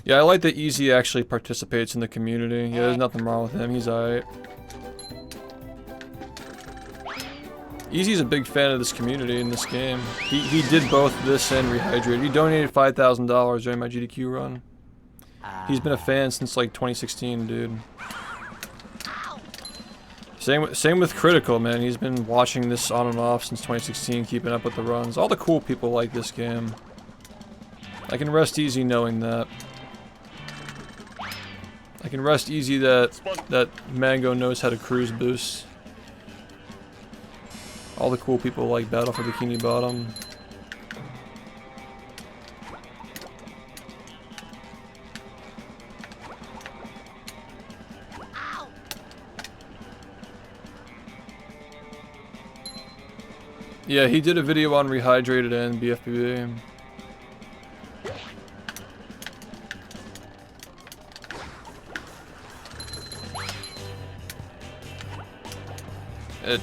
Yeah, I like that Easy actually participates in the community. Yeah, there's nothing wrong with him, he's alright. Easy's a big fan of this community in this game. He did both this and Rehydrated. He donated $5,000 during my GDQ run. He's been a fan since like 2016, dude. Same with Critical, man. He's been watching this on and off since 2016, keeping up with the runs. All the cool people like this game. I can rest easy knowing that. I can rest easy that Mango knows how to cruise boost. All the cool people like Battle for Bikini Bottom. Yeah, he did a video on Rehydrated and bfbb.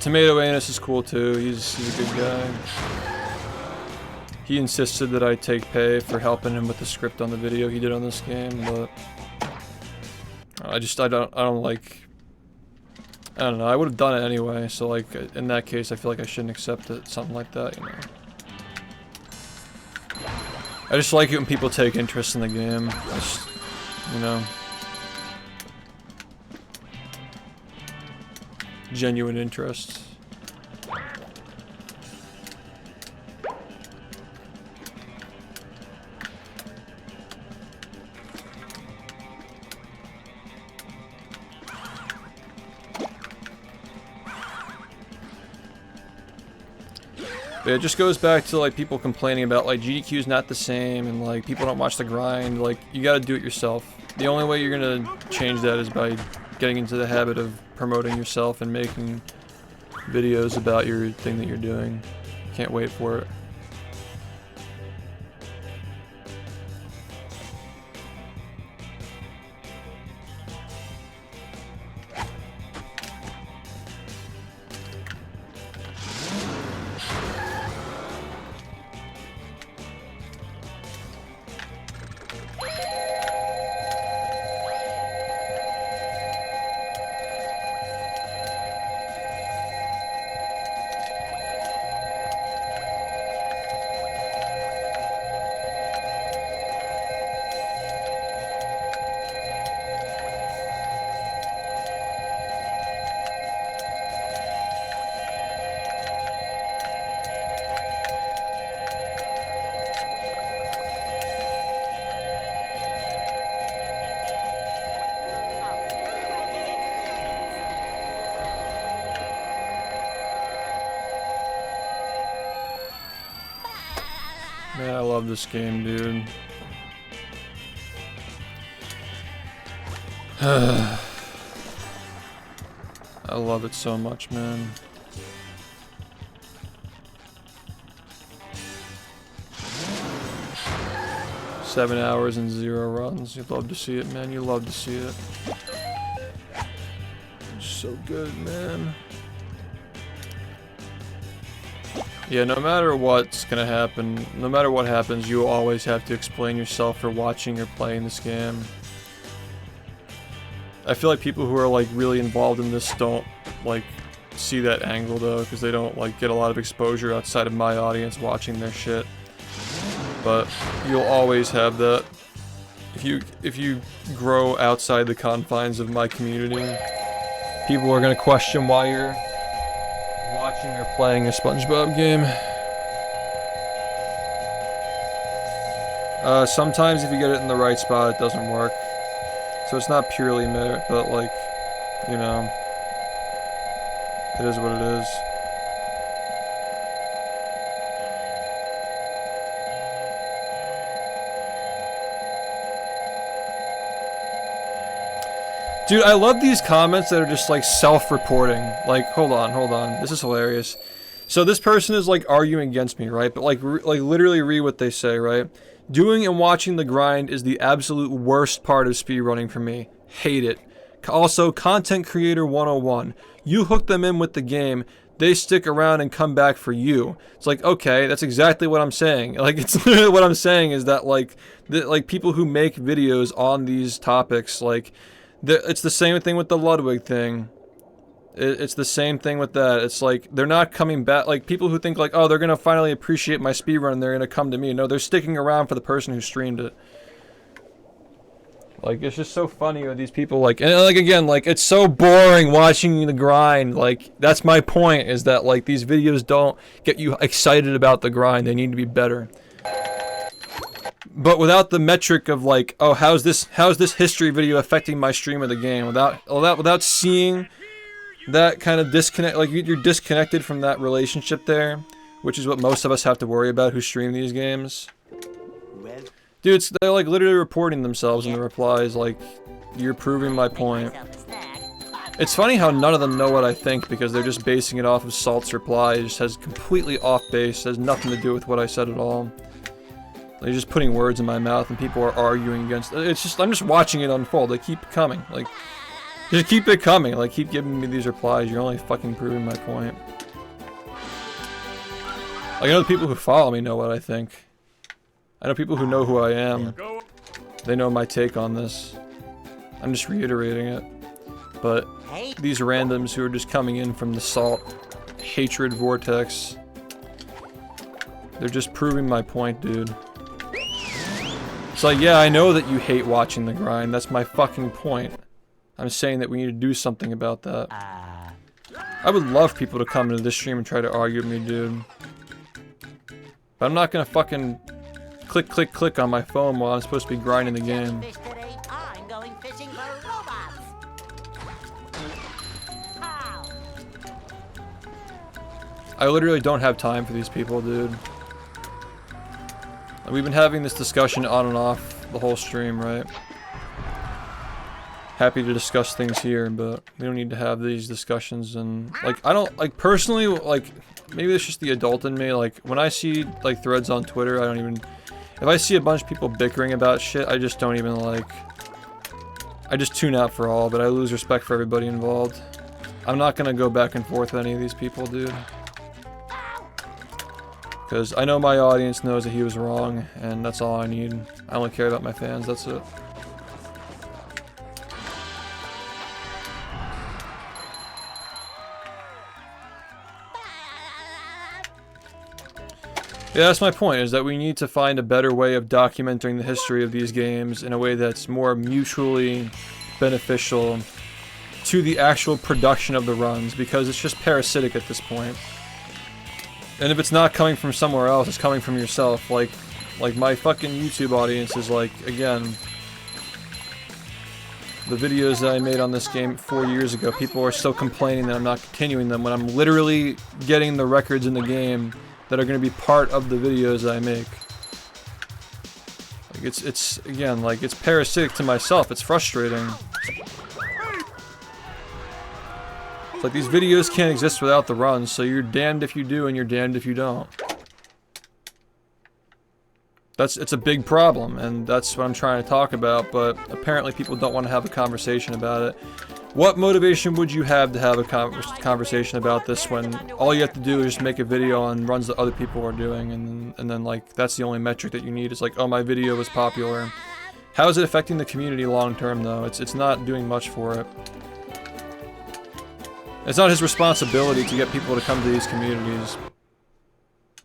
Tomato Anus is cool too. He's a good guy. He insisted that I take pay for helping him with the script on the video he did on this game, but I don't like. I don't know. I would have done it anyway. So like in that case, I feel like I shouldn't accept it. Something like that, you know. I just like it when people take interest in the game. Just, you know. Genuine interest. But it just goes back to like people complaining about like GDQ's not the same and like people don't watch the grind. Like you gotta do it yourself. The only way you're gonna change that is by getting into the habit of promoting yourself and making videos about your thing that you're doing. Can't wait for it. Man, I love this game, dude. I love it so much, man. Seven hours and 0 runs. You'd love to see it, man. You love to see it. It's so good, man. Yeah, no matter what's gonna happen, no matter what happens, you always have to explain yourself for watching or playing this game. I feel like people who are like really involved in this don't like see that angle though, because they don't like get a lot of exposure outside of my audience watching their shit. But you'll always have that. If you grow outside the confines of my community, people are gonna question why you're watching or playing a SpongeBob game. Sometimes if you get it in the right spot, it doesn't work. So it's not purely merit, but like, you know, it is what it is. Dude, I love these comments that are just like self-reporting. Like, hold on. This is hilarious. So this person is like arguing against me, right? But like literally read what they say, right? Doing and watching the grind is the absolute worst part of speedrunning for me. Hate it. Also, content creator 101. You hook them in with the game, they stick around and come back for you. It's like, okay, that's exactly what I'm saying. Like, it's literally what I'm saying is that like people who make videos on these topics, like, it's the same thing with the Ludwig thing. It's the same thing with that. It's like, they're not coming back. Like, people who think like, oh, they're gonna finally appreciate my speedrun, they're gonna come to me. No, they're sticking around for the person who streamed it. Like, it's just so funny with these people, like, and like, again, like, it's so boring watching the grind. Like, that's my point, is that, like, these videos don't get you excited about the grind. They need to be better. But without the metric of like, oh, how's this history video affecting my stream of the game? Without seeing that kind of disconnect, like you're disconnected from that relationship there, which is what most of us have to worry about who stream these games. Dude, they're like literally reporting themselves in the replies, like, you're proving my point. It's funny how none of them know what I think because they're just basing it off of Salt's reply. It just has completely off base, has nothing to do with what I said at all. They're just putting words in my mouth and people are arguing against it. It's just, I'm just watching it unfold. They keep coming. Like, just keep it coming. Like, keep giving me these replies. You're only fucking proving my point. Like, I know the people who follow me know what I think. I know people who know who I am. They know my take on this. I'm just reiterating it. But these randoms who are just coming in from the Salt hatred vortex, they're just proving my point, dude. It's like, yeah, I know that you hate watching the grind. That's my fucking point. I'm saying that we need to do something about that. I would love people to come into this stream and try to argue with me, dude. But I'm not gonna fucking click, click, click on my phone while I'm supposed to be grinding the game. I'm going fishing for robots. How? I literally don't have time for these people, dude. We've been having this discussion on and off the whole stream, right? Happy to discuss things here, but we don't need to have these discussions. And like, I don't, like, personally, like, maybe it's just the adult in me. Like, when I see like threads on Twitter, I don't even, if I see a bunch of people bickering about shit, I just don't even like, I just tune out for all, but I lose respect for everybody involved. I'm not gonna go back and forth with any of these people, dude. Because I know my audience knows that he was wrong, and that's all I need. I only care about my fans, that's it. Yeah, that's my point, is that we need to find a better way of documenting the history of these games in a way that's more mutually beneficial to the actual production of the runs, because it's just parasitic at this point. And if it's not coming from somewhere else, it's coming from yourself. Like my fucking YouTube audience is like, again, the videos that I made on this game 4 years ago, people are still complaining that I'm not continuing them when I'm literally getting the records in the game that are going to be part of the videos that I make. Like, it's again, like, it's parasitic to myself. It's frustrating. Like, these videos can't exist without the runs, so you're damned if you do and you're damned if you don't. It's a big problem, and that's what I'm trying to talk about, but apparently people don't want to have a conversation about it. What motivation would you have to have a conversation about this when all you have to do is just make a video on runs that other people are doing, and then like that's the only metric that you need is like, oh, my video was popular. How is it affecting the community long term though? It's not doing much for it. It's not his responsibility to get people to come to these communities.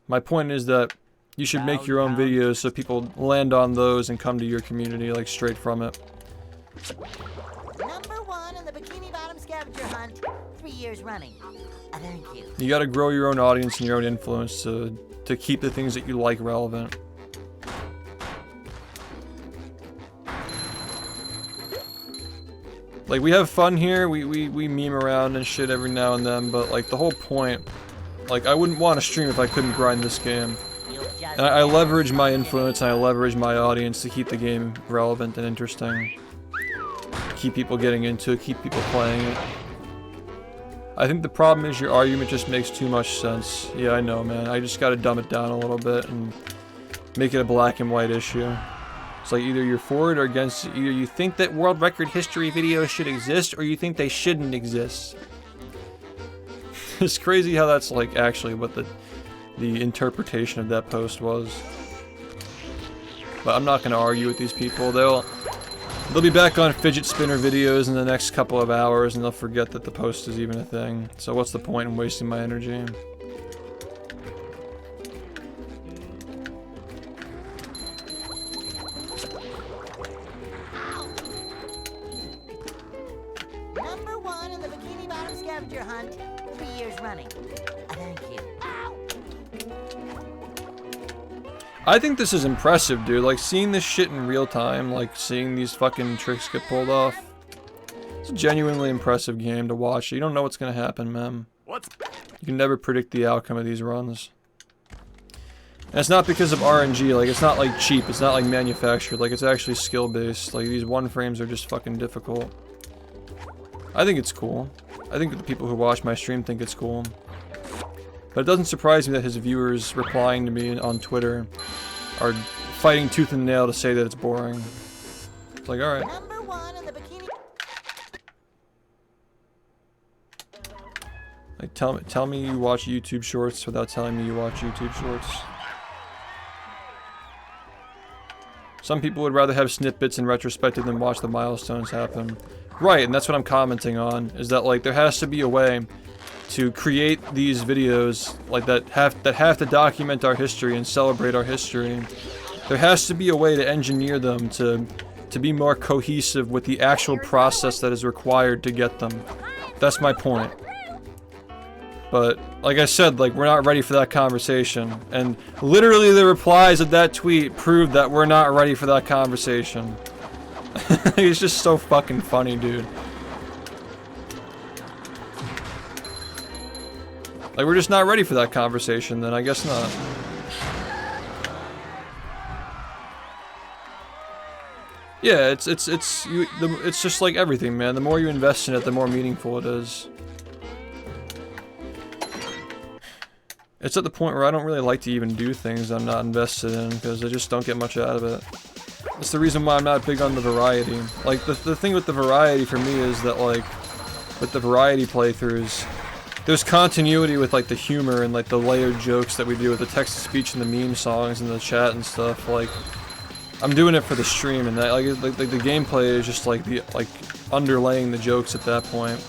My point is that you should make your own videos so people land on those and come to your community like straight from it. Number 1 in the Bikini Bottom scavenger hunt, 3 years running. Thank you. You gotta grow your own audience and your own influence to keep the things that you like relevant. Like, we have fun here, we meme around and shit every now and then, but like the whole point, like I wouldn't want to stream if I couldn't grind this game. And I leverage my influence and I leverage my audience to keep the game relevant and interesting. Keep people getting into it, keep people playing it. I think the problem is your argument just makes too much sense. Yeah, I know, man. I just gotta dumb it down a little bit and make it a black and white issue. It's like either you're for it or against it. Either you think that world record history videos should exist or you think they shouldn't exist. It's crazy how that's like actually what the interpretation of that post was. But I'm not gonna argue with these people. They'll be back on fidget spinner videos in the next couple of hours and they'll forget that the post is even a thing. So what's the point in wasting my energy? Number 1 in the Bikini Bottom scavenger hunt, 3 years running. Thank you. I think this is impressive, dude. Like, seeing this shit in real time, like, seeing these fucking tricks get pulled off. It's a genuinely impressive game to watch. You don't know what's gonna happen, man. You can never predict the outcome of these runs. And it's not because of RNG, like, it's not, like, cheap. It's not, like, manufactured. Like, it's actually skill-based. Like, these one frames are just fucking difficult. I think it's cool. I think the people who watch my stream think it's cool. But it doesn't surprise me that his viewers replying to me on Twitter are fighting tooth and nail to say that it's boring. It's like, alright. Number 1 in the Bikini. Like, tell me you watch YouTube Shorts without telling me you watch YouTube Shorts. Some people would rather have snippets in retrospective than watch the milestones happen. Right, and that's what I'm commenting on, is that like there has to be a way to create these videos like that have to document our history and celebrate our history. There has to be a way to engineer them to be more cohesive with the actual process that is required to get them. That's my point. But like I said, like we're not ready for that conversation, and literally the replies of that tweet proved that we're not ready for that conversation. It's just so fucking funny, dude. Like, we're just not ready for that conversation, then I guess not. Yeah, it's just like everything, man. The more you invest in it, the more meaningful it is. It's at the point where I don't really like to even do things I'm not invested in, because I just don't get much out of it. That's the reason why I'm not big on the variety. Like, the thing with the variety for me is that, like, with the variety playthroughs, there's continuity with, like, the humor and, like, the layered jokes that we do with the text-to-speech and the meme songs and the chat and stuff. Like, I'm doing it for the stream, and that, like the gameplay is just, like, underlaying the jokes at that point.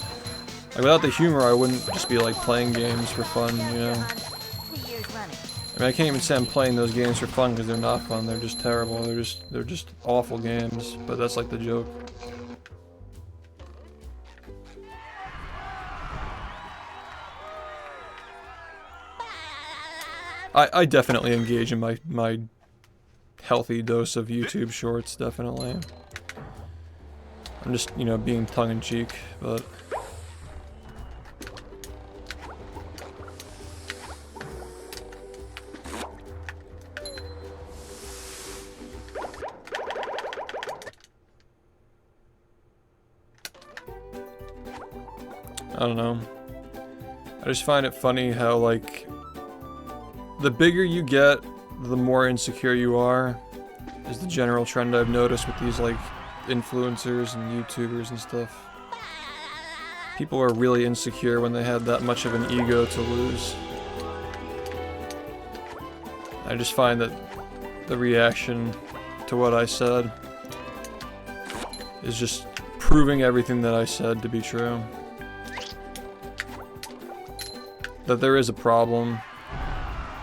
Like, without the humor, I wouldn't just be, like, playing games for fun, you know? I mean, I can't even say I'm playing those games for fun because they're not fun. They're just terrible. They're just awful games. But that's like the joke. I definitely engage in my healthy dose of YouTube Shorts. Definitely. I'm just, you know, being tongue-in-cheek, but. I don't know. I just find it funny how, like, the bigger you get, the more insecure you are, is the general trend I've noticed with these, like, influencers and YouTubers and stuff. People are really insecure when they have that much of an ego to lose. I just find that the reaction to what I said is just proving everything that I said to be true. That there is a problem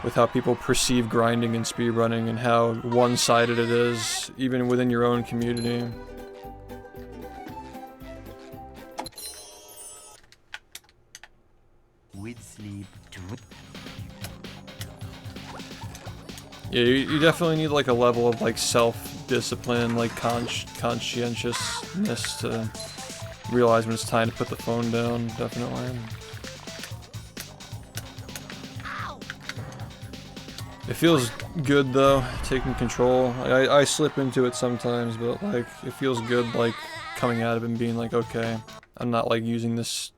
with how people perceive grinding and speedrunning and how one-sided it is, even within your own community. With sleep too. Yeah, you definitely need like a level of like self-discipline, like conscientiousness to realize when it's time to put the phone down, definitely. It feels good though, taking control. I slip into it sometimes, but like it feels good like coming out of it and being like, okay, I'm not like using this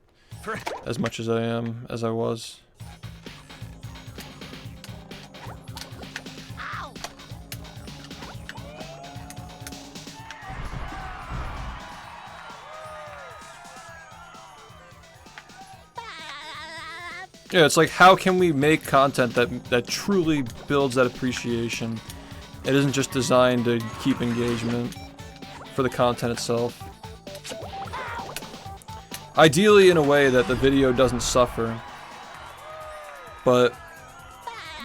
as much as I was. Yeah, it's like, how can we make content that truly builds that appreciation? It isn't just designed to keep engagement for the content itself. Ideally in a way that the video doesn't suffer. But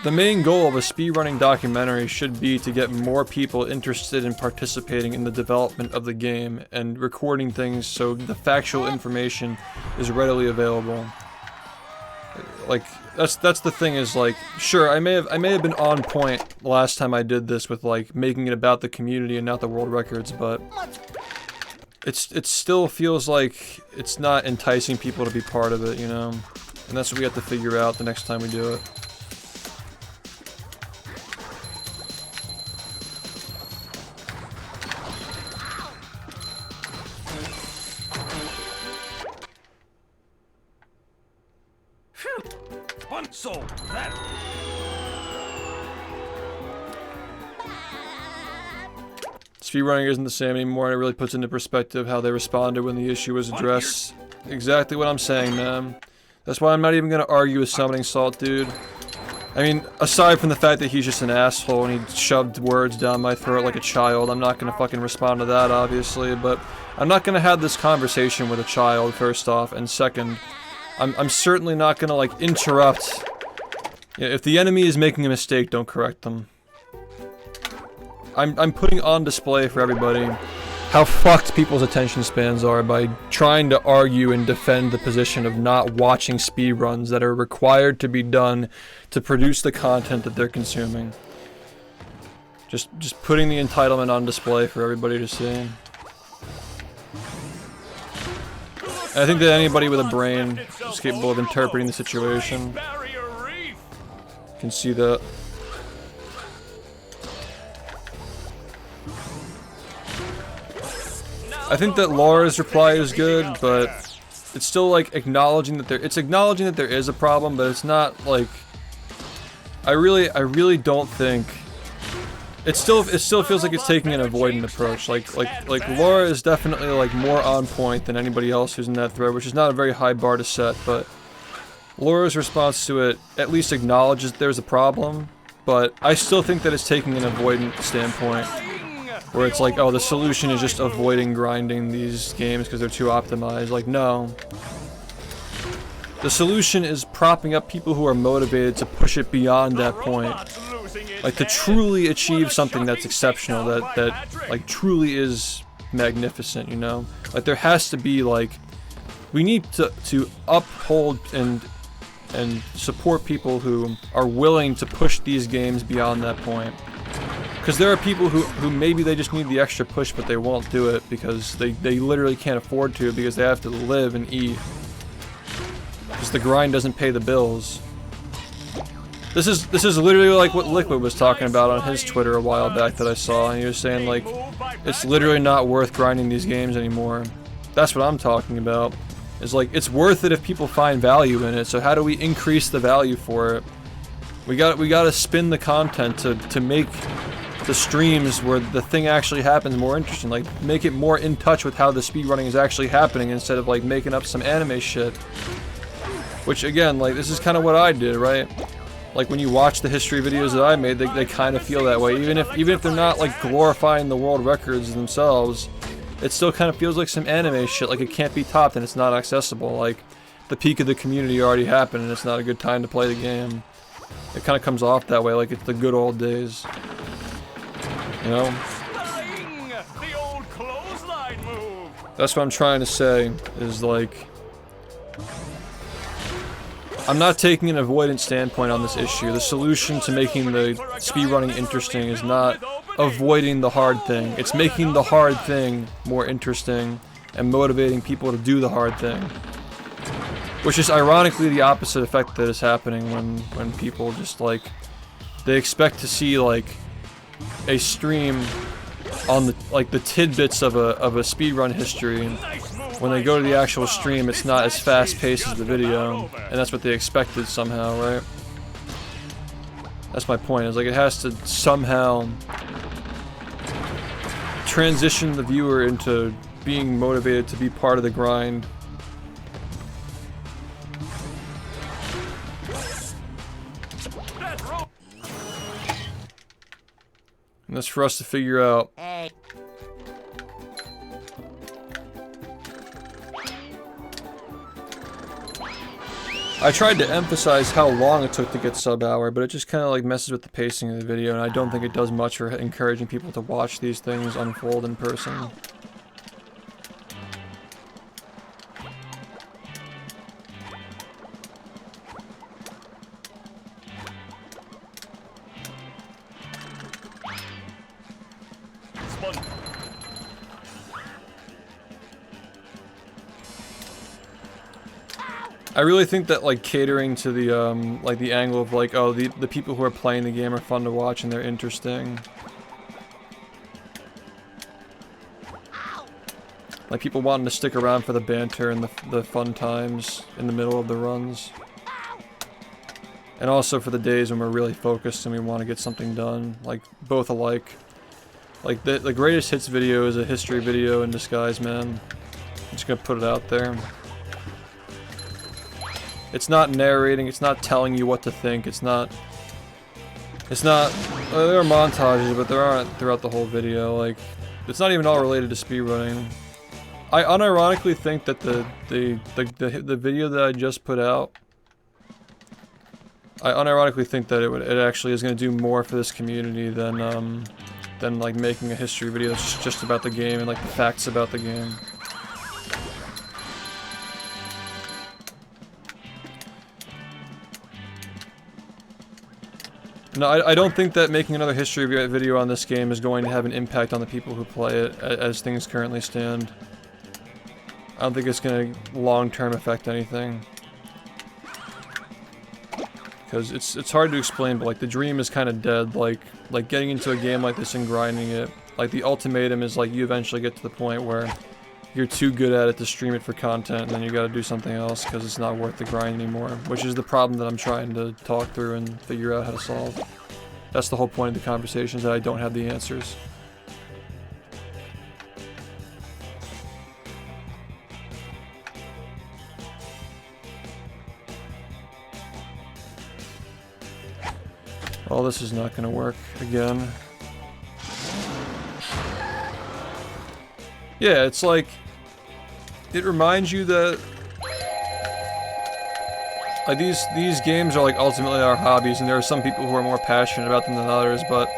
the main goal of a speedrunning documentary should be to get more people interested in participating in the development of the game and recording things so the factual information is readily available. Like, that's the thing is, like, sure, I may have been on point last time I did this with, like, making it about the community and not the world records, but it still feels like it's not enticing people to be part of it, you know? And that's what we have to figure out the next time we do it. Speedrunning isn't the same anymore, and it really puts into perspective how they responded when the issue was addressed. Exactly what I'm saying, man. That's why I'm not even gonna argue with Summoning Salt, dude. I mean, aside from the fact that he's just an asshole and he shoved words down my throat like a child, I'm not gonna fucking respond to that, obviously, but I'm not gonna have this conversation with a child, first off, and second, I'm certainly not gonna, like, interrupt. You know, if the enemy is making a mistake, don't correct them. I'm putting on display for everybody how fucked people's attention spans are by trying to argue and defend the position of not watching speedruns that are required to be done to produce the content that they're consuming. Just putting the entitlement on display for everybody to see. And I think that anybody with a brain is capable of interpreting the situation can see that. I think that Laura's reply is good, but it's still like acknowledging that it's acknowledging that there is a problem, but it's not like I really don't think it still feels like it's taking an avoidant approach. Like Laura is definitely like more on point than anybody else who's in that thread, which is not a very high bar to set, but Laura's response to it at least acknowledges there's a problem, but I still think that it's taking an avoidant standpoint. Where it's like, oh, the solution is just avoiding grinding these games because they're too optimized. Like, no. The solution is propping up people who are motivated to push it beyond that point. Like, to truly achieve something that's exceptional, that like, truly is magnificent, you know? Like, there has to be, like, we need to uphold and support people who are willing to push these games beyond that point. Because there are people who maybe they just need the extra push, but they won't do it because they literally can't afford to because they have to live and eat. Because the grind doesn't pay the bills. This is literally like what Liquid was talking about on his Twitter a while back that I saw, and he was saying like, it's literally not worth grinding these games anymore. That's what I'm talking about. It's like, it's worth it if people find value in it, so how do we increase the value for it? We gotta spin the content to make the streams where the thing actually happens more interesting. Like, make it more in touch with how the speedrunning is actually happening instead of like making up some anime shit. Which again, like, this is kind of what I did, right? Like, when you watch the history videos that I made, they kind of feel that way. Even if they're not like glorifying the world records themselves, it still kind of feels like some anime shit. Like, it can't be topped and it's not accessible. Like, the peak of the community already happened and it's not a good time to play the game. It kind of comes off that way, like it's the good old days. You know? The old clothesline move. That's what I'm trying to say, is like, I'm not taking an avoidant standpoint on this issue. The solution to making the speedrunning interesting is not avoiding the hard thing. It's making the hard thing more interesting and motivating people to do the hard thing. Which is ironically the opposite effect that is happening when people just like, they expect to see like a stream on the like the tidbits of a speedrun history. When they go to the actual stream, it's not as fast paced as the video, and that's what they expected somehow, right? That's my point. Is like, it has to somehow transition the viewer into being motivated to be part of the grind. And that's for us to figure out. Hey. I tried to emphasize how long it took to get sub-hour, but it just kind of like messes with the pacing of the video, and I don't think it does much for encouraging people to watch these things unfold in person. I really think that like catering to the angle of like, oh, the people who are playing the game are fun to watch and they're interesting. Like, people wanting to stick around for the banter and the fun times in the middle of the runs. And also for the days when we're really focused and we want to get something done, like, both alike. Like, the greatest hits video is a history video in disguise, man. I'm just gonna put it out there. It's not narrating, it's not telling you what to think, there are montages, but there aren't throughout the whole video. Like, it's not even all related to speedrunning. I unironically think that the video that I just put out, I unironically think that it actually is going to do more for this community than like making a history video that's just about the game and like the facts about the game. No, I don't think that making another history video on this game is going to have an impact on the people who play it as things currently stand. I don't think it's going to long-term affect anything. Because it's hard to explain, but like, the dream is kind of dead. Like getting into a game like this and grinding it, like, the ultimatum is like, you eventually get to the point where you're too good at it to stream it for content, and then you gotta do something else because it's not worth the grind anymore, which is the problem that I'm trying to talk through and figure out how to solve. That's the whole point of the conversation, is that I don't have the answers. Well, this is not gonna work again. Yeah, it's like, it reminds you that like these games are like ultimately our hobbies, and there are some people who are more passionate about them than others, but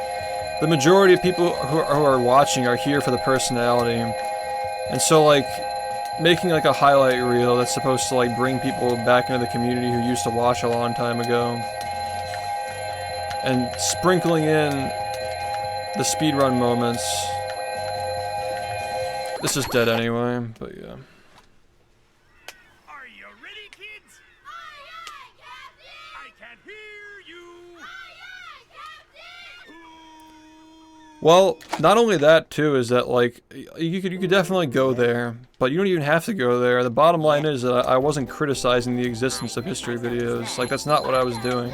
the majority of people who are watching are here for the personality. And so like, making like a highlight reel that's supposed to like bring people back into the community who used to watch a long time ago, and sprinkling in the speedrun moments. This is dead anyway, but yeah. Are you ready, kids? Aye, aye, Captain! I can hear you. Aye, aye, Captain! Well, not only that too, is that like, you could definitely go there, but you don't even have to go there. The bottom line is that I wasn't criticizing the existence of history videos. Like, that's not what I was doing.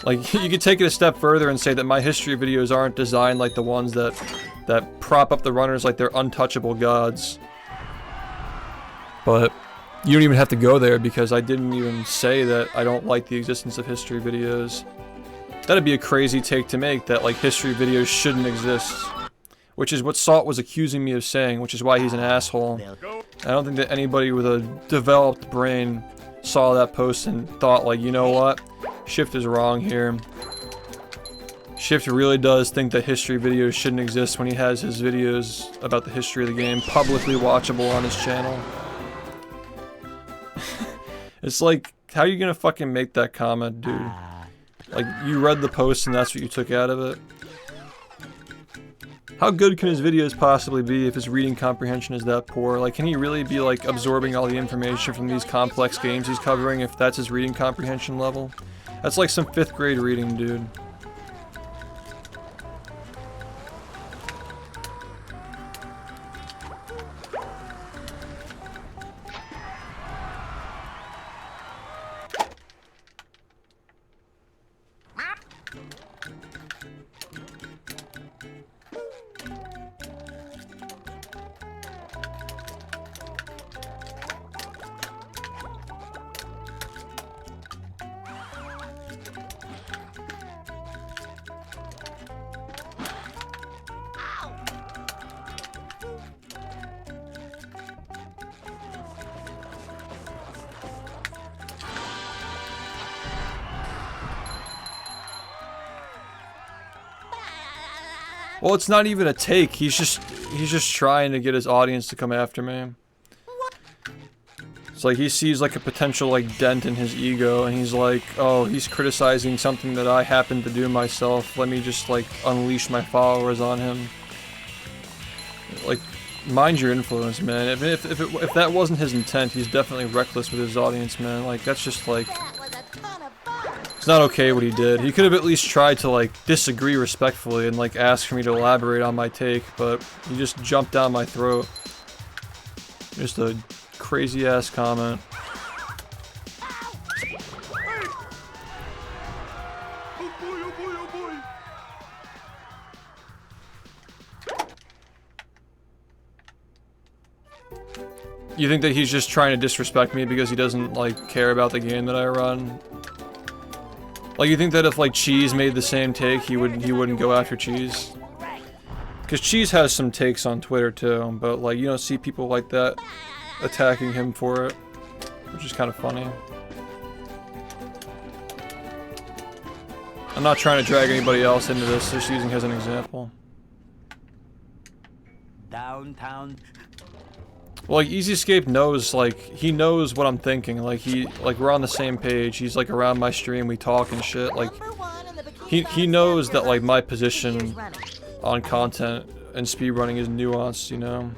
Like, you could take it a step further and say that my history videos aren't designed like the ones that prop up the runners like they're untouchable gods. But you don't even have to go there because I didn't even say that I don't like the existence of history videos. That'd be a crazy take to make, that like history videos shouldn't exist. Which is what Salt was accusing me of saying, which is why he's an asshole. I don't think that anybody with a developed brain saw that post and thought like, you know what? SHiFT is wrong here. SHiFT really does think that history videos shouldn't exist when he has his videos about the history of the game publicly watchable on his channel. It's like, how are you gonna fucking make that comment, dude? Like, you read the post and that's what you took out of it? How good can his videos possibly be if his reading comprehension is that poor? Like, can he really be, like, absorbing all the information from these complex games he's covering if that's his reading comprehension level? That's like some 5th grade reading, dude. Well, it's not even a take. He's just trying to get his audience to come after me. It's like he sees like a potential like dent in his ego and he's like, oh, he's criticizing something that I happen to do myself. Let me just like unleash my followers on him. Like, mind your influence, man. If that wasn't his intent, he's definitely reckless with his audience, man. Like, that's just like, it's not okay what he did. He could have at least tried to like disagree respectfully and like ask for me to elaborate on my take, but he just jumped down my throat. Just a crazy ass comment. You think that he's just trying to disrespect me because he doesn't like care about the game that I run? Like, you think that if like Cheese made the same take, he wouldn't go after Cheese? Because Cheese has some takes on Twitter too, but like you don't see people like that attacking him for it, which is kind of funny. I'm not trying to drag anybody else into this, just using as an example. Downtown. Well, like, Easy Escape knows, like, he knows what I'm thinking, like, we're on the same page, he's, like, around my stream, we talk and shit, like, he knows that, like, my position on content and speedrunning is nuanced, you know?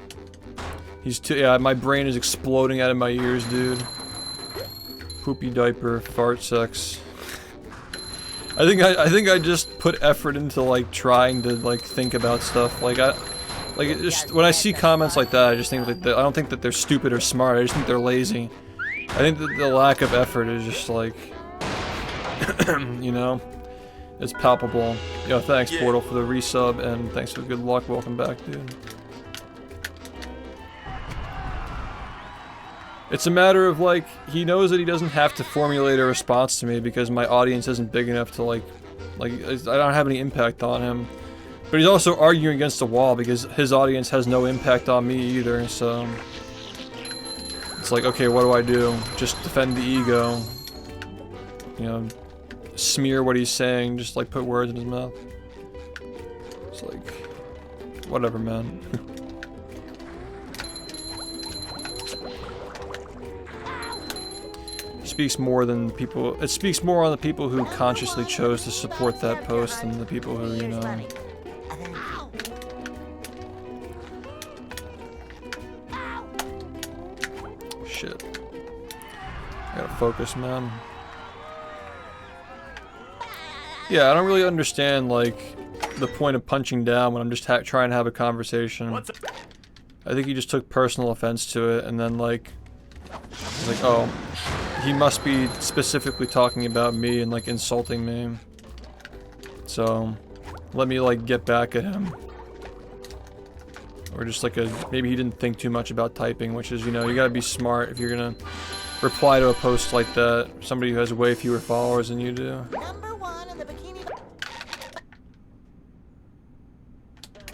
Yeah, my brain is exploding out of my ears, dude. Poopy diaper, fart sex. I think I just put effort into, like, trying to, like, think about stuff, like, it just, when I see comments like that, I just think like I don't think that they're stupid or smart, I just think they're lazy. I think that the lack of effort is just like, you know, it's palpable. Yo, thanks Portal for the resub, and thanks for the good luck, welcome back, dude. It's a matter of like, he knows that he doesn't have to formulate a response to me because my audience isn't big enough to like I don't have any impact on him. But he's also arguing against the wall because his audience has no impact on me either, so... It's like, okay, what do I do? Just defend the ego. You know, smear what he's saying, just like put words in his mouth. It's like, whatever, man. It speaks more on the people who consciously chose to support that post than the people who, you know... Shit. I gotta focus, man. Yeah, I don't really understand, like, the point of punching down when I'm just trying to have a conversation. I think he just took personal offense to it, and then, like, he's like, oh, he must be specifically talking about me and, like, insulting me. So, let me like get back at him. Or just like maybe he didn't think too much about typing, which is, you know, you gotta be smart if you're gonna reply to a post like that. Somebody who has way fewer followers than you do. Number 1 in the bikini.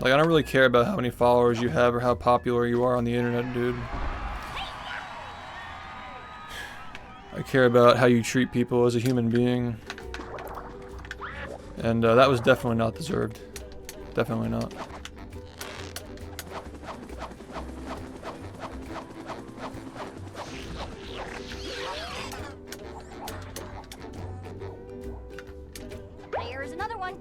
Like, I don't really care about how many followers you have or how popular you are on the internet, dude. I care about how you treat people as a human being. And that was definitely not deserved. Definitely not. There's another one.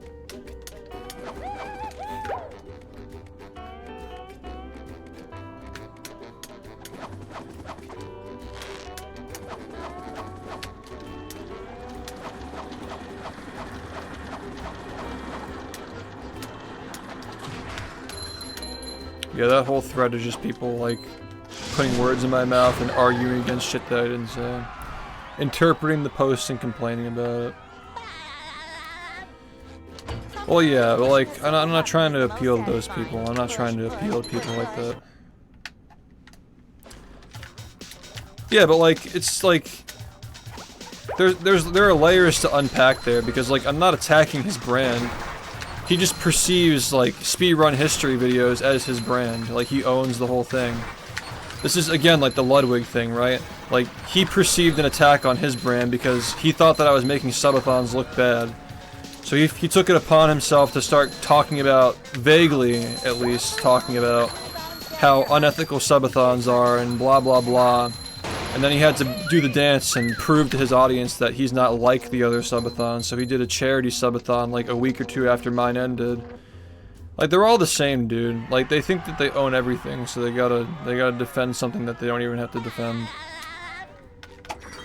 Yeah, that whole thread is just people, like, putting words in my mouth and arguing against shit that I didn't say. Interpreting the post and complaining about it. Well, yeah, but, like, I'm not trying to appeal to those people. I'm not trying to appeal to people like that. Yeah, but, like, it's, like... There are layers to unpack there, because, like, I'm not attacking his brand. He just perceives, like, speedrun history videos as his brand. Like, he owns the whole thing. This is, again, like the Ludwig thing, right? Like, he perceived an attack on his brand because he thought that I was making subathons look bad. So he took it upon himself to start talking about, vaguely at least, talking about how unethical subathons are and blah blah blah. And then he had to do the dance and prove to his audience that he's not like the other subathons, so he did a charity subathon like a week or two after mine ended. Like, they're all the same, dude. Like, they think that they own everything, so they gotta defend something that they don't even have to defend.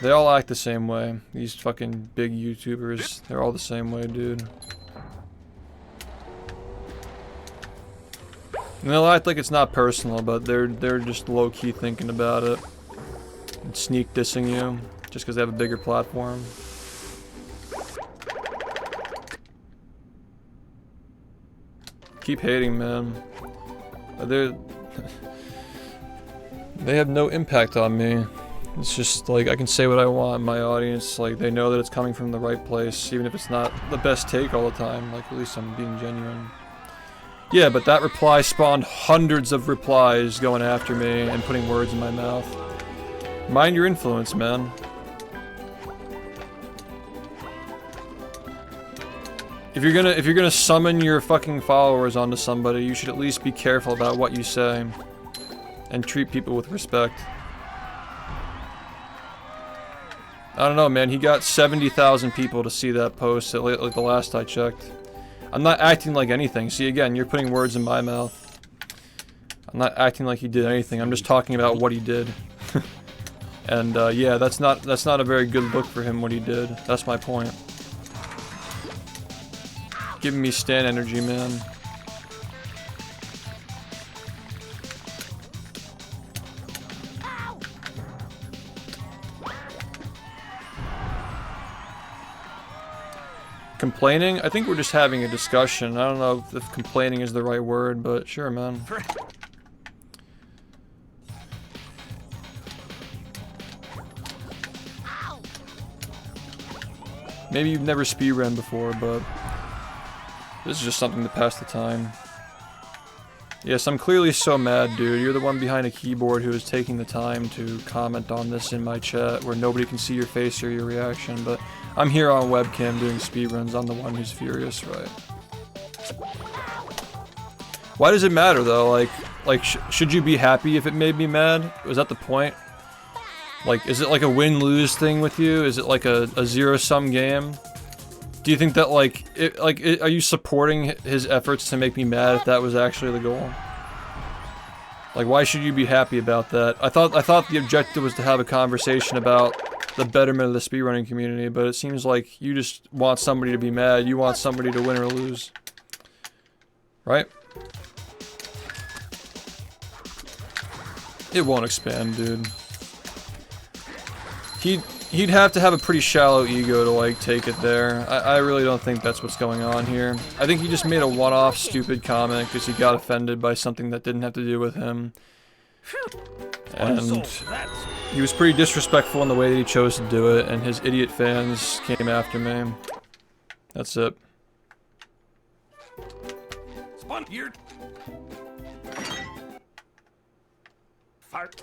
They all act the same way. These fucking big YouTubers, they're all the same way, dude. And they'll act like it's not personal, but they're just low-key thinking about it. And sneak dissing you, just because they have a bigger platform. Keep hating, man. They have no impact on me. It's just like I can say what I want. My audience, like, they know that it's coming from the right place, even if it's not the best take all the time. Like, at least I'm being genuine. Yeah, but that reply spawned hundreds of replies going after me and putting words in my mouth. Mind your influence, man. If you're gonna summon your fucking followers onto somebody, you should at least be careful about what you say and treat people with respect. I don't know, man. He got 70,000 people to see that post at like the last I checked. I'm not acting like anything. See, again, you're putting words in my mouth. I'm not acting like he did anything. I'm just talking about what he did. And yeah, that's not a very good look for him what he did. That's my point. Giving me Stan energy, man. Complaining? I think we're just having a discussion. I don't know if complaining is the right word, but sure, man. Maybe you've never speedrun before, but this is just something to pass the time. Yes, I'm clearly so mad, dude. You're the one behind a keyboard who is taking the time to comment on this in my chat where nobody can see your face or your reaction, but I'm here on webcam doing speedruns. I'm the one who's furious, right? Why does it matter, though? Like, should you be happy if it made me mad? Was that the point? Like, is it like a win-lose thing with you? Is it like a zero-sum game? Do you think that, like, are you supporting his efforts to make me mad if that was actually the goal? Like, why should you be happy about that? I thought the objective was to have a conversation about the betterment of the speedrunning community, but it seems like you just want somebody to be mad. You want somebody to win or lose. Right? It won't expand, dude. He'd have to have a pretty shallow ego to like take it there. I really don't think that's what's going on here. I think he just made a one-off stupid comment because he got offended by something that didn't have to do with him. And he was pretty disrespectful in the way that he chose to do it, and his idiot fans came after me. That's it. Spawn here. Fart.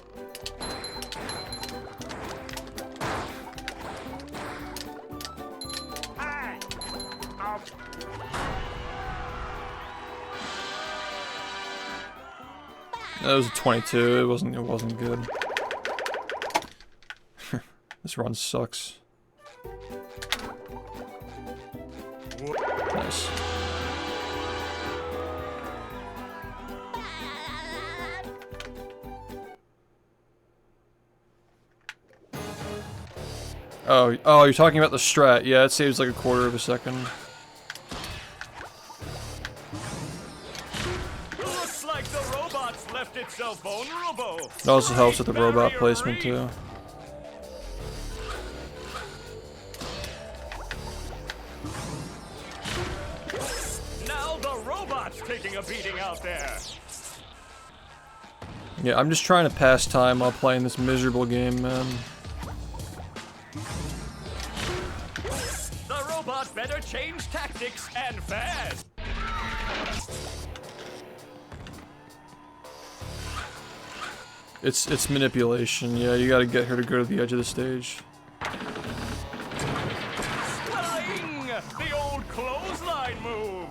Hi. That was a 22. It wasn't good. This run sucks. Nice. Oh, you're talking about the strat. Yeah, it saves like a quarter of a second. Looks like the robots left itself vulnerable. It also helps with the robot placement too. Now the robot's taking a beating out there. Yeah, I'm just trying to pass time while playing this miserable game, man. The robot better change tactics and fast. It's manipulation. Yeah, you gotta get her to go to the edge of the stage. Flying! The old clothesline move.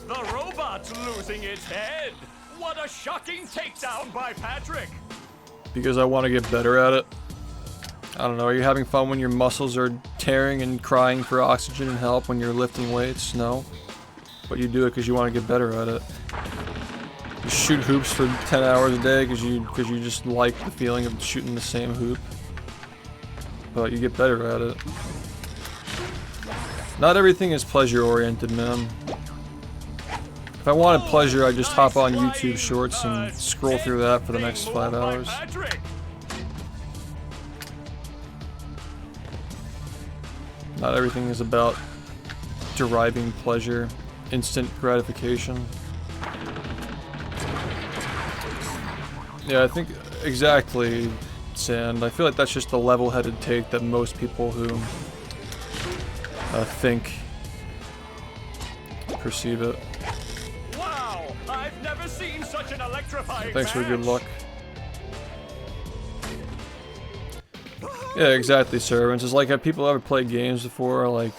The robot's losing its head. What a shocking takedown by Patrick. Because I want to get better at it. I don't know, are you having fun when your muscles are tearing and crying for oxygen and help when you're lifting weights? No. But you do it because you want to get better at it. You shoot hoops for 10 hours a day because you just like the feeling of shooting the same hoop. But you get better at it. Not everything is pleasure oriented, man. If I wanted pleasure, I'd just hop on YouTube Shorts and scroll through that for the next 5 hours. Not everything is about deriving pleasure, instant gratification. Yeah, I think exactly, Sand. I feel like that's just the level-headed take that most people who think perceive it. Wow, I've never seen such an electrifying Thanks for good match. luck. Yeah, exactly, Servants. It's like, have people ever played games before? Like,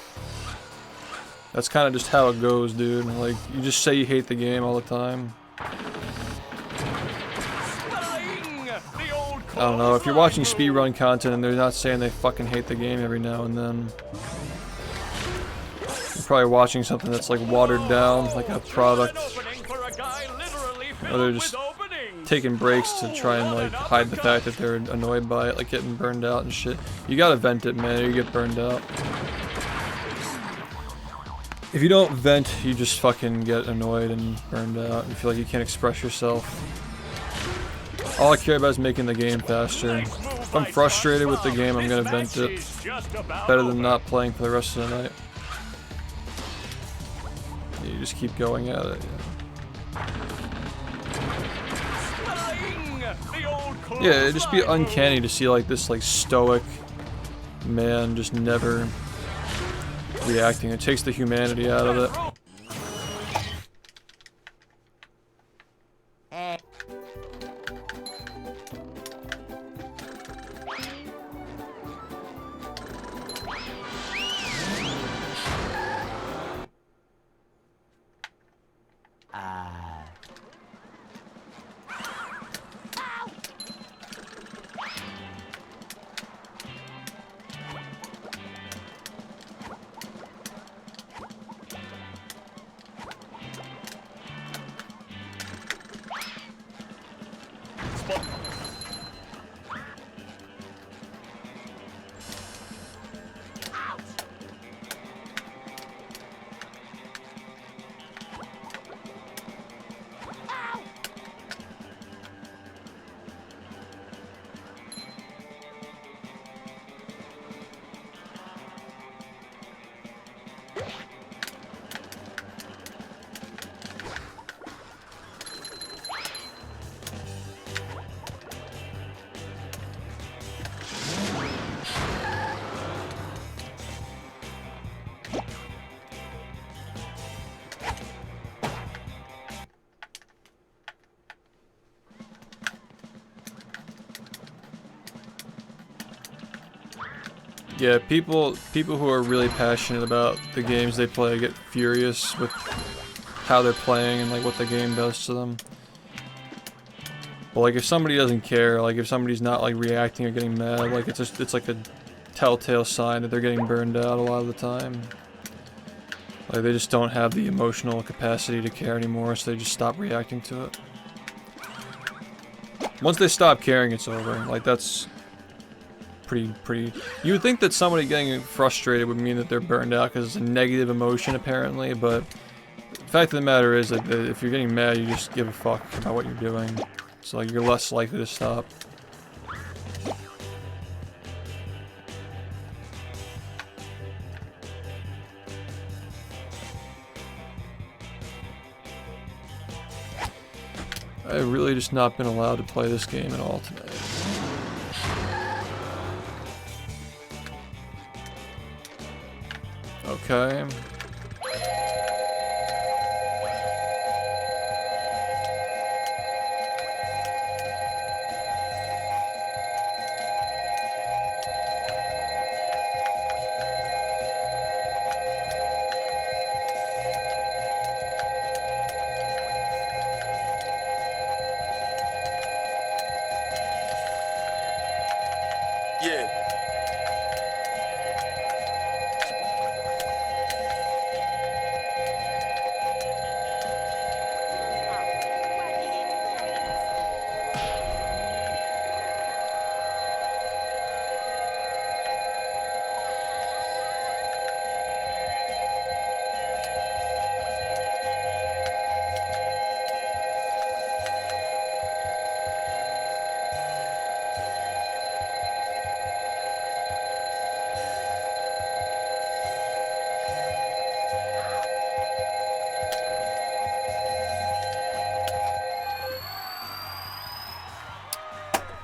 that's kind of just how it goes, dude. Like, you just say you hate the game all the time. I don't know, if you're watching speedrun content and they're not saying they fucking hate the game every now and then, you're probably watching something that's like watered down, like a product. Or they're just taking breaks to try and like hide the fact that they're annoyed by it, like getting burned out and shit. You gotta vent it, man, or you get burned out. If you don't vent, you just fucking get annoyed and burned out and feel like you can't express yourself. All I care about is making the game faster. If I'm frustrated with the game, I'm gonna vent it. Better than not playing for the rest of the night. You just keep going at it. Yeah, it'd just be uncanny to see like this like stoic man just never reacting. It takes the humanity out of it. Yeah, people who are really passionate about the games they play get furious with how they're playing and like what the game does to them. But like if somebody doesn't care, like if somebody's not like reacting or getting mad, like it's like a telltale sign that they're getting burned out a lot of the time. Like they just don't have the emotional capacity to care anymore, so they just stop reacting to it. Once they stop caring, it's over. Like that's pretty. You would think that somebody getting frustrated would mean that they're burned out because it's a negative emotion apparently, but the fact of the matter is that if you're getting mad, you just give a fuck about what you're doing. So like you're less likely to stop. I've really just not been allowed to play this game at all tonight. Okay.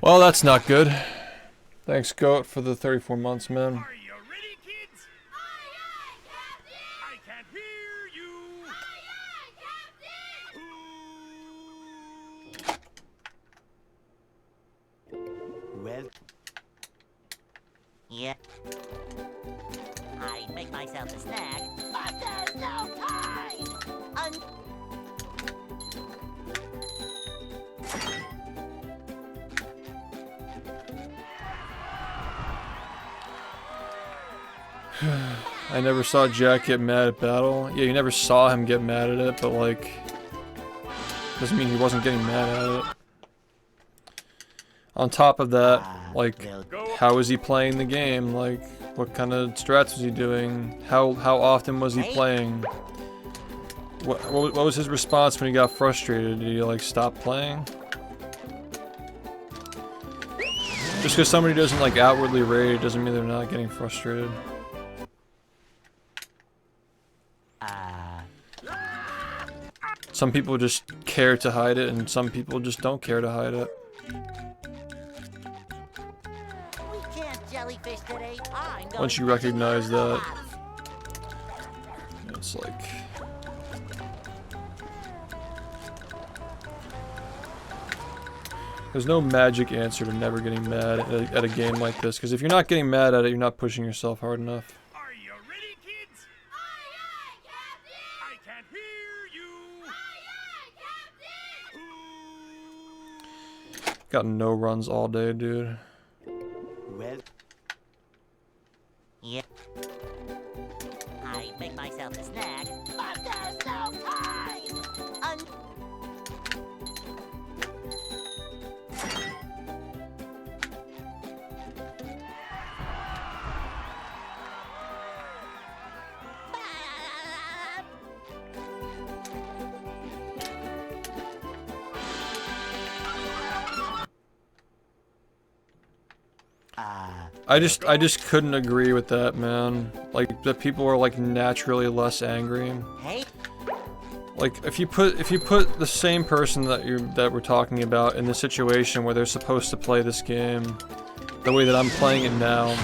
Well, that's not good. Thanks, Goat, for the 34 months, man. Are you ready, kids? Aye, aye, Captain! I can't hear you. Aye, aye, Captain! Well, Yeah. I make myself a snack. But there's no time! I never saw Jack get mad at battle. Yeah, you never saw him get mad at it, but like, doesn't mean he wasn't getting mad at it. On top of that, like, how is he playing the game? Like, what kind of strats was he doing? How often was he playing? What was his response when he got frustrated? Did he like stop playing? Just because somebody doesn't like outwardly rage doesn't mean they're not getting frustrated. Some people just care to hide it, and some people just don't care to hide it. We can't jellyfish today. I'm going Once you to recognize the that, robots. it's like... There's no magic answer to never getting mad at a game like this, because if you're not getting mad at it, you're not pushing yourself hard enough. Are you ready, kids? Aye, aye, Captain! I can't hear you. Aye, aye, Captain! Got no runs all day, dude. well, Yeah. I make myself a snack. But there's no time! I just couldn't agree with that, man. Like, that people are like naturally less angry. Hey, Like, if you put the same person that we're talking about in the situation where they're supposed to play this game, the way that I'm playing it now,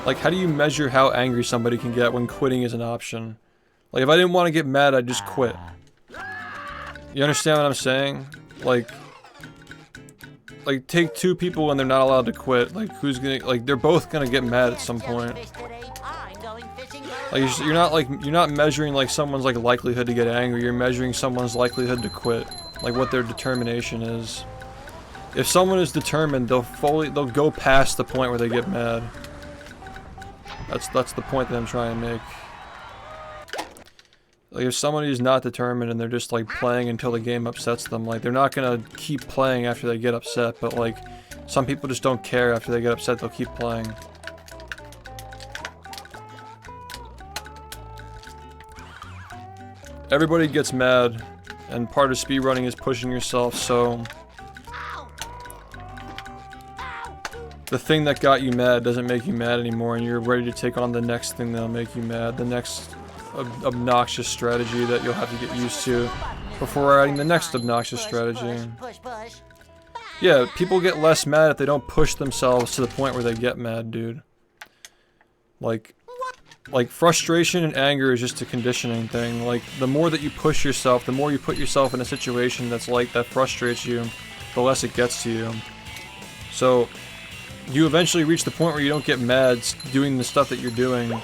like, how do you measure how angry somebody can get when quitting is an option? Like, if I didn't want to get mad, I'd just quit. You understand what I'm saying? Like, like take two people and they're not allowed to quit. Like who's gonna, like they're both gonna get mad at some point. Like you're not measuring like someone's like likelihood to get angry. You're measuring someone's likelihood to quit. Like what their determination is. If someone is determined, they'll go past the point where they get mad. That's the point that I'm trying to make. Like if somebody is not determined and they're just like playing until the game upsets them, like they're not gonna keep playing after they get upset, but like some people just don't care after they get upset, they'll keep playing. Everybody gets mad, and part of speedrunning is pushing yourself, so the thing that got you mad doesn't make you mad anymore, and you're ready to take on the next thing that'll make you mad, the next obnoxious strategy that you'll have to get used to before adding the next obnoxious strategy. Yeah, people get less mad if they don't push themselves to the point where they get mad, dude. Like frustration and anger is just a conditioning thing. Like the more that you push yourself, the more you put yourself in a situation that's like that frustrates you, the less it gets to you. So you eventually reach the point where you don't get mad doing the stuff that you're doing,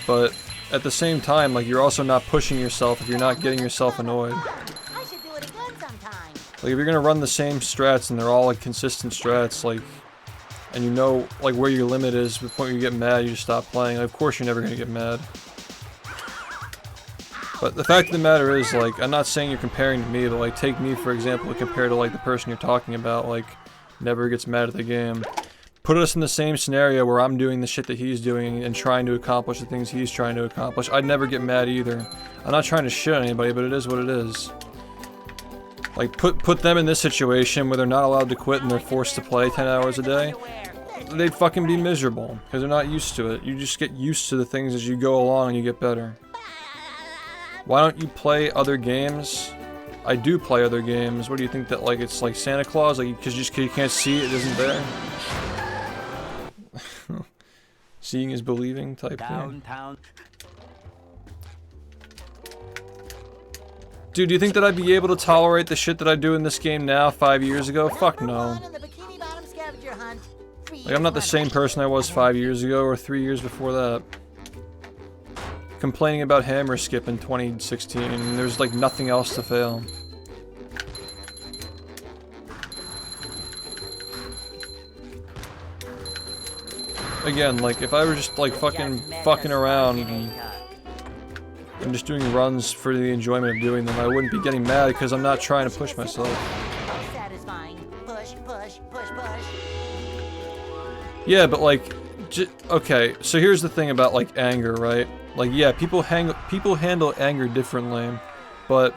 but at the same time, like you're also not pushing yourself if you're not getting yourself annoyed. I should do it again sometime. Like if you're gonna run the same strats and they're all like consistent strats, like, and you know like where your limit is, the point where you get mad, you just stop playing. Like, of course you're never gonna get mad. But the fact of the matter is, like, I'm not saying you're comparing to me, but like take me for example compared to like the person you're talking about, like never gets mad at the game. Put us in the same scenario where I'm doing the shit that he's doing and trying to accomplish the things he's trying to accomplish. I'd never get mad either. I'm not trying to shit on anybody, but it is what it is. Like, put them in this situation where they're not allowed to quit and they're forced to play 10 hours a day. They'd fucking be miserable, because they're not used to it. You just get used to the things as you go along and you get better. Why don't you play other games? I do play other games. What do you think, that like it's like Santa Claus? Like, because you can't see it isn't there? Seeing is believing type thing. Dude, do you think that I'd be able to tolerate the shit that I do in this game now 5 years ago? Fuck no. Like, I'm not the same person I was 5 years ago or 3 years before that. Complaining about hammer skip in 2016, and there's like nothing else to fail. Again, like, if I were just like fucking around and just doing runs for the enjoyment of doing them, I wouldn't be getting mad because I'm not trying to push myself. Yeah, but like, okay, so here's the thing about like anger, right? Like, yeah, people handle anger differently, but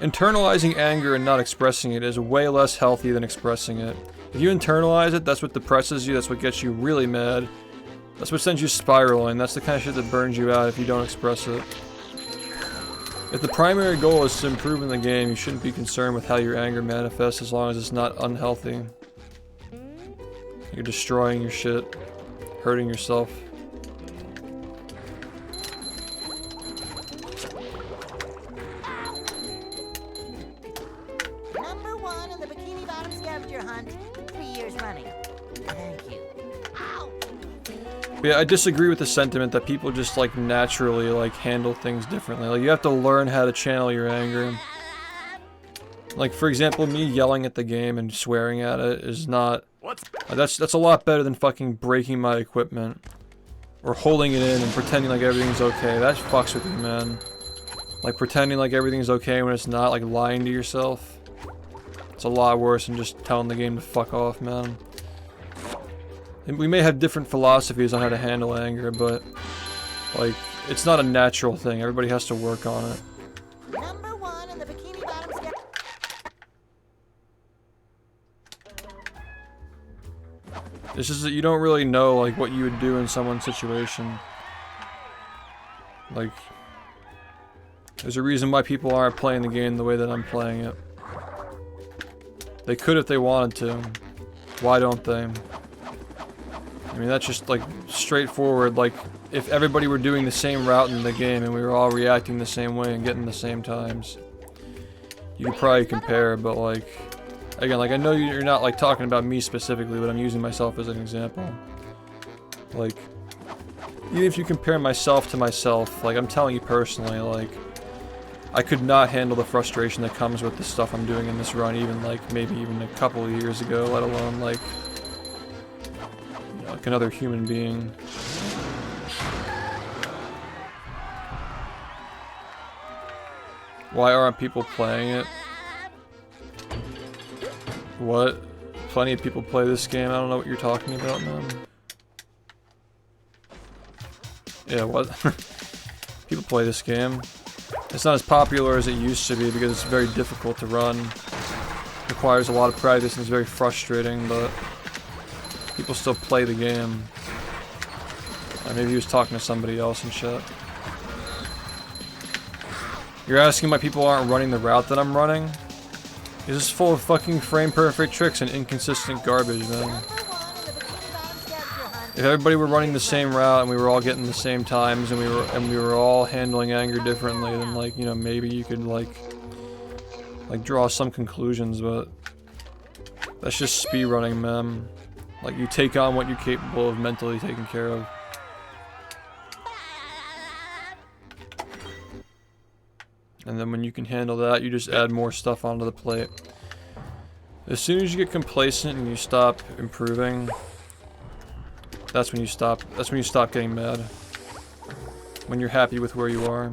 internalizing anger and not expressing it is way less healthy than expressing it. If you internalize it, that's what depresses you, that's what gets you really mad. That's what sends you spiraling, that's the kind of shit that burns you out if you don't express it. If the primary goal is to improve in the game, you shouldn't be concerned with how your anger manifests as long as it's not unhealthy. You're destroying your shit, hurting yourself. Number 1 in the Bikini Bottom scavenger hunt, 3 years running. Thank you. Ow! Yeah, I disagree with the sentiment that people just like naturally like handle things differently. Like, you have to learn how to channel your anger. Like, for example, me yelling at the game and swearing at it is not... That's a lot better than fucking breaking my equipment. Or holding it in and pretending like everything's okay. That fucks with you, man. Like, pretending like everything's okay when it's not, like lying to yourself. It's a lot worse than just telling the game to fuck off, man. And we may have different philosophies on how to handle anger, but... like, it's not a natural thing. Everybody has to work on it. Number 1 in the Bikini Bottom scavenger... It's just that you don't really know, like, what you would do in someone's situation. Like, there's a reason why people aren't playing the game the way that I'm playing it. They could if they wanted to. Why don't they? I mean, that's just, like, straightforward. Like, if everybody were doing the same route in the game and we were all reacting the same way and getting the same times, you could probably compare, but, like, again, like I know you're not like talking about me specifically, but I'm using myself as an example. Like, even if you compare myself to myself, like I'm telling you personally, like I could not handle the frustration that comes with the stuff I'm doing in this run, even like maybe even a couple of years ago, let alone like, you know, like another human being. Why aren't people playing it? What? Plenty of people play this game. I don't know what you're talking about, man. Yeah, what? People play this game. It's not as popular as it used to be because it's very difficult to run. Requires a lot of practice and it's very frustrating, but people still play the game. Maybe he was talking to somebody else and shit. You're asking why people aren't running the route that I'm running? This is full of fucking frame perfect tricks and inconsistent garbage, man. If everybody were running the same route and we were all getting the same times and we were all handling anger differently, then like, you know, maybe you could like draw some conclusions, but that's just speedrunning, man. Like you take on what you're capable of mentally taking care of. And then when you can handle that, you just add more stuff onto the plate. As soon as you get complacent and you stop improving, that's when you stop getting mad. When you're happy with where you are.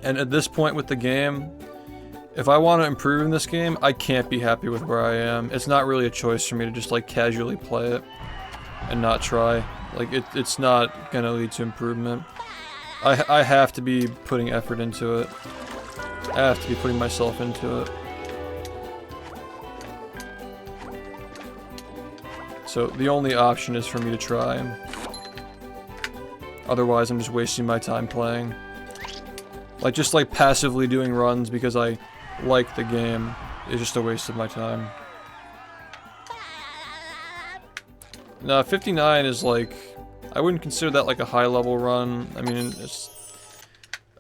And at this point with the game, if I want to improve in this game, I can't be happy with where I am. It's not really a choice for me to just like casually play it and not try. Like it's not gonna lead to improvement. I have to be putting effort into it. I have to be putting myself into it. So the only option is for me to try. Otherwise I'm just wasting my time playing. Like just like passively doing runs because I like the game is just a waste of my time. Now 59 is like, I wouldn't consider that like a high level run. I mean,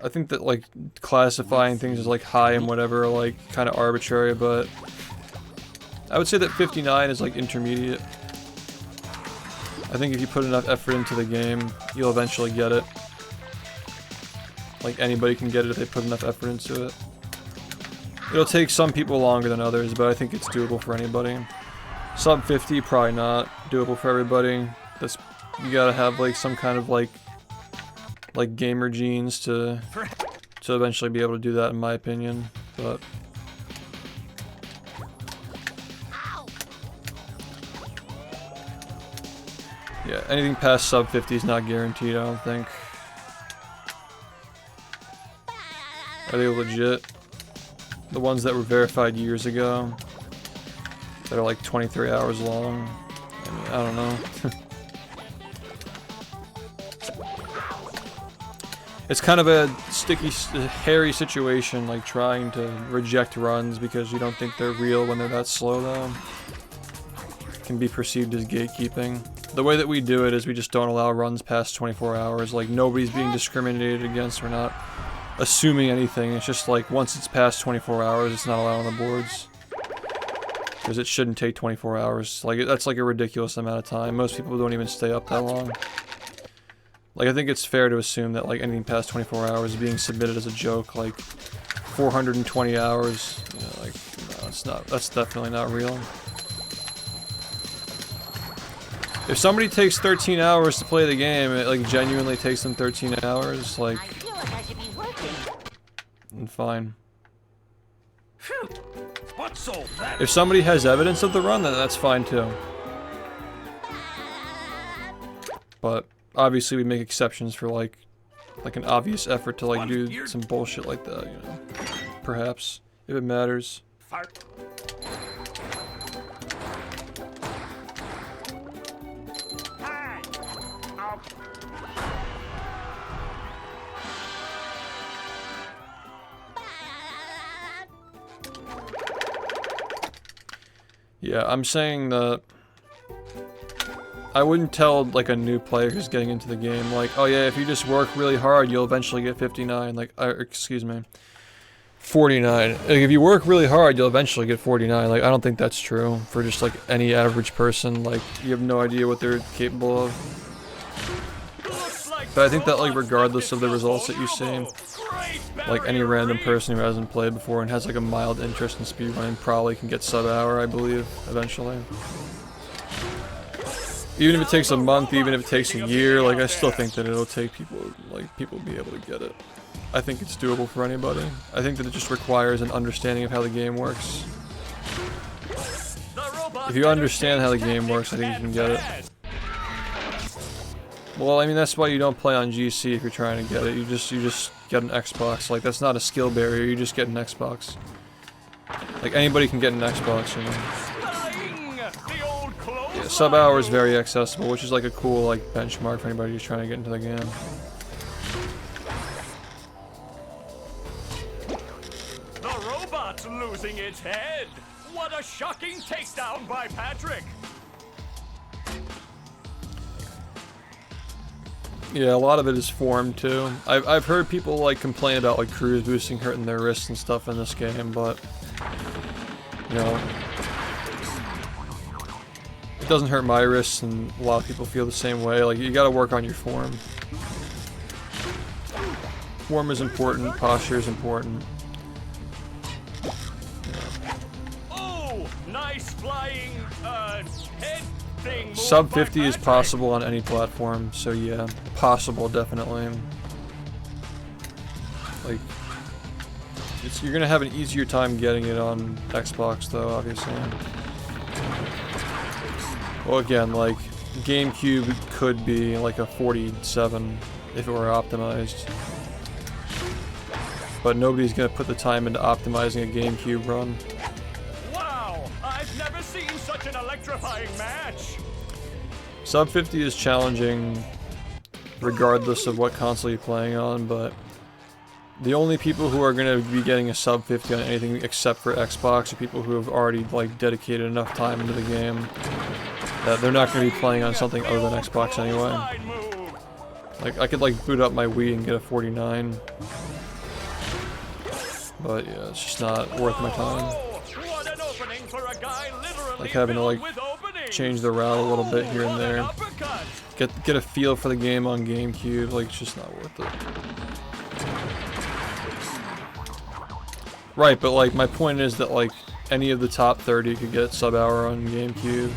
I think that like classifying things as like high and whatever are like kind of arbitrary, but I would say that 59 is like intermediate. I think if you put enough effort into the game, you'll eventually get it. Like anybody can get it if they put enough effort into it. It'll take some people longer than others, but I think it's doable for anybody. Sub 50, probably not doable for everybody. You gotta have like some kind of like gamer genes to eventually be able to do that, in my opinion. But yeah, anything past sub 50 is not guaranteed, I don't think. Are they legit? The ones that were verified years ago, that are like 23 hours long. I mean, I don't know. It's kind of a sticky, hairy situation, like trying to reject runs because you don't think they're real when they're that slow though. It can be perceived as gatekeeping. The way that we do it is we just don't allow runs past 24 hours. Like nobody's being discriminated against. We're not assuming anything. It's just like once it's past 24 hours, it's not allowed on the boards. Because it shouldn't take 24 hours. Like that's like a ridiculous amount of time. Most people don't even stay up that long. Like I think it's fair to assume that like anything past 24 hours is being submitted as a joke. Like 420 hours, you know, like no, it's not. That's definitely not real. If somebody takes 13 hours to play the game, it like genuinely takes them 13 hours. Like. I should be working. And fine. What's so bad? If somebody has evidence of the run, then that's fine too. But obviously we make exceptions for like an obvious effort to like do some bullshit like that, you know. Perhaps, if it matters. Fart. Hi. Oh. Yeah, I'm saying that I wouldn't tell like a new player who's getting into the game like, oh yeah, if you just work really hard, you'll eventually get 59. Like, excuse me, 49. Like, if you work really hard, you'll eventually get 49. Like, I don't think that's true for just like any average person. Like, you have no idea what they're capable of. But I think that like regardless of the results that you see, like any random person who hasn't played before and has like a mild interest in speedrunning probably can get sub-hour, I believe, eventually. Even if it takes a month, even if it takes a year, like I still think that it'll take people, like people be able to get it. I think it's doable for anybody. I think that it just requires an understanding of how the game works. If you understand how the game works, I think you can get it. Well, I mean that's why you don't play on GC if you're trying to get it. You just get an Xbox. Like that's not a skill barrier. You just get an Xbox. Like anybody can get an Xbox, you know. Yeah, sub-hour is very accessible, which is like a cool like benchmark for anybody who's trying to get into the game. The robot's losing its head. What a shocking takedown by Patrick. Yeah, a lot of it is form too. I've heard people like complain about like cruise boosting hurting their wrists and stuff in this game, but you know, it doesn't hurt my wrists, and a lot of people feel the same way. Like you gotta work on your form. Form is important, posture is important. Oh, nice flying head thing. Sub 50 is possible on any platform, so yeah, possible definitely. Like, you're gonna have an easier time getting it on Xbox though, obviously. Well, again, like GameCube could be like a 47 if it were optimized, but nobody's gonna put the time into optimizing a GameCube run. Wow, I've never seen such an electrifying match. Sub 50 is challenging regardless of what console you're playing on, but the only people who are going to be getting a sub 50 on anything except for Xbox are people who have already like dedicated enough time into the game that they're not going to be playing on something other than Xbox anyway. Like I could like boot up my Wii and get a 49, but yeah, it's just not worth my time. Like having to like change the route a little bit here and there, get a feel for the game on GameCube, like it's just not worth it. Right, but like my point is that like any of the top 30 could get sub-hour on GameCube.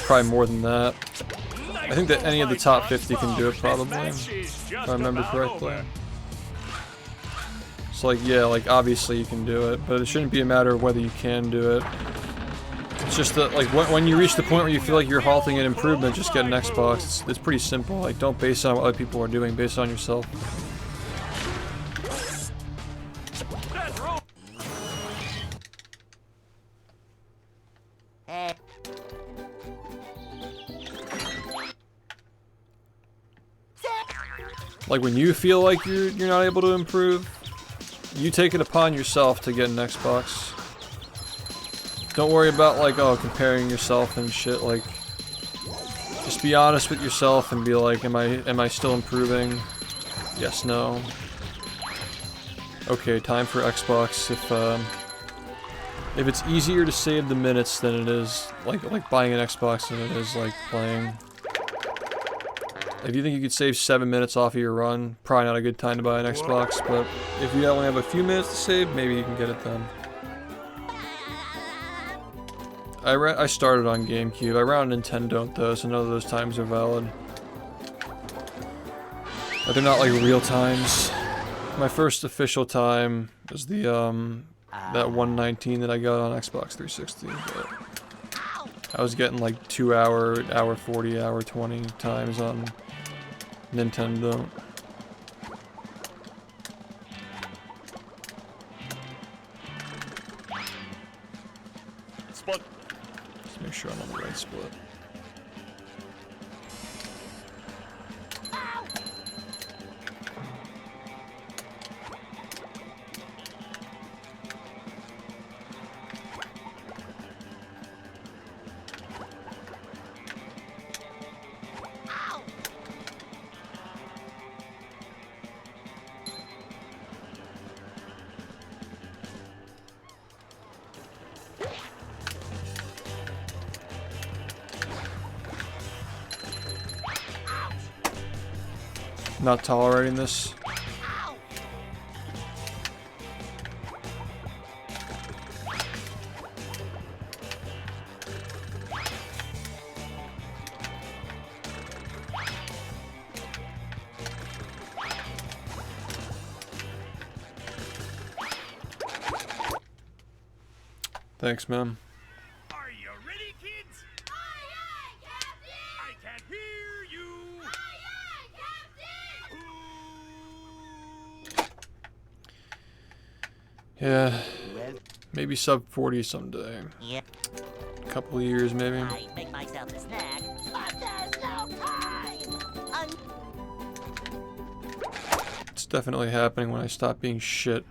Probably more than that. I think that any of the top 50 can do it probably, if I remember correctly. So like yeah, like obviously you can do it, but it shouldn't be a matter of whether you can do it. It's just that like when you reach the point where you feel like you're halting an improvement, just get an Xbox. It's pretty simple. Like don't base it on what other people are doing, base it on yourself. Like when you feel like you're not able to improve, you take it upon yourself to get an Xbox. Don't worry about like, oh, comparing yourself and shit. Like, just be honest with yourself and be like, am I still improving? Yes, no. Okay, time for Xbox. If it's easier to save the minutes than it is like buying an Xbox than it is like playing. If you think you could save 7 minutes off of your run, probably not a good time to buy an Xbox, but if you only have a few minutes to save, maybe you can get it then. I started on GameCube. I ran on Nintendo though, so none of those times are valid. But they're not like real times. My first official time was the that 119 that I got on Xbox 360. But I was getting like 2 hour, hour 40, hour 20 times on Nintendo. Spot. Just make sure I'm on the right split. not tolerating this. Thanks, man. Are you ready, kids? Aye, aye, Captain! I can't hear you. Aye, aye, Captain! Yeah, Well, maybe sub 40 someday. Yep. Couple of years, maybe. I make myself a snack. But there's no time! It's definitely happening when I stop being shit.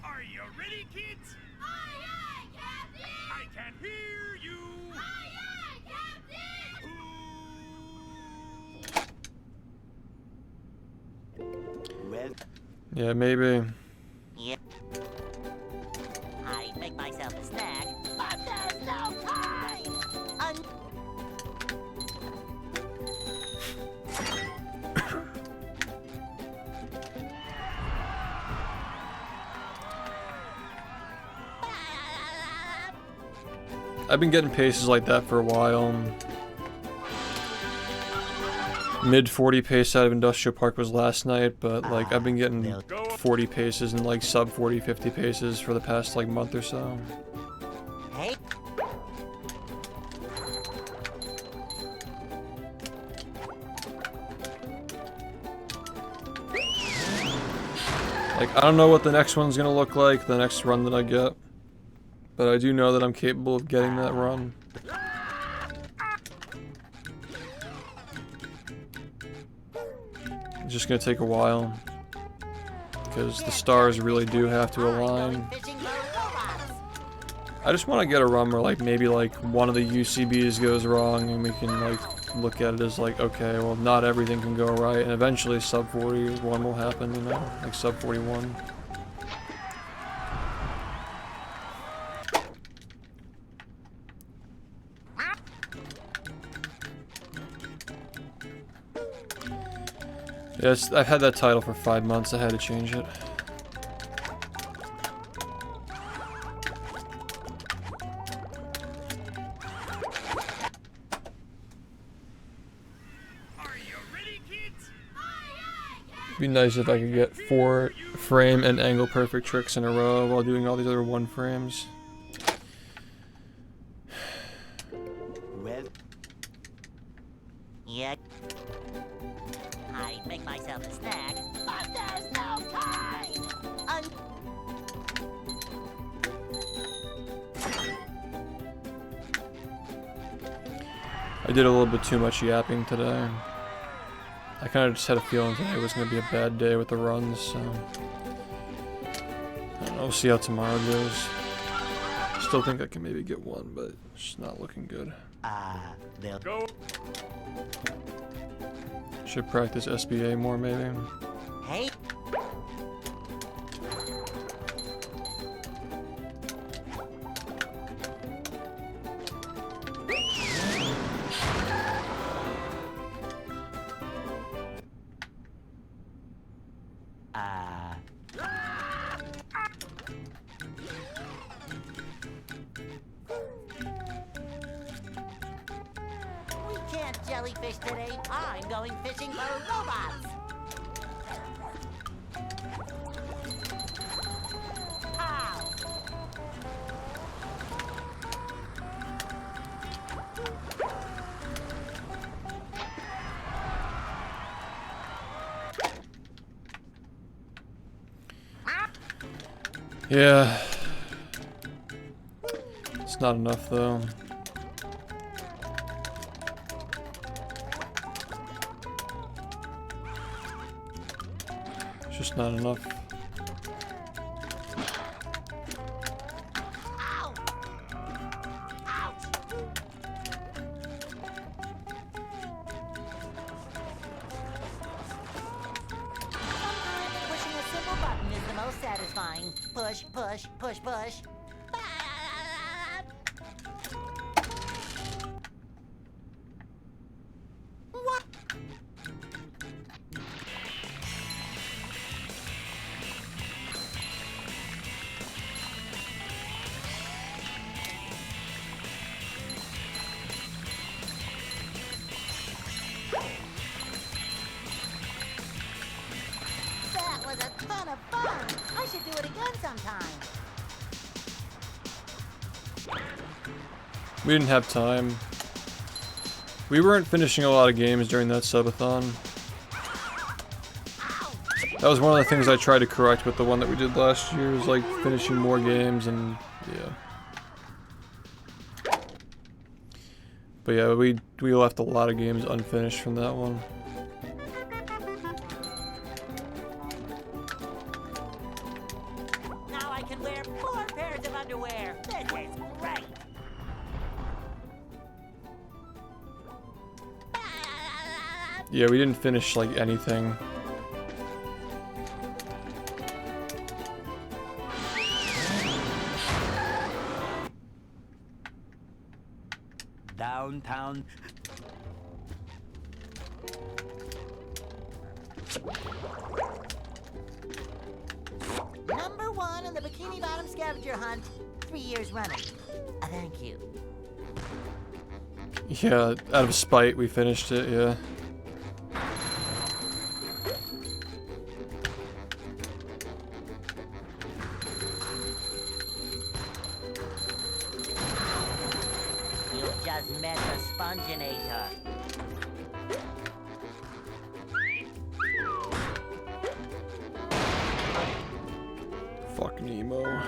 Are you ready, kids? Aye, aye, Captain! I can't hear you. Aye, aye, Captain! well, Yeah, maybe. Yep. I make myself a snack. But there's no time! I've been getting paces like that for a while. Mid 40 pace out of Industrial Park was last night, but like I've been getting 40 paces and like sub 40, 50 paces for the past like month or so. Hey. Like I don't know what the next one's gonna look like, the next run that I get. But I do know that I'm capable of getting that run. It's just gonna take a while. Because the stars really do have to align. Fishing for robots. I just want to get a run where like maybe like one of the UCBs goes wrong and we can like look at it as like, okay, well not everything can go right, and eventually sub 41 will happen, you know, like sub 41. Yes, I've had that title for 5 months. I had to change it. Are you ready, kids? It'd be nice if I could get 4 frame and angle perfect tricks in a row while doing all these other 1 frames. well, Yep. I make myself a snack. But there's no time! I did a little bit too much yapping today. I kind of just had a feeling today was going to be a bad day with the runs, so... I don't know, we'll see how tomorrow goes. Still think I can maybe get 1, but it's just not looking good. they'll Go. Should practice SBA more, maybe. Hey. We can't jellyfish today. I'm going fishing for robots. Ow. Yeah. It's not enough, though. It's just not enough. Ow! Ouch! Sometimes pushing a simple button is the most satisfying. Push, push, push, push. What? was a ton of fun. I should do it again sometime. We didn't have time. We weren't finishing a lot of games during that subathon. That was one of the things I tried to correct with the one that we did last year, was like finishing more games and yeah. But yeah, we left a lot of games unfinished from that one. Now I can wear 4 pairs of underwear. This is great. Yeah, we didn't finish like anything. Downtown. Number 1 in the Bikini Bottom scavenger hunt, 3 years running. Thank you. Yeah, out of spite we finished it, yeah. You just met the sponginator. Fuck Nemo.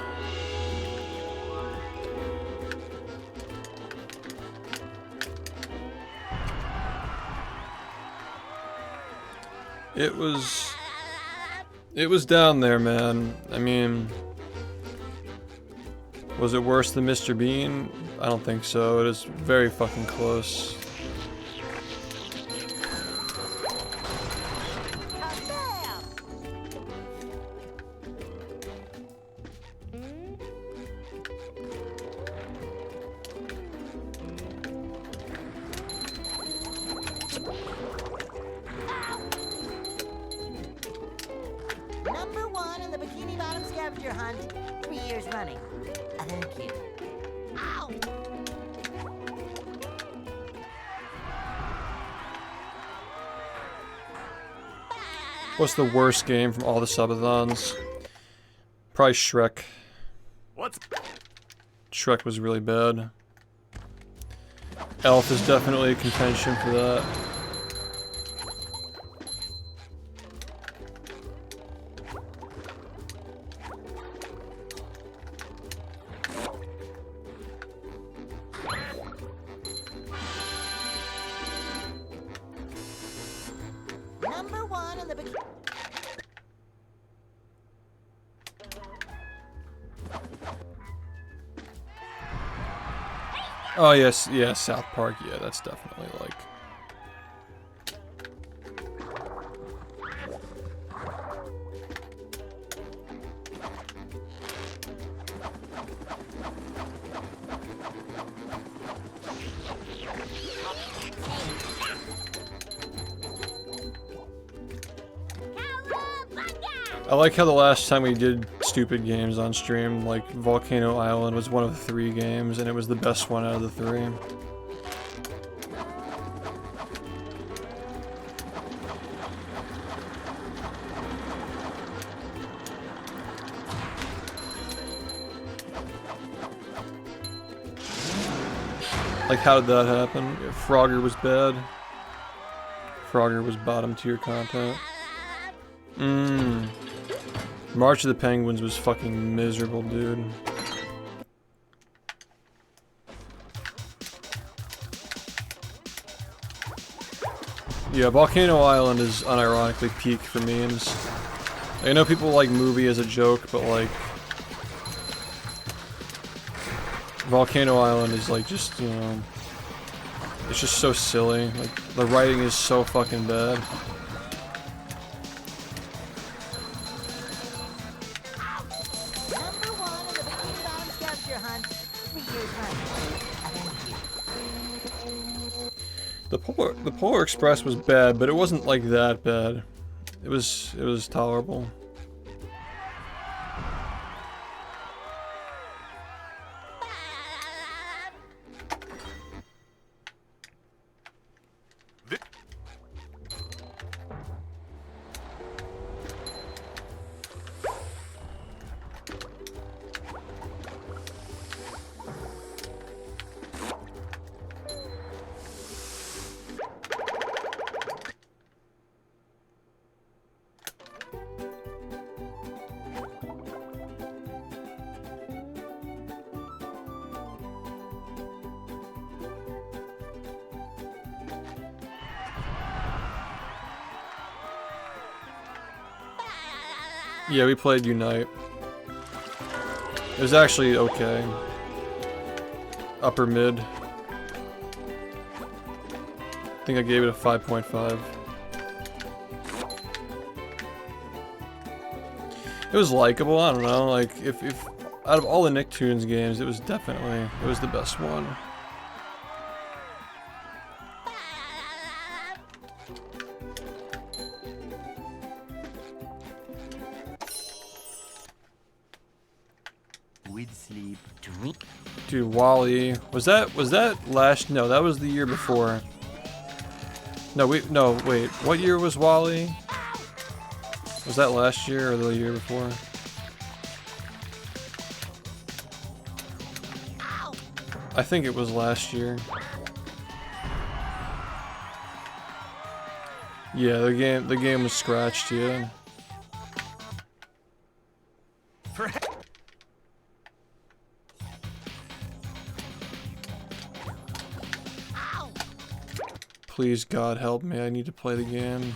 It was down there, man. I mean, was it worse than Mr. Bean? I don't think so. It is very fucking close. Kabam! Number 1 in the Bikini Bottom scavenger hunt, 3 years running. Thank you. Ow! What's the worst game from all the subathons? Probably Shrek. What's Shrek was really bad. Elf is definitely a contention for that. Number 1 in the Bikini... Oh yes, yeah, South Park, yeah, that's definitely like... I like how the last time we did stupid games on stream, like Volcano Island was one of 3 games, and it was the best one out of the 3. Like, how did that happen? Frogger was bad. Frogger was bottom tier content. March of the Penguins was fucking miserable, dude. Yeah, Volcano Island is unironically peak for memes. I know people like movie as a joke, but like... Volcano Island is like just, you know... It's just so silly. Like, the writing is so fucking bad. Number 1 in the Bikini Bottom scavenger hunt, 3 years running. Thank you. The Polar Express was bad, but it wasn't like that bad. It was tolerable. Yeah, we played Unite. It was actually okay. Upper mid. I think I gave it a 5.5. It was likable, I don't know, like, if out of all the Nicktoons games, it was the best one. With sleep, drink. Dude, Wally, was that last? No, that was the year before. No, wait, what year was Wally? Was that last year or the year before? I think it was last year. Yeah, the game was scratched, yeah. Please, God, help me. I need to play the game.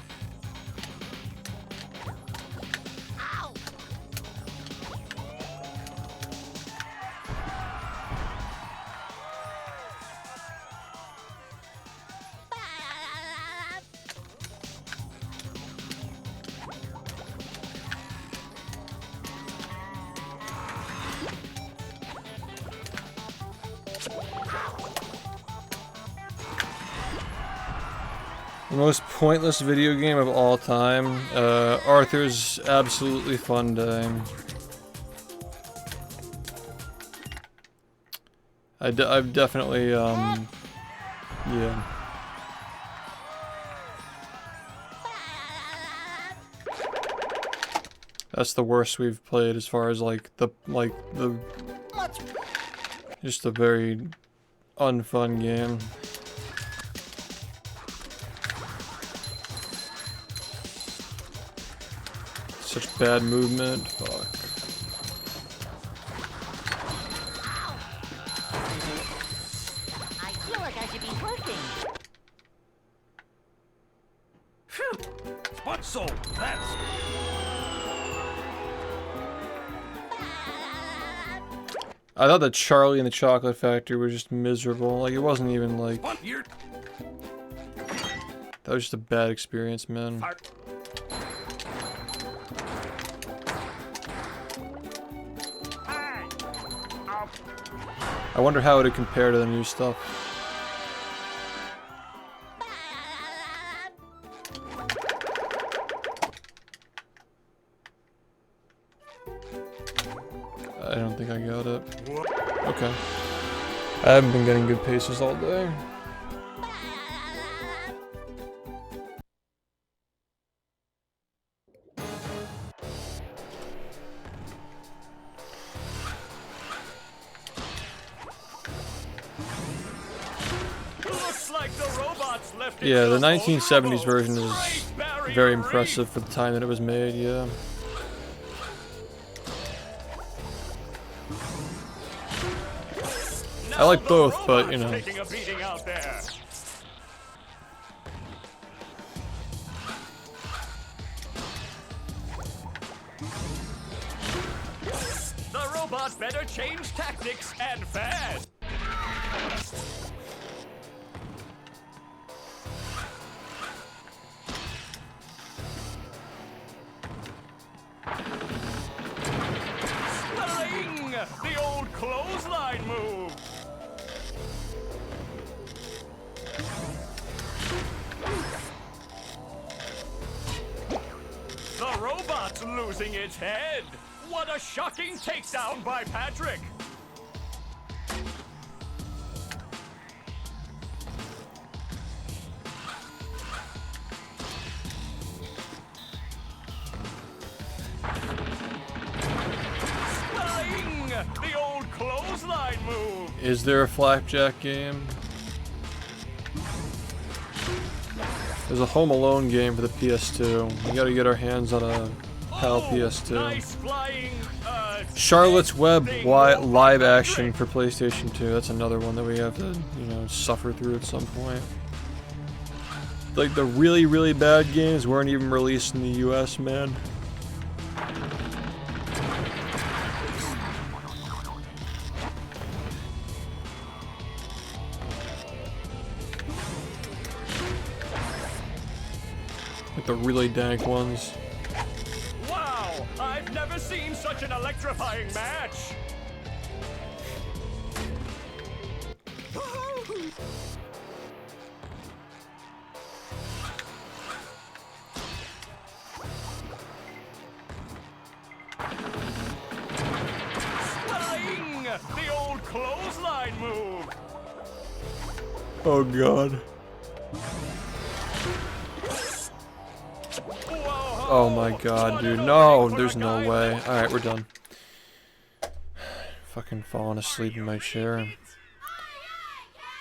The most pointless video game of all time. Arthur's Absolutely Fun Day. I've definitely, yeah. That's the worst we've played as far as like the just a very unfun game. Such bad movement, fuck. I feel like I should be working. Phew! What so? That's... I thought that Charlie and the Chocolate Factory was just miserable. Like, it wasn't even like... What? You're... That was just a bad experience, man. I wonder how it would compare to the new stuff. I don't think I got it. Okay. I haven't been getting good paces all day. Looks like the robots left it Yeah, the to 1970s version is Great Barrier very Reef. impressive for the time that it was made, yeah. I like Now both, the but, you know. robots taking a beating out there. The robot better change tactics and fast. Sling! The old clothesline move. The robot's losing its head. What a shocking takedown by Patrick. Sling! The old clothesline move. Is there a flapjack game? There's a Home Alone game for the PS2. We gotta get our hands on a PAL PS2. Nice flying, Charlotte's Web live action for PlayStation 2. That's another one that we have to, you know, suffer through at some point. Like, the really, really bad games weren't even released in the US, man. the really dank ones. Wow! I've never seen such an electrifying match! Stunning! The old clothesline move! Oh god. Whoa, Oh my god, dude. No, there's no way. Alright, we're done. Fucking falling asleep in my chair.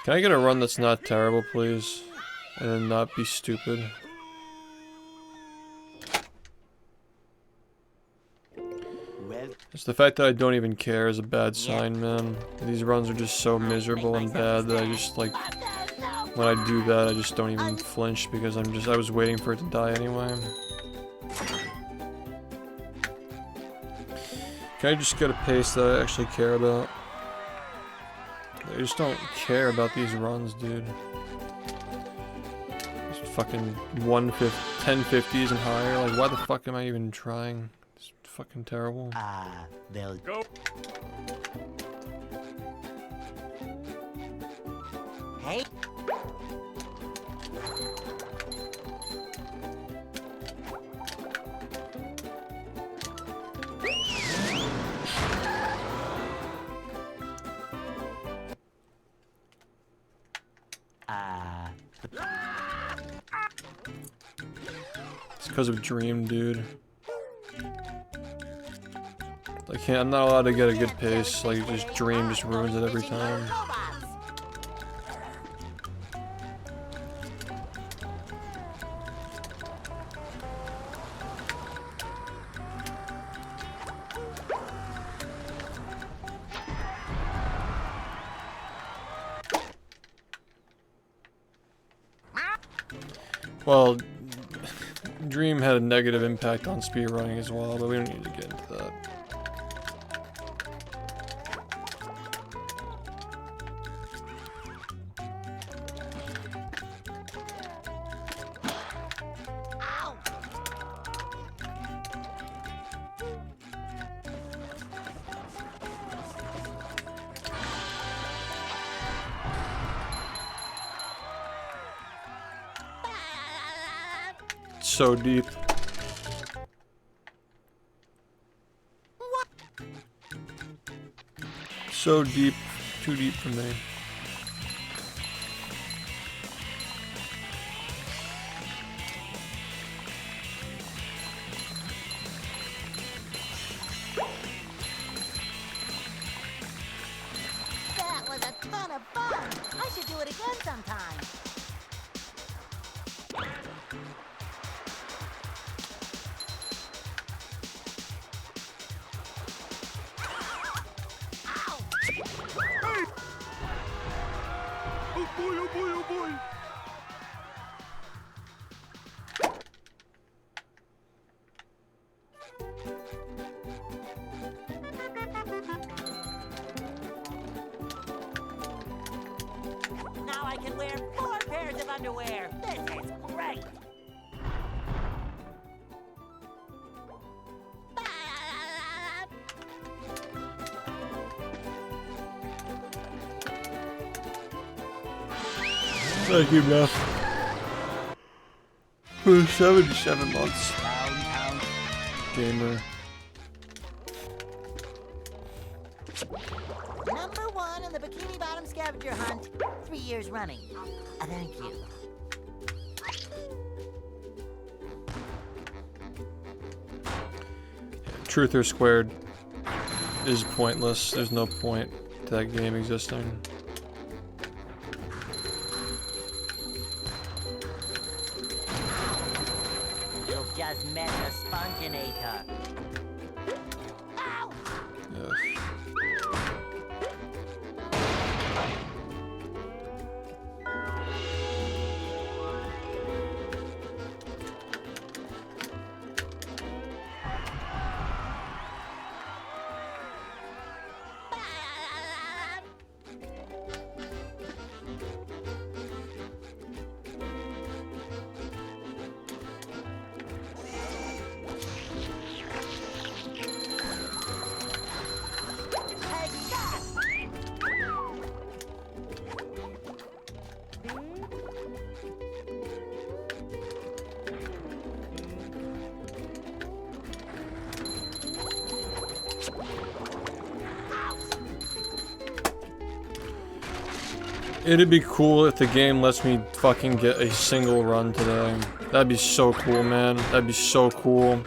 Can I get a run that's not terrible, please? And then not be stupid? Well, It's the fact that I don't even care is a bad sign, man. These runs are just so miserable and bad that I just, like, when I do that, I just don't even flinch because I was waiting for it to die anyway. Can I just get a pace that I actually care about? I just don't care about these runs, dude. Just fucking 1050s and higher, like why the fuck am I even trying? It's fucking terrible. they'll Go! Hey, It's because of Dream, dude. I'm not allowed to get a good pace, like just Dream just ruins it every time. robots. Well, Dream had a negative impact on speedrunning as well, but we don't need to get into that. So deep. So deep. Too deep for me. That was a ton of fun. I should do it again sometime. Oh boy, oh boy, oh boy! Now I can wear 4 pairs of underwear. This is great. Thank you, Beth. For 77 months. Gamer. Number 1 in the Bikini Bottom scavenger hunt, 3 years running. Thank you. Truth or Squared is pointless. There's no point to that game existing. You've just met the Sponginator. Ow! Yes. It'd be cool if the game lets me fucking get a single run today. That'd be so cool, man. That'd be so cool.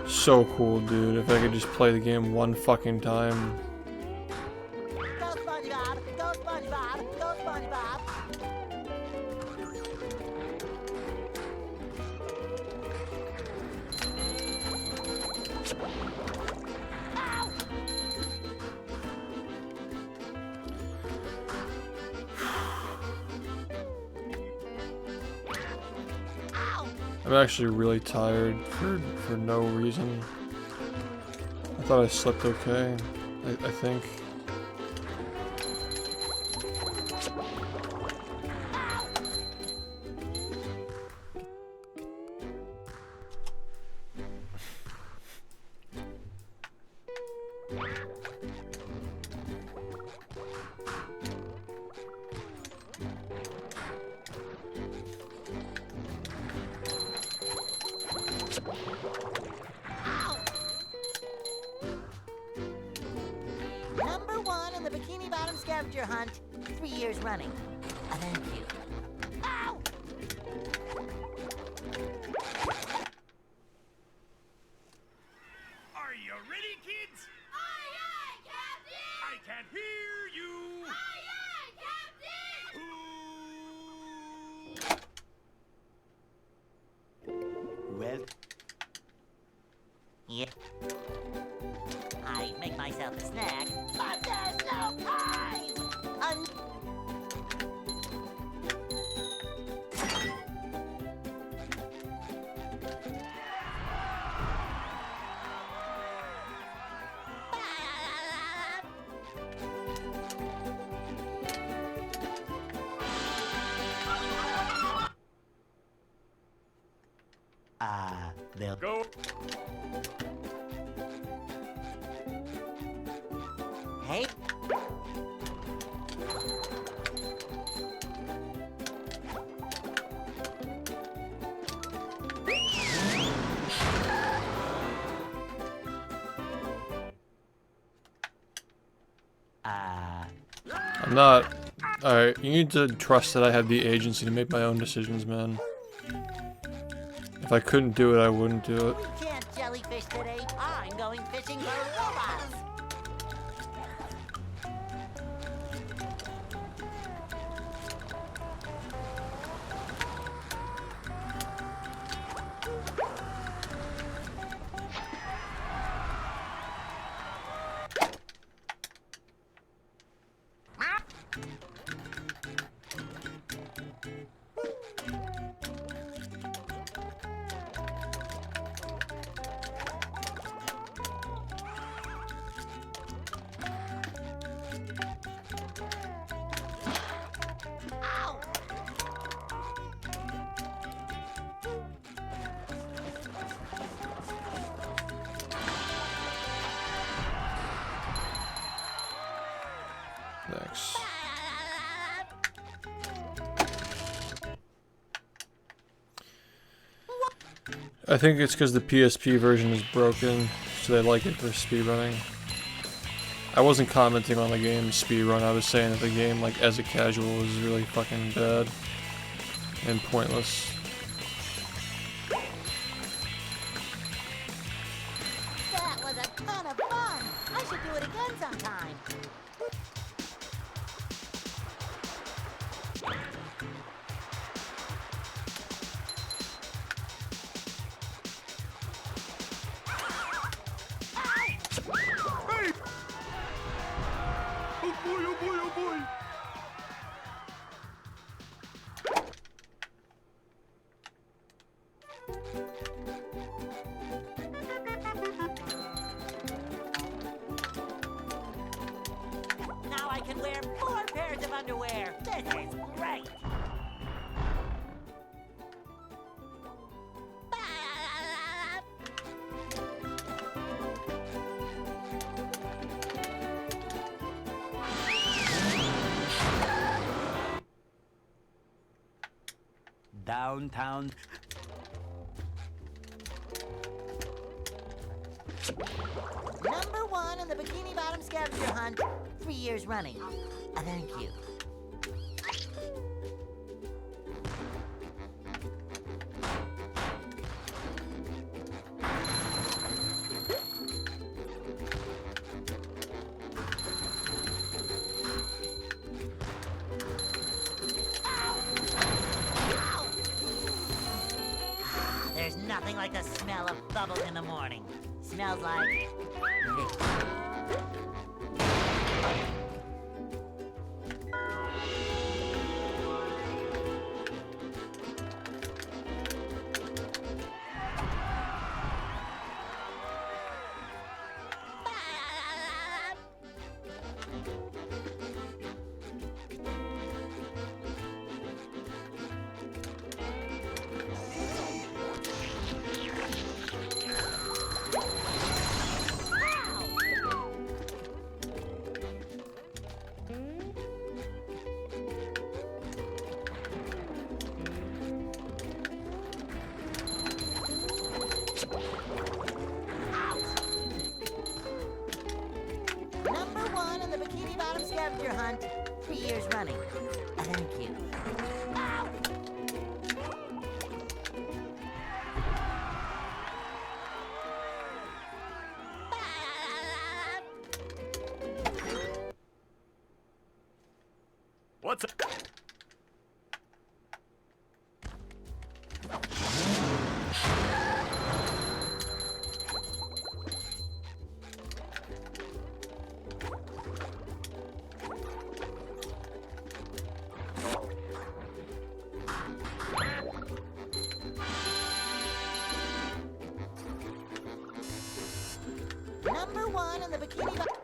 So cool, dude. If I could just play the game one fucking time. Go SpongeBob! Go SpongeBob! Go SpongeBob! I'm actually really tired for no reason. I thought I slept okay. I think. Number 1 in the Bikini Bottom scavenger hunt, 3 years running. Thank you. Ow! Are you ready, kids? Aye, aye, Captain! I can't hear you. Aye, aye, Captain! Well, Yep. I make myself a snack. But there's no time! they'll Go. Hey. I'm not. Alright, you need to trust that I have the agency to make my own decisions, man. If I couldn't do it, I wouldn't do it. You can't jellyfish today. I'm going fishing for robots. Thanks. I think it's because the PSP version is broken, so they like it for speedrunning. I wasn't commenting on the game speedrun, I was saying that the game, like, as a casual, is really fucking bad and pointless. That was a ton of fun. I should do it again sometime. Oh boy, oh boy, oh boy. Now I can wear 4 pairs of underwear. This is great. downtown. Number 1 in the Bikini Bottom scavenger hunt, 3 years running. Thank you. smell of bubbles in the morning. Smells like victory. Number 1 on the Bikini Bottom scavenger hunt, 3 years running. Thank you. Ow! What's up? Number 1 on the Bikini Bottom.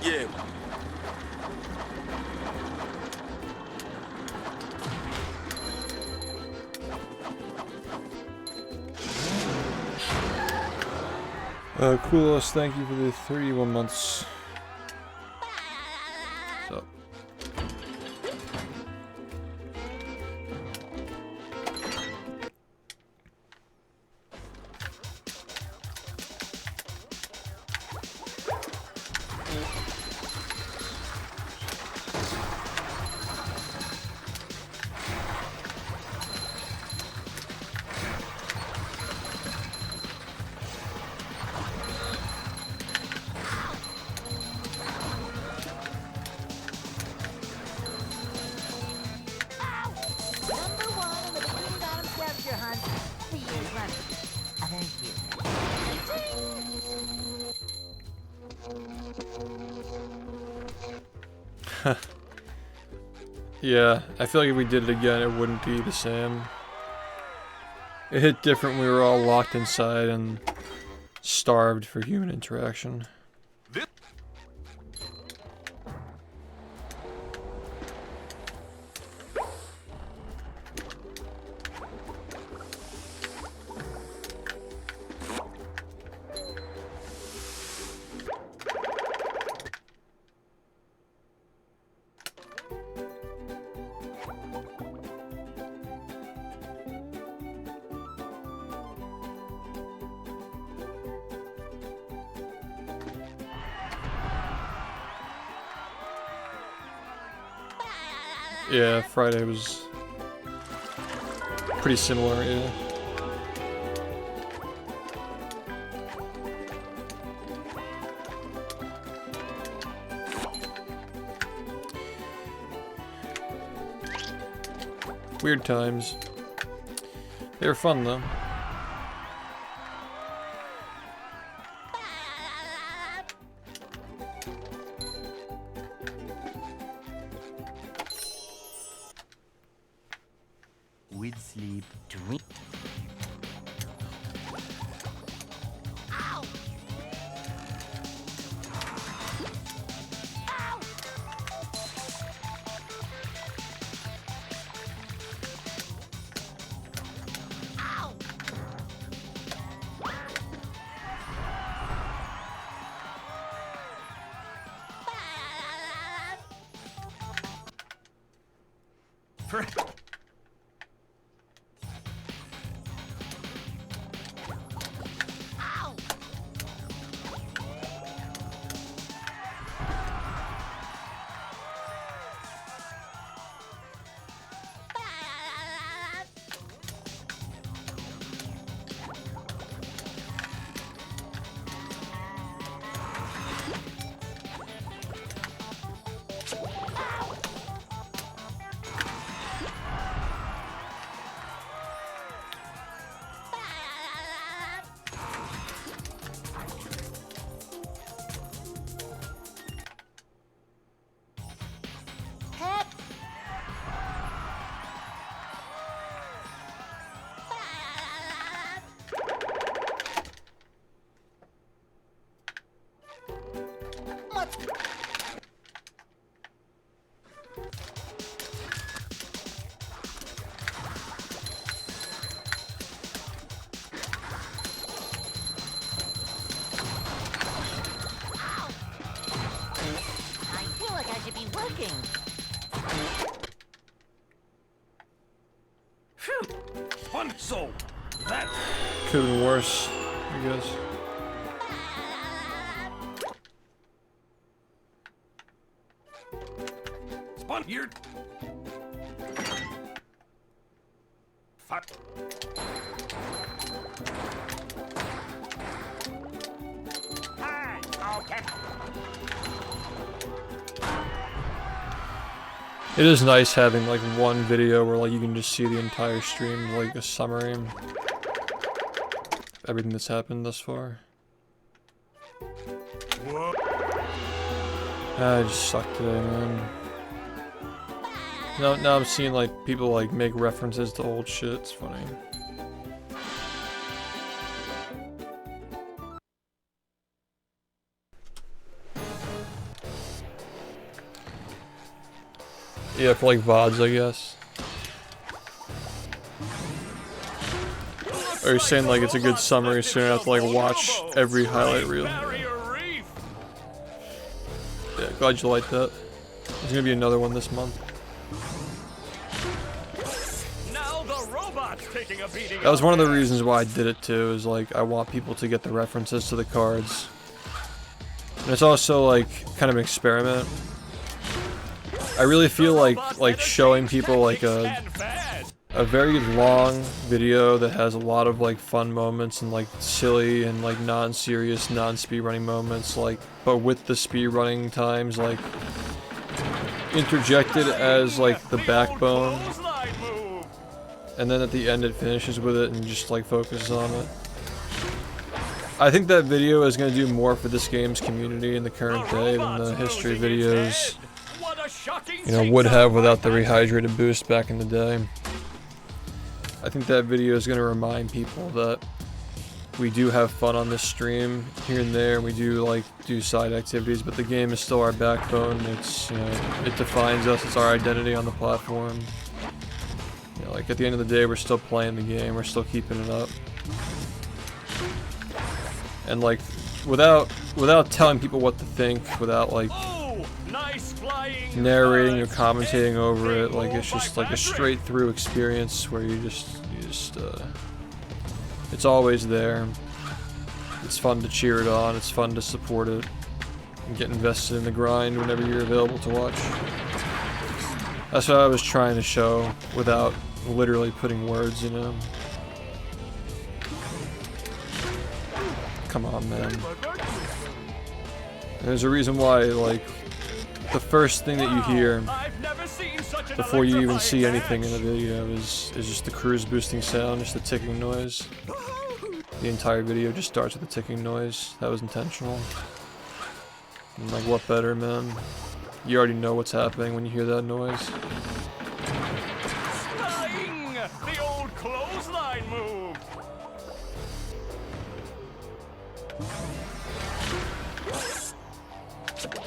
Yeah. Coolest, thank you for the 31 months. What's up? Number 1 on the Bikini Bottom scavenger hunt, 3 years running. Thank you. Yeah, I feel like if we did it again, it wouldn't be the same. It hit different. We were all locked inside and starved for human interaction. Yeah, Friday was pretty similar, yeah. Weird times. They were fun though. With sleep, drink. Ow! Ow! Ow! I feel like I should be working. Fun so that Could have been worse, I guess. spun here. Fuck. Okay. It is nice having like one video where like you can just see the entire stream, like a summary of everything that's happened thus far. I just suck today, man. Now I'm seeing like people like make references to old shit. It's funny. Yeah, for like VODs, I guess. Or you're saying like it's a good summary, so you don't have to like watch every highlight reel. Barrier reef. Yeah, glad you like that. There's gonna be another one this month. Now the robot's taking a beating. That was one of the reasons why I did it too, is like I want people to get the references to the cards. And it's also like kind of an experiment. I really feel like showing people like a very long video that has a lot of like fun moments and like silly and like non-serious, non-speedrunning moments, like but with the speedrunning times like interjected as like the backbone, and then at the end it finishes with it and just like focuses on it. I think that video is going to do more for this game's community in the current day than the history videos, you know, would have without the rehydrated boost back in the day. I think that video is going to remind people that we do have fun on this stream here and there, and we do side activities, but the game is still our backbone. It's, you know, it defines us, it's our identity on the platform. You know, like at the end of the day, we're still playing the game, we're still keeping it up. And like without telling people what to think, without like narrating or commentating over it, like it's just like a straight through experience where you just it's always there. It's fun to cheer it on, it's fun to support it, and get invested in the grind whenever you're available to watch. That's what I was trying to show without literally putting words, you know. Come on, man. There's a reason why, like, the first thing that you hear before you even see anything in the video is just the cruise boosting sound, just the ticking noise. The entire video just starts with a ticking noise. That was intentional. And like, what better, man? You already know what's happening when you hear that noise. The old clothesline move.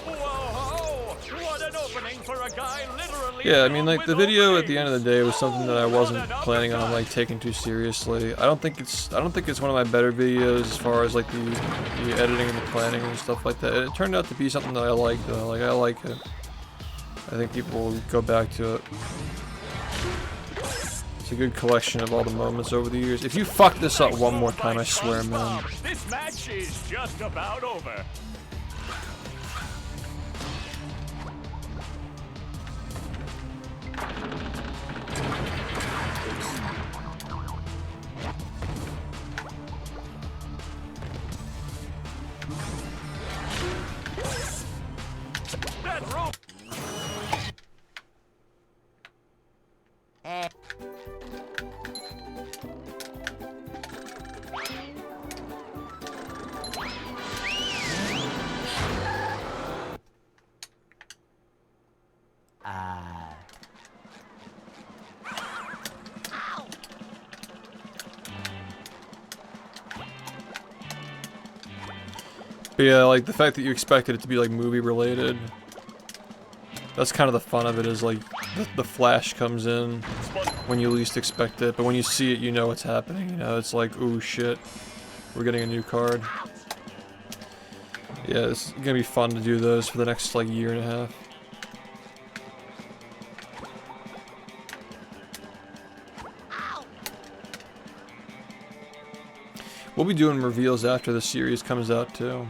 Whoa, what an opening for a guy literally. Yeah, I mean, like, the video at the end of the day was something that I wasn't planning on like taking too seriously. I don't think it's one of my better videos as far as like the editing and the planning and stuff like that. It turned out to be something that I like though. Like, I like it. I think people will go back to it. It's a good collection of all the moments over the years. If you fuck this up one more time, I swear, man. This match is just about over. That rope. Eh. But yeah, like the fact that you expected it to be like movie related. That's kind of the fun of it, is like the flash comes in when you least expect it, but when you see it, you know what's happening. You know, it's like, ooh shit, we're getting a new card. Yeah, it's gonna be fun to do those for the next like year and a half. We'll be doing reveals after the series comes out too.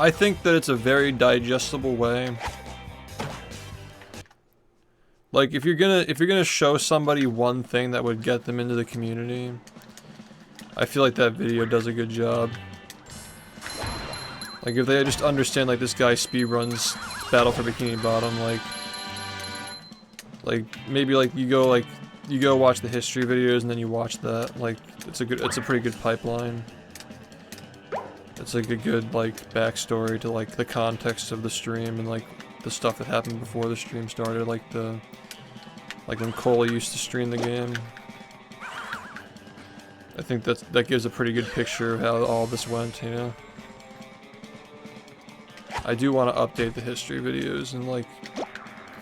I think that it's a very digestible way. Like if you're gonna show somebody one thing that would get them into the community, I feel like that video does a good job. Like if they just understand like this guy speedruns Battle for Bikini Bottom, like maybe like you go watch the history videos and then you watch that. Like it's a pretty good pipeline. It's like a good like backstory to like the context of the stream and like the stuff that happened before the stream started, like when Cole used to stream the game. I think that gives a pretty good picture of how all this went, you know. I do want to update the history videos and like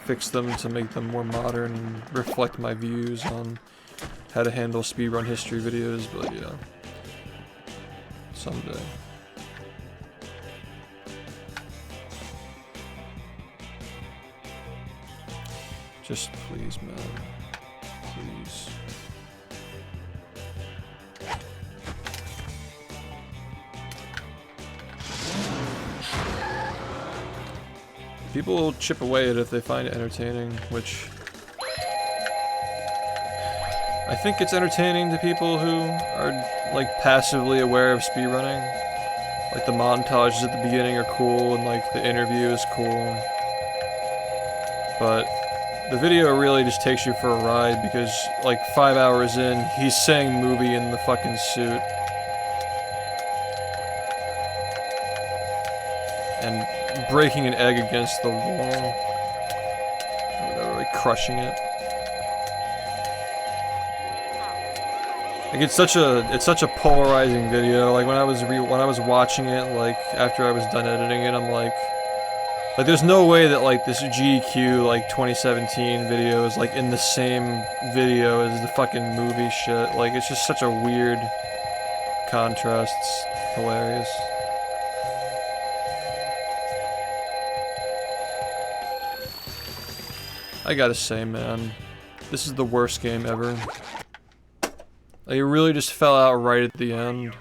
fix them to make them more modern and reflect my views on how to handle speedrun history videos, but yeah, someday. Just please, man. Please. People will chip away at it if they find it entertaining, which I think it's entertaining to people who are like passively aware of speedrunning. Like the montages at the beginning are cool and like the interview is cool. But the video really just takes you for a ride because like 5 hours in, he's saying movie in the fucking suit. And breaking an egg against the wall. Like crushing it. Like it's such a polarizing video. Like when I was watching it, like after I was done editing it, I'm like there's no way that like this GQ like 2017 video is like in the same video as the fucking movie shit. Like it's just such a weird contrast. It's hilarious. I gotta say, man, this is the worst game ever. Like, it really just fell out right at the end.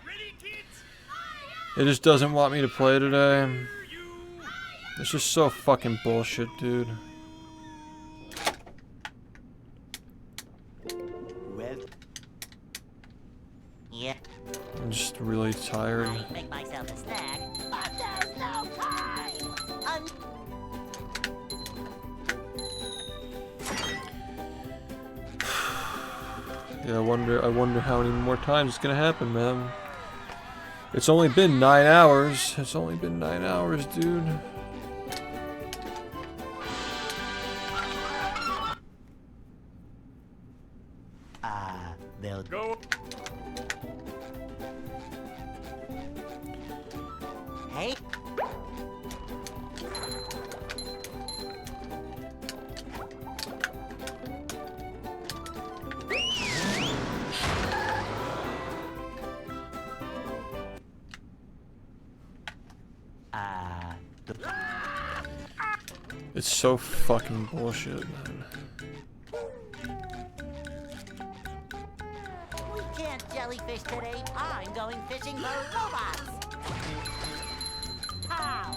It just doesn't want me to play today. It's just so fucking bullshit, dude. Well, Yeah. I'm just really tired. I'll make myself a snack. But there's no time! Yeah, I wonder how many more times it's gonna happen, man. It's only been 9 hours. It's only been 9 hours, dude. they'll Go. Hey. It's so fucking bullshit, man. We can't jellyfish today. I'm going fishing for robots. Pow!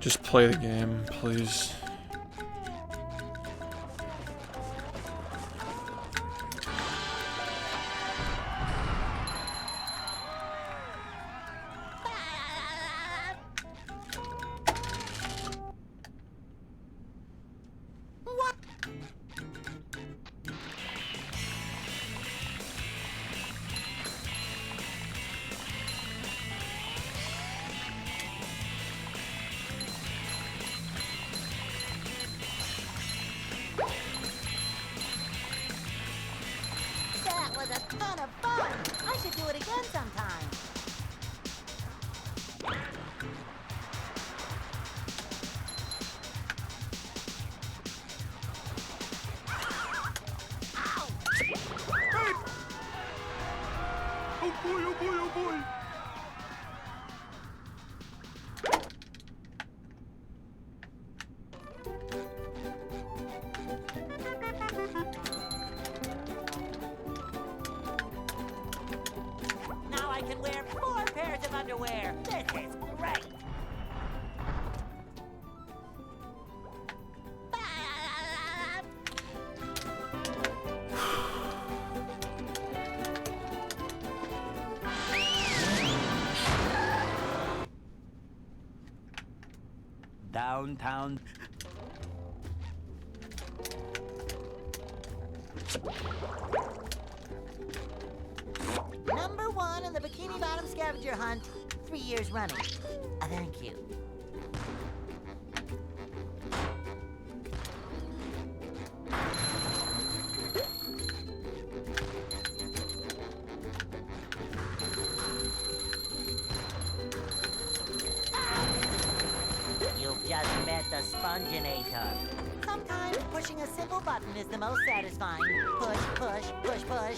Just play the game, please. That was a ton of fun. I should do it again sometime. Oh boy, oh boy, oh boy! Now I can wear 4 pairs of underwear. This is great. Downtown. Number 1 in the Bikini Bottom scavenger hunt, 3 years running. Thank you. You've just met the Sponginator. Sometimes pushing a simple button is the most satisfying. Push, push, push, push.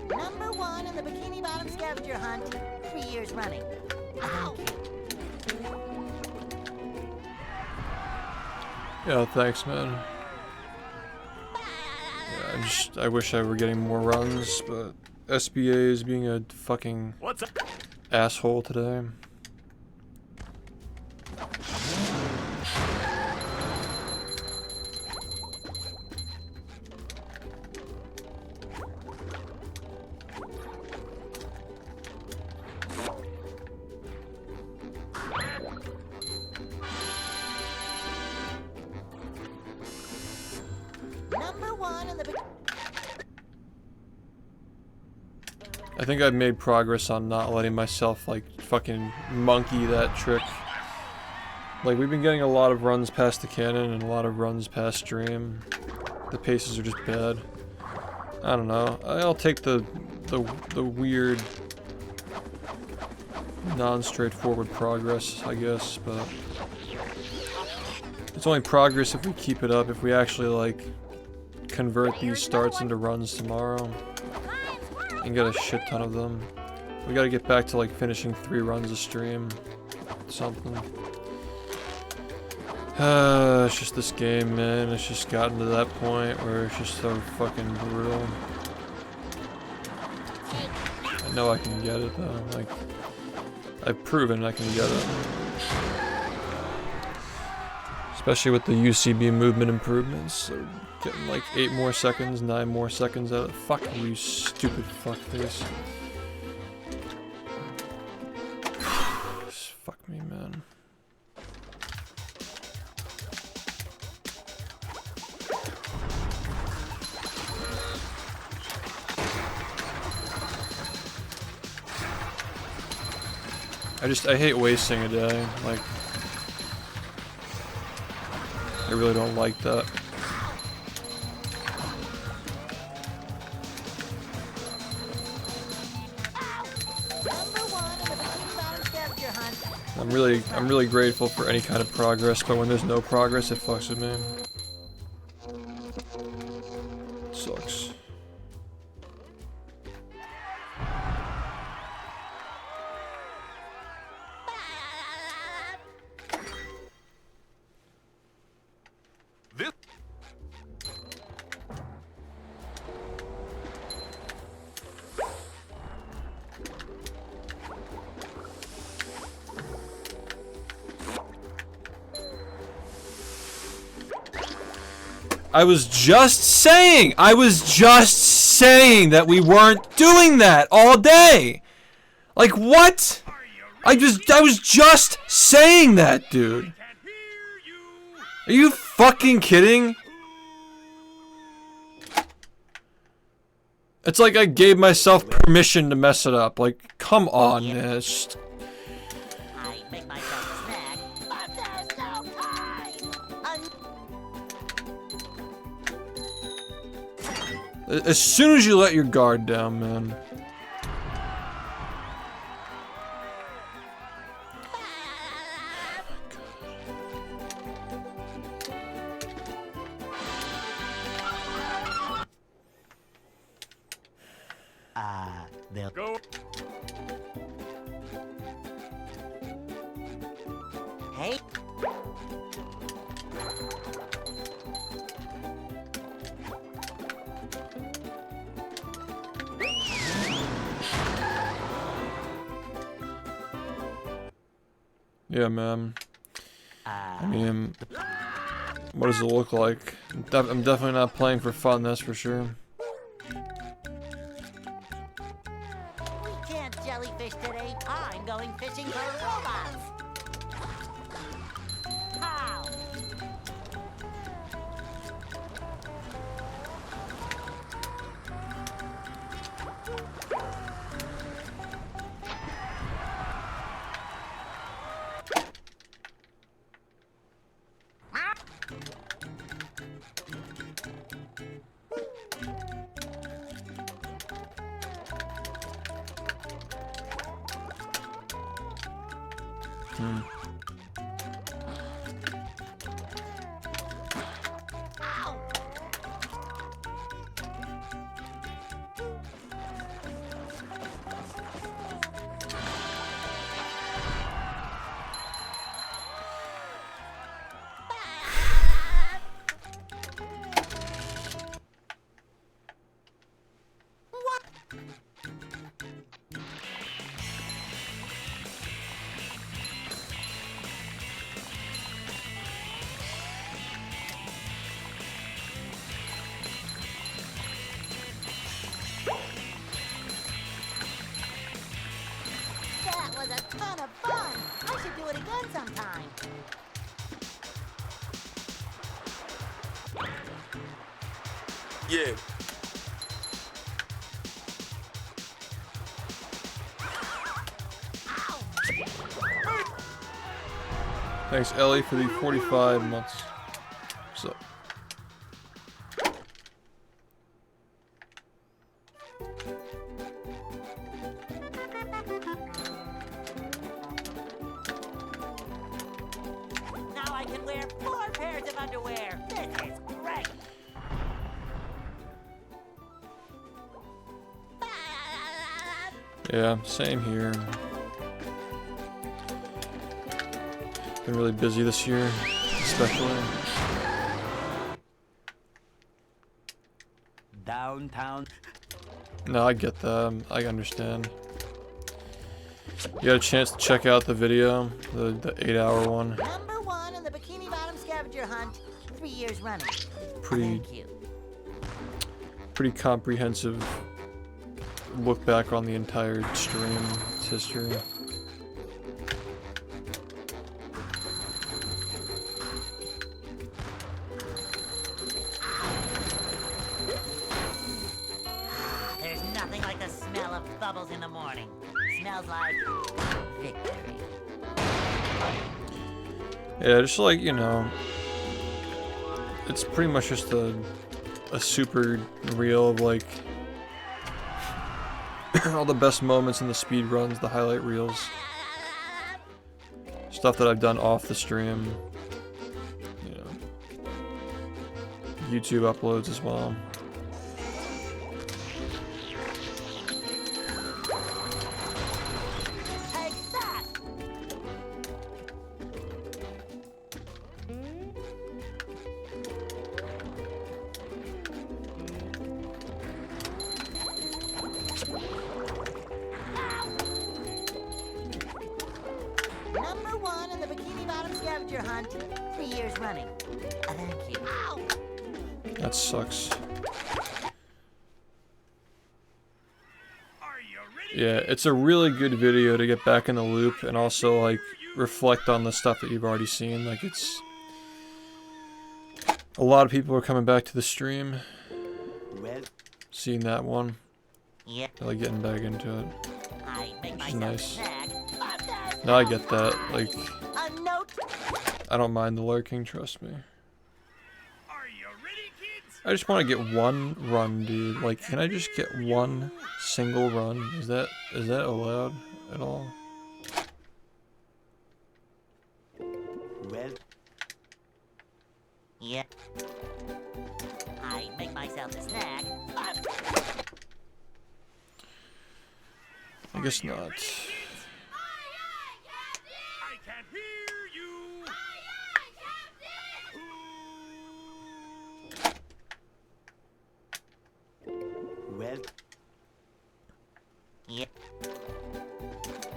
Number 1 in the Bikini Bottom scavenger hunt, 3 years running. Ow! Yeah, thanks, man. Yeah, I wish I were getting more runs, but SBA is being a fucking What's up? asshole today. Number 1 in the I think I've made progress on not letting myself, like, fucking monkey that trick. Like, we've been getting a lot of runs past the cannon and a lot of runs past stream. The paces are just bad. I don't know. I'll take the weird, non-straightforward progress, I guess, but it's only progress if we keep it up, if we actually, like, convert these starts into runs tomorrow. and get a shit ton of them. We gotta get back to like finishing 3 runs a stream. Something. It's just this game, man. It's just gotten to that point where it's just so fucking brutal. I know I can get it though. Like, I've proven I can get it. Especially with the UCB movement improvements. They're getting like 8 more seconds, 9 more seconds out of it. Fuck you, stupid fuckface. Fuck me, man. I hate wasting a day. Like, I really don't like that. I'm really grateful for any kind of progress, but when there's no progress, it fucks with me. It sucks. I was just saying that we weren't doing that all day. Like what? I was just saying that, dude. Are you fucking kidding? It's like I gave myself permission to mess it up. Like, come on, man. It's just... I make myself a snack, but there's no time. As soon as you let your guard down, man. They'll Go. Hey. Yeah, man. I mean, what does it look like? I'm definitely not playing for fun, that's for sure. We can't jellyfish today. I'm going fishing for robots. How? That was a ton of fun. I should do it again sometime. Yeah. Thanks, Ellie, for the 45 months. What's up? Now I can wear 4 pairs of underwear. This is great. Yeah, same here. Been really busy this year, especially. Downtown. No, I get that. I understand. You got a chance to check out the video, the 8-hour one. Number 1 in the Bikini Bottom scavenger hunt, 3 years running. Pretty, Thank you. pretty comprehensive look back on the entire stream's history. There's nothing like the smell of bubbles in the morning. Smells like victory. Yeah, just like, you know, it's pretty much just a super reel of like all the best moments in the speed runs, the highlight reels, stuff that I've done off the stream, you know, YouTube uploads as well. Take that! Number 1 in the Bikini Bottom scavenger hunt, 3 years running. Thank you. Ow! That sucks. Yeah, it's a really good video to get back in the loop and also like reflect on the stuff that you've already seen. Like it's a lot of people are coming back to the stream, Well, seeing that one. Yeah, They're like getting back into it. I make Which is myself nice. a snack. No, I get that. Like, A note. I don't mind the lurking, trust me. Are you ready, kids? I just want to get one run, dude. Like, can I just get one single run? Is that allowed at all? well, Yeah. I make myself a snack. I guess not. I can't hear you. well, Yeah.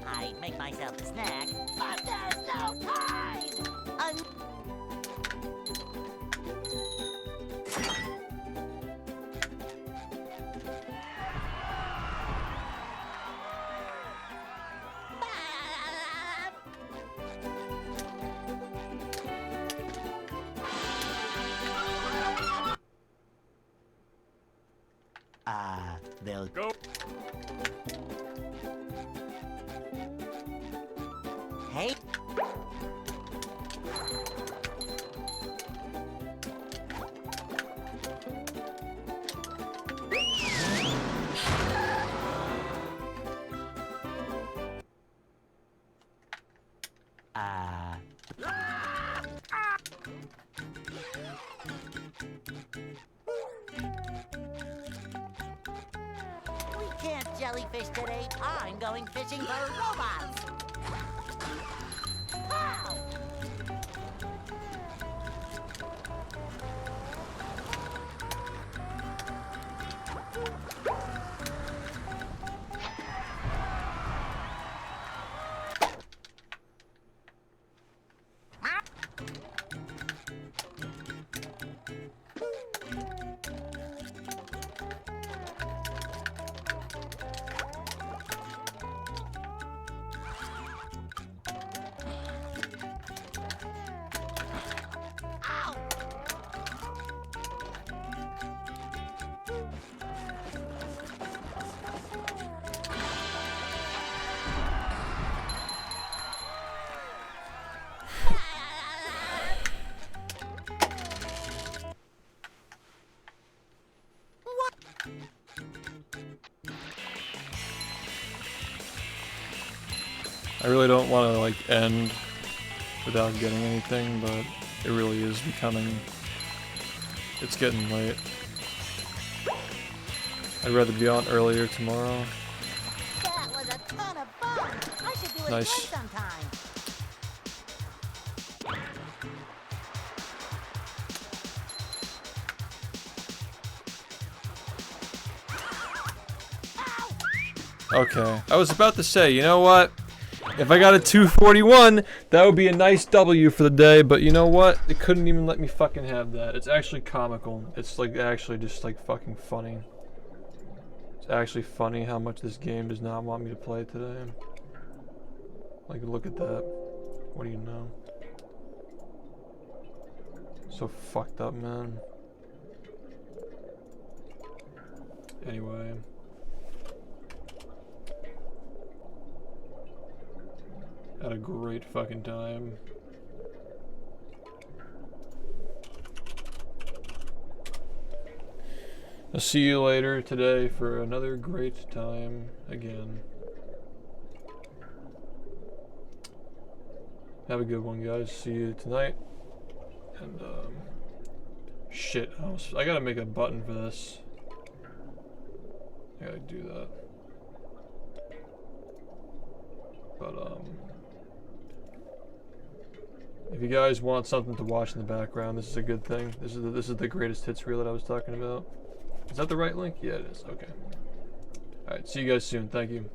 I make myself a snack. But there's no time! they'll Go. Hey. We can't jellyfish today. I'm going fishing for robots. Wow. I really don't want to like end without getting anything, but it really is becoming, it's getting late. I'd rather be on earlier tomorrow. That was Ton of fun. I should do it Nice. again sometime. Okay, I was about to say, you know what? If I got a 241, that would be a nice W for the day, but you know what? It couldn't even let me fucking have that. It's actually comical. It's like actually just like fucking funny. It's actually funny how much this game does not want me to play today. Like, look at that. What do you know? So fucked up, man. Anyway. Had a great fucking time. I'll see you later today for another great time again. Have a good one, guys. See you tonight. And shit, I gotta make a button for this. I gotta do that. But if you guys want something to watch in the background, this is a good thing. This is the greatest hits reel that I was talking about. Is that the right link? Yeah, it is. Okay. Alright, see you guys soon. Thank you.